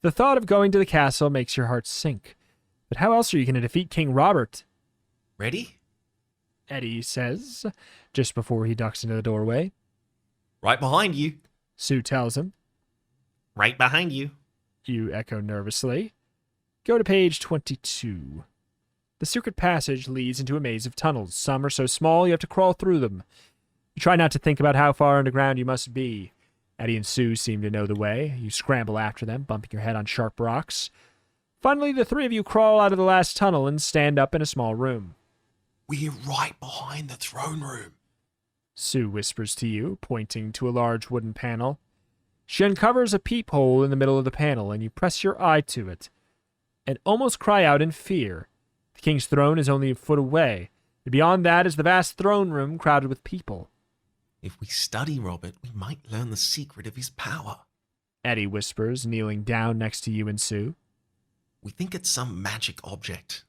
The thought of going to the castle makes your heart sink. But how else are you going to defeat King Robert? Ready? Eddie says, just before he ducks into the doorway. Right behind you. Sue tells him. Right behind you. You echo nervously. Go to page 22. The secret passage leads into a maze of tunnels. Some are so small you have to crawl through them. You try not to think about how far underground you must be. Eddie and Sue seem to know the way. You scramble after them, bumping your head on sharp rocks. Finally, the three of you crawl out of the last tunnel and stand up in a small room. We're right behind the throne room. Sue whispers to you, pointing to a large wooden panel. She uncovers a peephole in the middle of the panel, and you press your eye to it, and almost cry out in fear. The king's throne is only a foot away, and beyond that is the vast throne room crowded with people. If we study Robert, we might learn the secret of his power. Eddie whispers, kneeling down next to you and Sue. We think it's some magic object.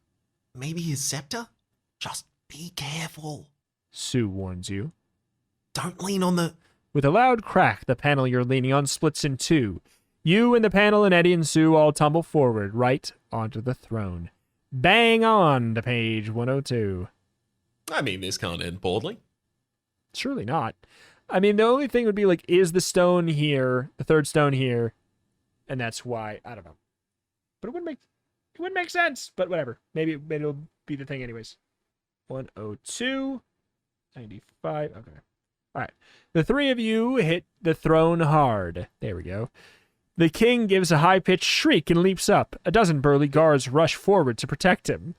Maybe his scepter? Just be careful. Sue warns you. Don't lean on the... With a loud crack, the panel you're leaning on splits in two. You and the panel and Eddie and Sue all tumble forward, right onto the throne. Bang on to page 102. I mean, this can't end poorly. Surely not. I mean, the only thing would be like, is the stone here, the third stone here? And that's why, I don't know. But it wouldn't make sense, but whatever. Maybe it'll be the thing anyways. 102, 95. Okay. All right. The three of you hit the throne hard. There we go. The king gives a high-pitched shriek and leaps up. A dozen burly guards rush forward to protect him.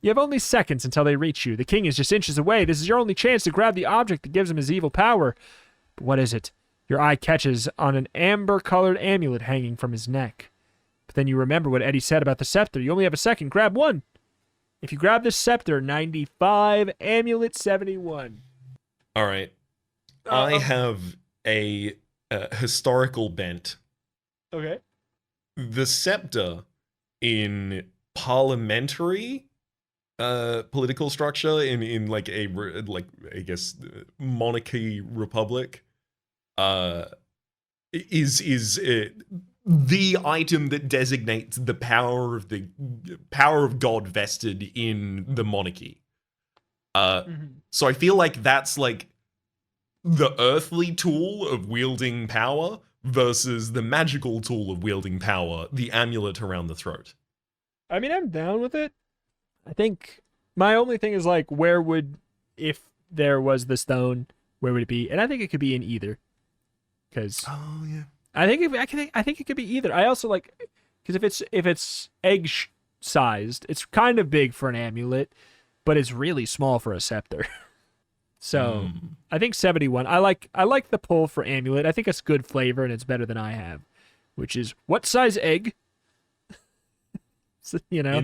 You have only seconds until they reach you. The king is just inches away. This is your only chance to grab the object that gives him his evil power. But what is it? Your eye catches on an amber-colored amulet hanging from his neck. But then you remember what Eddie said about the scepter. You only have a second. Grab one. If you grab the scepter, 95, amulet 71. All right. I have a historical bent. Okay. The scepter in parliamentary political structure in like I guess monarchy republic is the item that designates the power of God vested in the monarchy. So I feel like that's like the earthly tool of wielding power versus the magical tool of wielding power, the amulet around the throat. I mean, I'm down with it. I think my only thing is like, where would, if there was the stone, where would it be? And I think it could be in either. Because I think it could be either. I also like, because if it's egg sized, it's kind of big for an amulet, but it's really small for a scepter. So I think 71. I like the pull for amulet. I think it's good flavor and it's better than I have, which is what size egg? So, you know,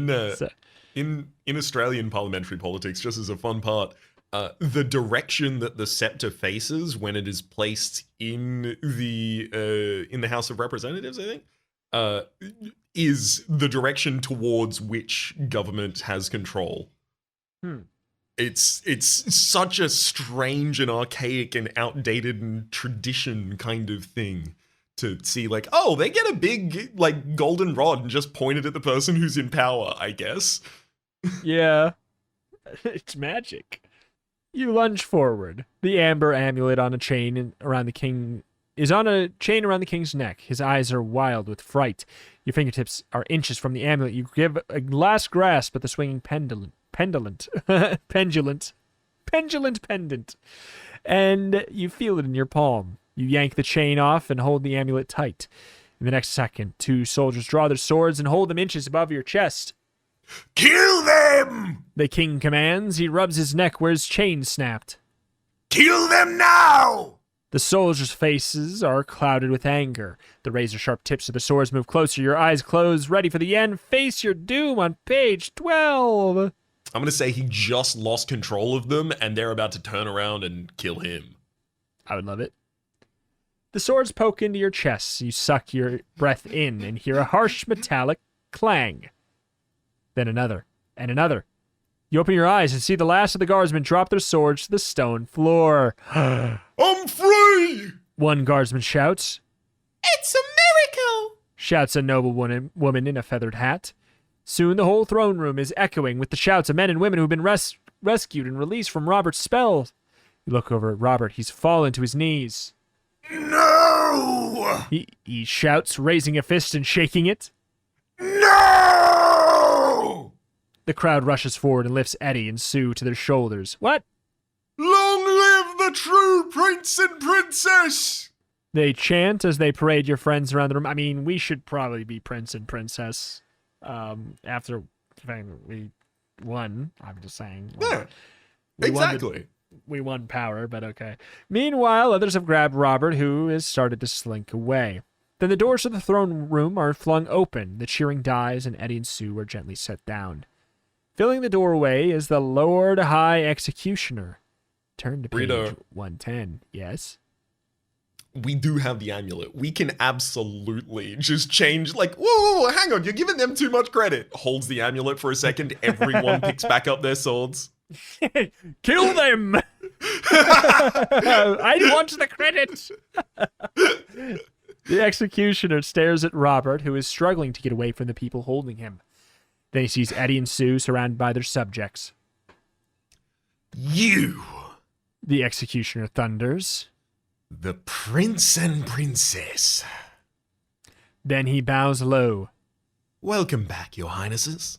in Australian parliamentary politics, just as a fun part, the direction that the scepter faces when it is placed in the House of Representatives, I think, is the direction towards which government has control. It's such a strange and archaic and outdated and tradition kind of thing to see, like, oh, they get a big like golden rod and just point it at the person who's in power, I guess. Yeah. It's magic. You lunge forward. The amber amulet on a chain around the king is on a chain around the king's neck. His eyes are wild with fright. Your fingertips are inches from the amulet. You give a last grasp at the swinging pendulent, and you feel it in your palm. You yank the chain off and hold the amulet tight. In the next second, two soldiers draw their swords and hold them inches above your chest. Kill them! The king commands. He rubs his neck where his chain snapped. Kill them now! The soldiers' faces are clouded with anger. The razor-sharp tips of the swords move closer. Your eyes close, ready for the end. Face your doom on page 12. I'm going to say he just lost control of them and they're about to turn around and kill him. I would love it. The swords poke into your chest. You suck your breath in and hear a harsh metallic clang. Then another, and another. You open your eyes and see the last of the guardsmen drop their swords to the stone floor. I'm free! One guardsman shouts. It's a miracle! Shouts a noble woman in a feathered hat. Soon the whole throne room is echoing with the shouts of men and women who've been rescued and released from Robert's spell. You look over at Robert. He's fallen to his knees. No! He shouts, raising a fist and shaking it. No! The crowd rushes forward and lifts Eddie and Sue to their shoulders. What? Long live the true prince and princess! They chant as they parade your friends around the room. I mean, we should probably be prince and princess after we won. I'm just saying. Yeah, We exactly. We won power, but okay. Meanwhile, others have grabbed Robert, who has started to slink away. Then the doors of the throne room are flung open. The cheering dies, and Eddie and Sue are gently set down. Filling the doorway is the Lord High Executioner. Turn to page Rita. 110. Yes? We do have the amulet. We can absolutely just change, like, whoa, hang on, you're giving them too much credit. Holds the amulet for a second, everyone picks back up their swords. Kill them! I want the credit! The executioner stares at Robert, who is struggling to get away from the people holding him. Then he sees Eddie and Sue surrounded by their subjects. You, The executioner thunders. the prince and princess. Then he bows low. Welcome back, your highnesses.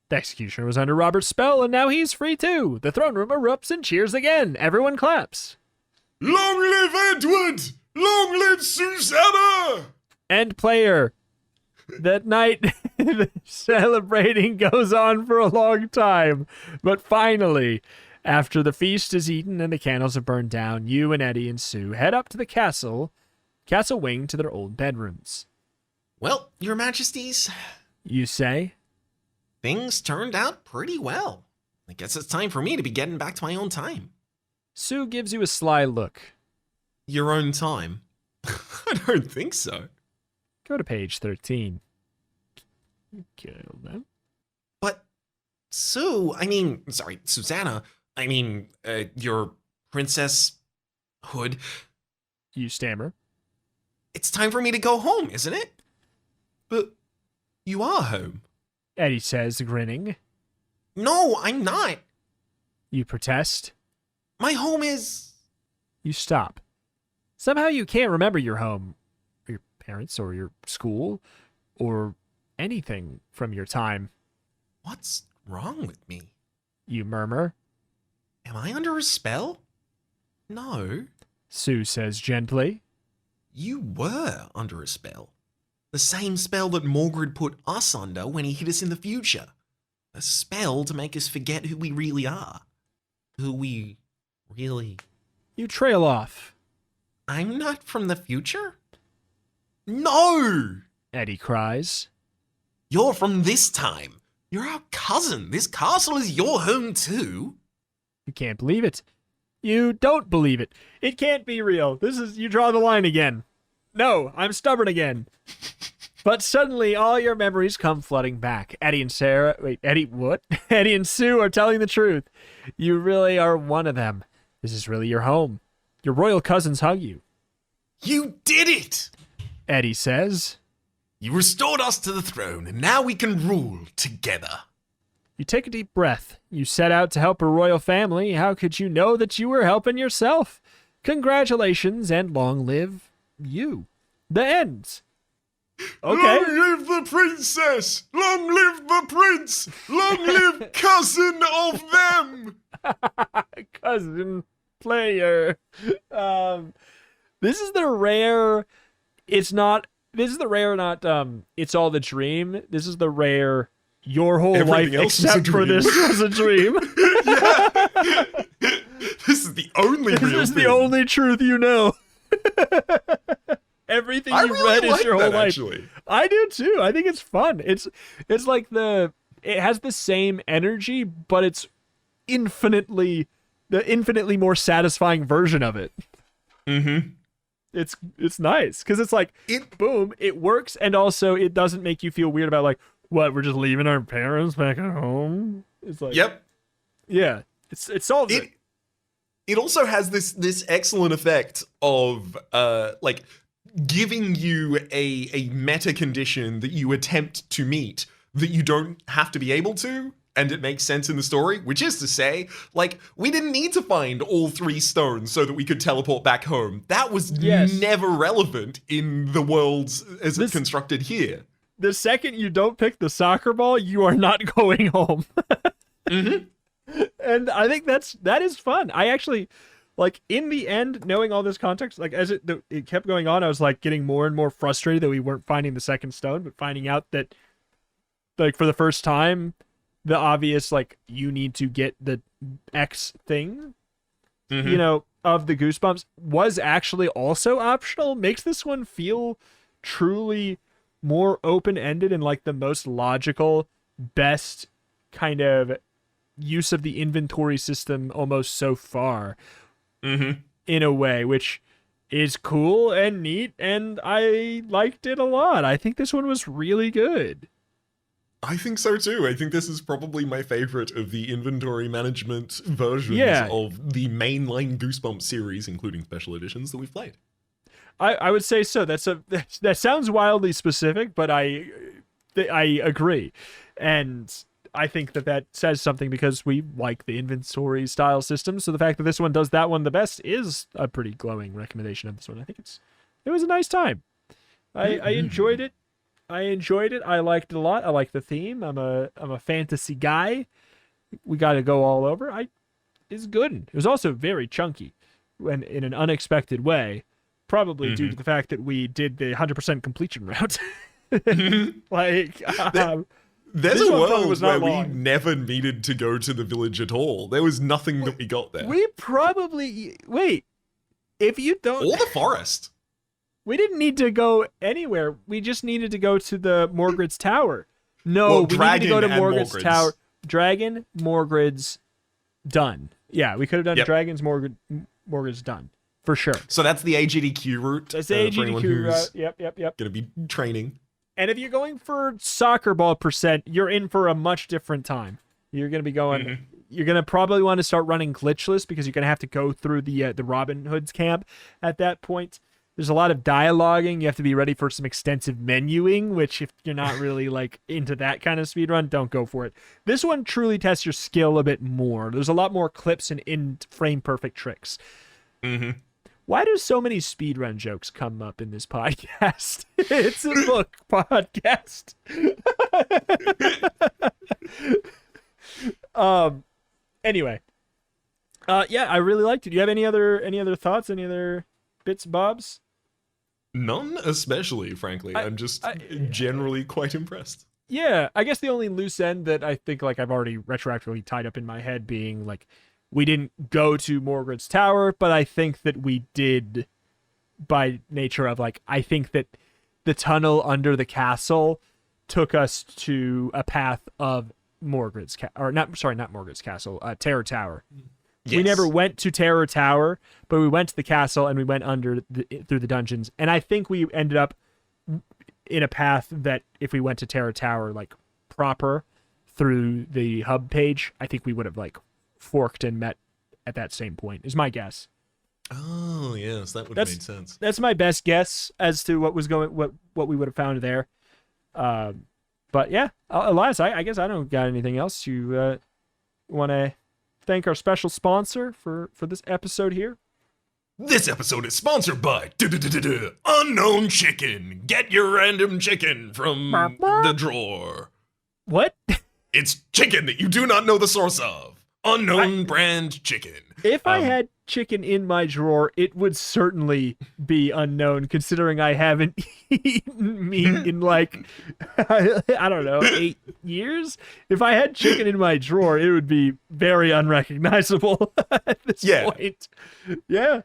The executioner was under Robert's spell, and now he's free too. The throne room erupts and cheers again. Everyone claps. Long live Edward! Long live Susanna! End player. That night, the celebrating goes on for a long time. But finally, after the feast is eaten and the candles are burned down, you and Eddie and Sue head up to the castle wing to their old bedrooms. Well, Your Majesties, You say? things turned out pretty well. I guess it's time for me to be getting back to my own time. Sue gives you a sly look. Your own time? I don't think so. Go to page 13. Kill them. But Susanna, your princess hood, You stammer. it's time for me to go home, isn't it? But you are home. Eddie says, grinning. No, I'm not. You protest. My home is... You stop. Somehow you can't remember your home, or your parents, or your school, or anything from your time. What's wrong with me? You murmur. Am I under a spell? No. Sue says gently. You were under a spell. The same spell that Morgred put us under when he hit us in the future. A spell to make us forget who we really are. Who we really... You trail off. I'm not from the future? No! Eddie cries. You're from this time. You're our cousin. This castle is your home too. You can't believe it. You don't believe it. It can't be real. You draw the line again. No, I'm stubborn again. But suddenly, all your memories come flooding back. Eddie and Sue are telling the truth. You really are one of them. This is really your home. Your royal cousins hug you. You did it! Eddie says. You restored us to the throne, and now we can rule together. You take a deep breath. You set out to help a royal family. How could you know that you were helping yourself? Congratulations, and long live you. The end. Okay. Long live the princess! Long live the prince! Long live cousin of them! Cousin player. This is the rare. It's not all the dream. This is the rare. Your whole Everything life, else was a except for dream. this, was a dream. This is the only This real is thing. the only truth you know. Everything I you really read is like your whole that, life. actually. I do too. I think it's fun. It's like it has the same energy, but it's the infinitely more satisfying version of it. Mm-hmm. It's nice because it's like boom, it works, and also it doesn't make you feel weird about like what we're just leaving our parents back at home. It's like Yep. yeah, it solves it. It also has this excellent effect of like giving you a meta condition that you attempt to meet that you don't have to be able to, and it makes sense in the story, which is to say, like, we didn't need to find all 3 stones so that we could teleport back home. That was never relevant in the worlds as it's constructed here. The second you don't pick the soccer ball, you are not going home. Mm-hmm. And I think that is fun. I actually, like, in the end, knowing all this context, like, as it kept going on, I was, like, getting more and more frustrated that we weren't finding the second stone, but finding out that, like, for the first time, the obvious, like, you need to get the X thing, you know, of the Goosebumps was actually also optional, makes this one feel truly more open-ended and, like, the most logical, best kind of use of the inventory system almost so far, in a way, which is cool and neat, and I liked it a lot. I think this one was really good. I think so too. I think this is probably my favorite of the inventory management versions of the mainline Goosebumps series, including special editions that we've played. I would say so. That sounds wildly specific, but I agree, and I think that says something because we like the inventory style system. So the fact that this one does that one the best is a pretty glowing recommendation of this one. I think it was a nice time. I enjoyed it. I enjoyed it. I liked it a lot. I like the theme. I'm a fantasy guy. We got to go all over. It's good. It was also very chunky, and in an unexpected way, probably due to the fact that we did the 100% completion route. Like, There's this a one probably world was where not we long. never needed to go to the village at all. There was nothing that we got there. We probably wait. If you don't, Or the forest. we didn't need to go anywhere. We just needed to go to the Morgrid's Tower. No, Well, we needed to go to Dragon and Morgrid's Morgrid's. Tower. Dragon, Morgrid's, done. Yeah, we could have done Yep. Dragon's, Morgrid's, done for sure. So that's the AGDQ route. That's the for anyone AGDQ who's route. Yep. going to be training. And if you're going for soccer ball percent, you're in for a much different time. You're going to be going. You're going to probably want to start running glitchless because you're going to have to go through the Robin Hood's camp at that point. There's a lot of dialoguing. You have to be ready for some extensive menuing, which if you're not really like into that kind of speed run, don't go for it. This one truly tests your skill a bit more. There's a lot more clips and in frame perfect tricks. Why do so many speedrun jokes come up in this podcast? It's a book podcast. Anyway. Yeah, I really liked it. Do you have any other thoughts? Any other bits and bobs? None especially, frankly. I'm just generally quite impressed. Yeah, I guess the only loose end that I think like I've already retroactively tied up in my head being like we didn't go to Morgrid's Tower, but I think that we did by nature of like I think that the tunnel under the castle took us to a path of Morgrid's not Morgrid's Castle, Terror Tower. Yes. We never went to Terror Tower, but we went to the castle and we went through the dungeons. And I think we ended up in a path that if we went to Terror Tower like proper through the hub page, I think we would have like forked and met at that same point. Is my guess. Oh, yes, that would have made sense. That's my best guess as to what we would have found there. But yeah, Elias, I guess I don't got anything else. You want to thank our special sponsor for this episode here? This episode is sponsored by Unknown Chicken. Get your random chicken from the drawer. What? It's chicken that you do not know the source of. Unknown brand chicken. If I had chicken in my drawer, it would certainly be unknown, considering I haven't eaten meat in like, I don't know, 8 years. If I had chicken in my drawer, it would be very unrecognizable at this point. Yeah.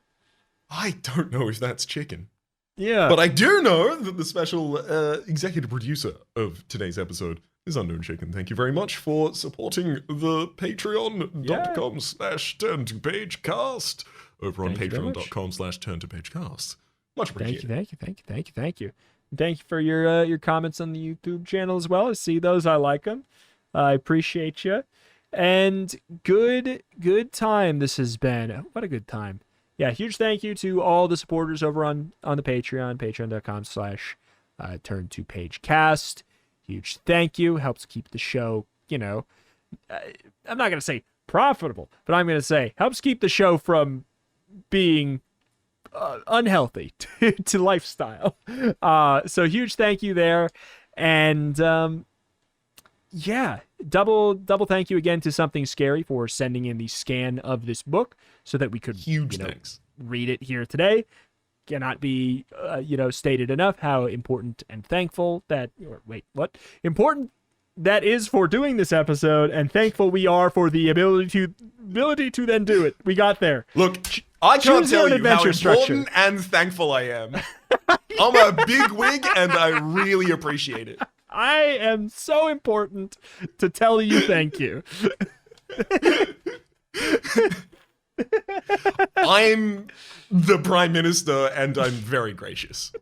I don't know if that's chicken. Yeah. But I do know that the special executive producer of today's episode is Unknown Chicken. Thank you very much for supporting the patreon.com/turn-to-pagecast over on patreon.com/turn-to-pagecast. Much appreciated. Thank you. Thank you for your comments on the YouTube channel as well. I see those. I like them. I appreciate you. And good time this has been. What a good time. Yeah, huge thank you to all the supporters over on the Patreon, patreon.com/turn-to-pagecast. Huge thank you. Helps keep the show, I'm not going to say profitable, but I'm going to say helps keep the show from being unhealthy to lifestyle. So huge thank you there. And yeah, double thank you again to Something Scary for sending in the scan of this book so that we could Thanks. read it here today. Cannot be stated enough how important and thankful important that is for doing this episode, and thankful we are for the ability to then do it. We got there. Look, I can't Choose your tell own you how adventure important structure. and thankful I am. I'm a big wig and I really appreciate it. I am so important to tell you thank you. I'm the Prime Minister and I'm very gracious.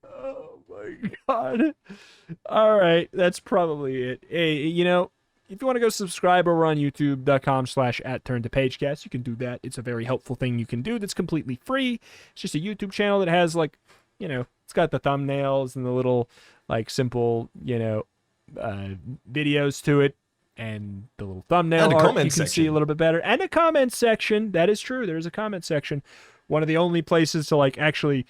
Oh my god. All right, that's probably it. Hey, if you want to go subscribe over on youtube.com/@turn-to-pagecast, you can do that. It's a very helpful thing you can do that's completely free. It's just a YouTube channel that has it's got the thumbnails and the little simple, videos to it. And the little thumbnail And a art comment you can see section. a little bit better. And a comment section. That is true. There is a comment section. One of the only places to actually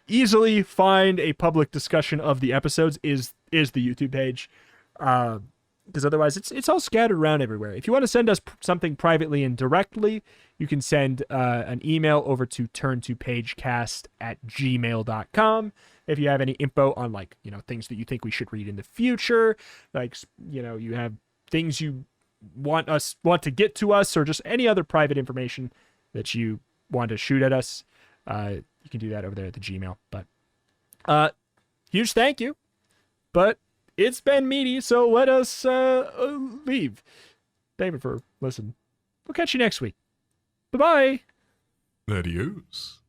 easily find a public discussion of the episodes is the YouTube page. Because otherwise it's all scattered around everywhere. If you want to send us something privately and directly, you can send an email over to turntopagecast@gmail.com. If you have any info on, like, you know, things that you think we should read in the future, like, you know, you have things you want to get to us, or just any other private information that you want to shoot at us, you can do that over there at the Gmail. But huge thank you. But it's been meaty, so let us leave. Thank you for listening. We'll catch you next week. Bye-bye. Adios.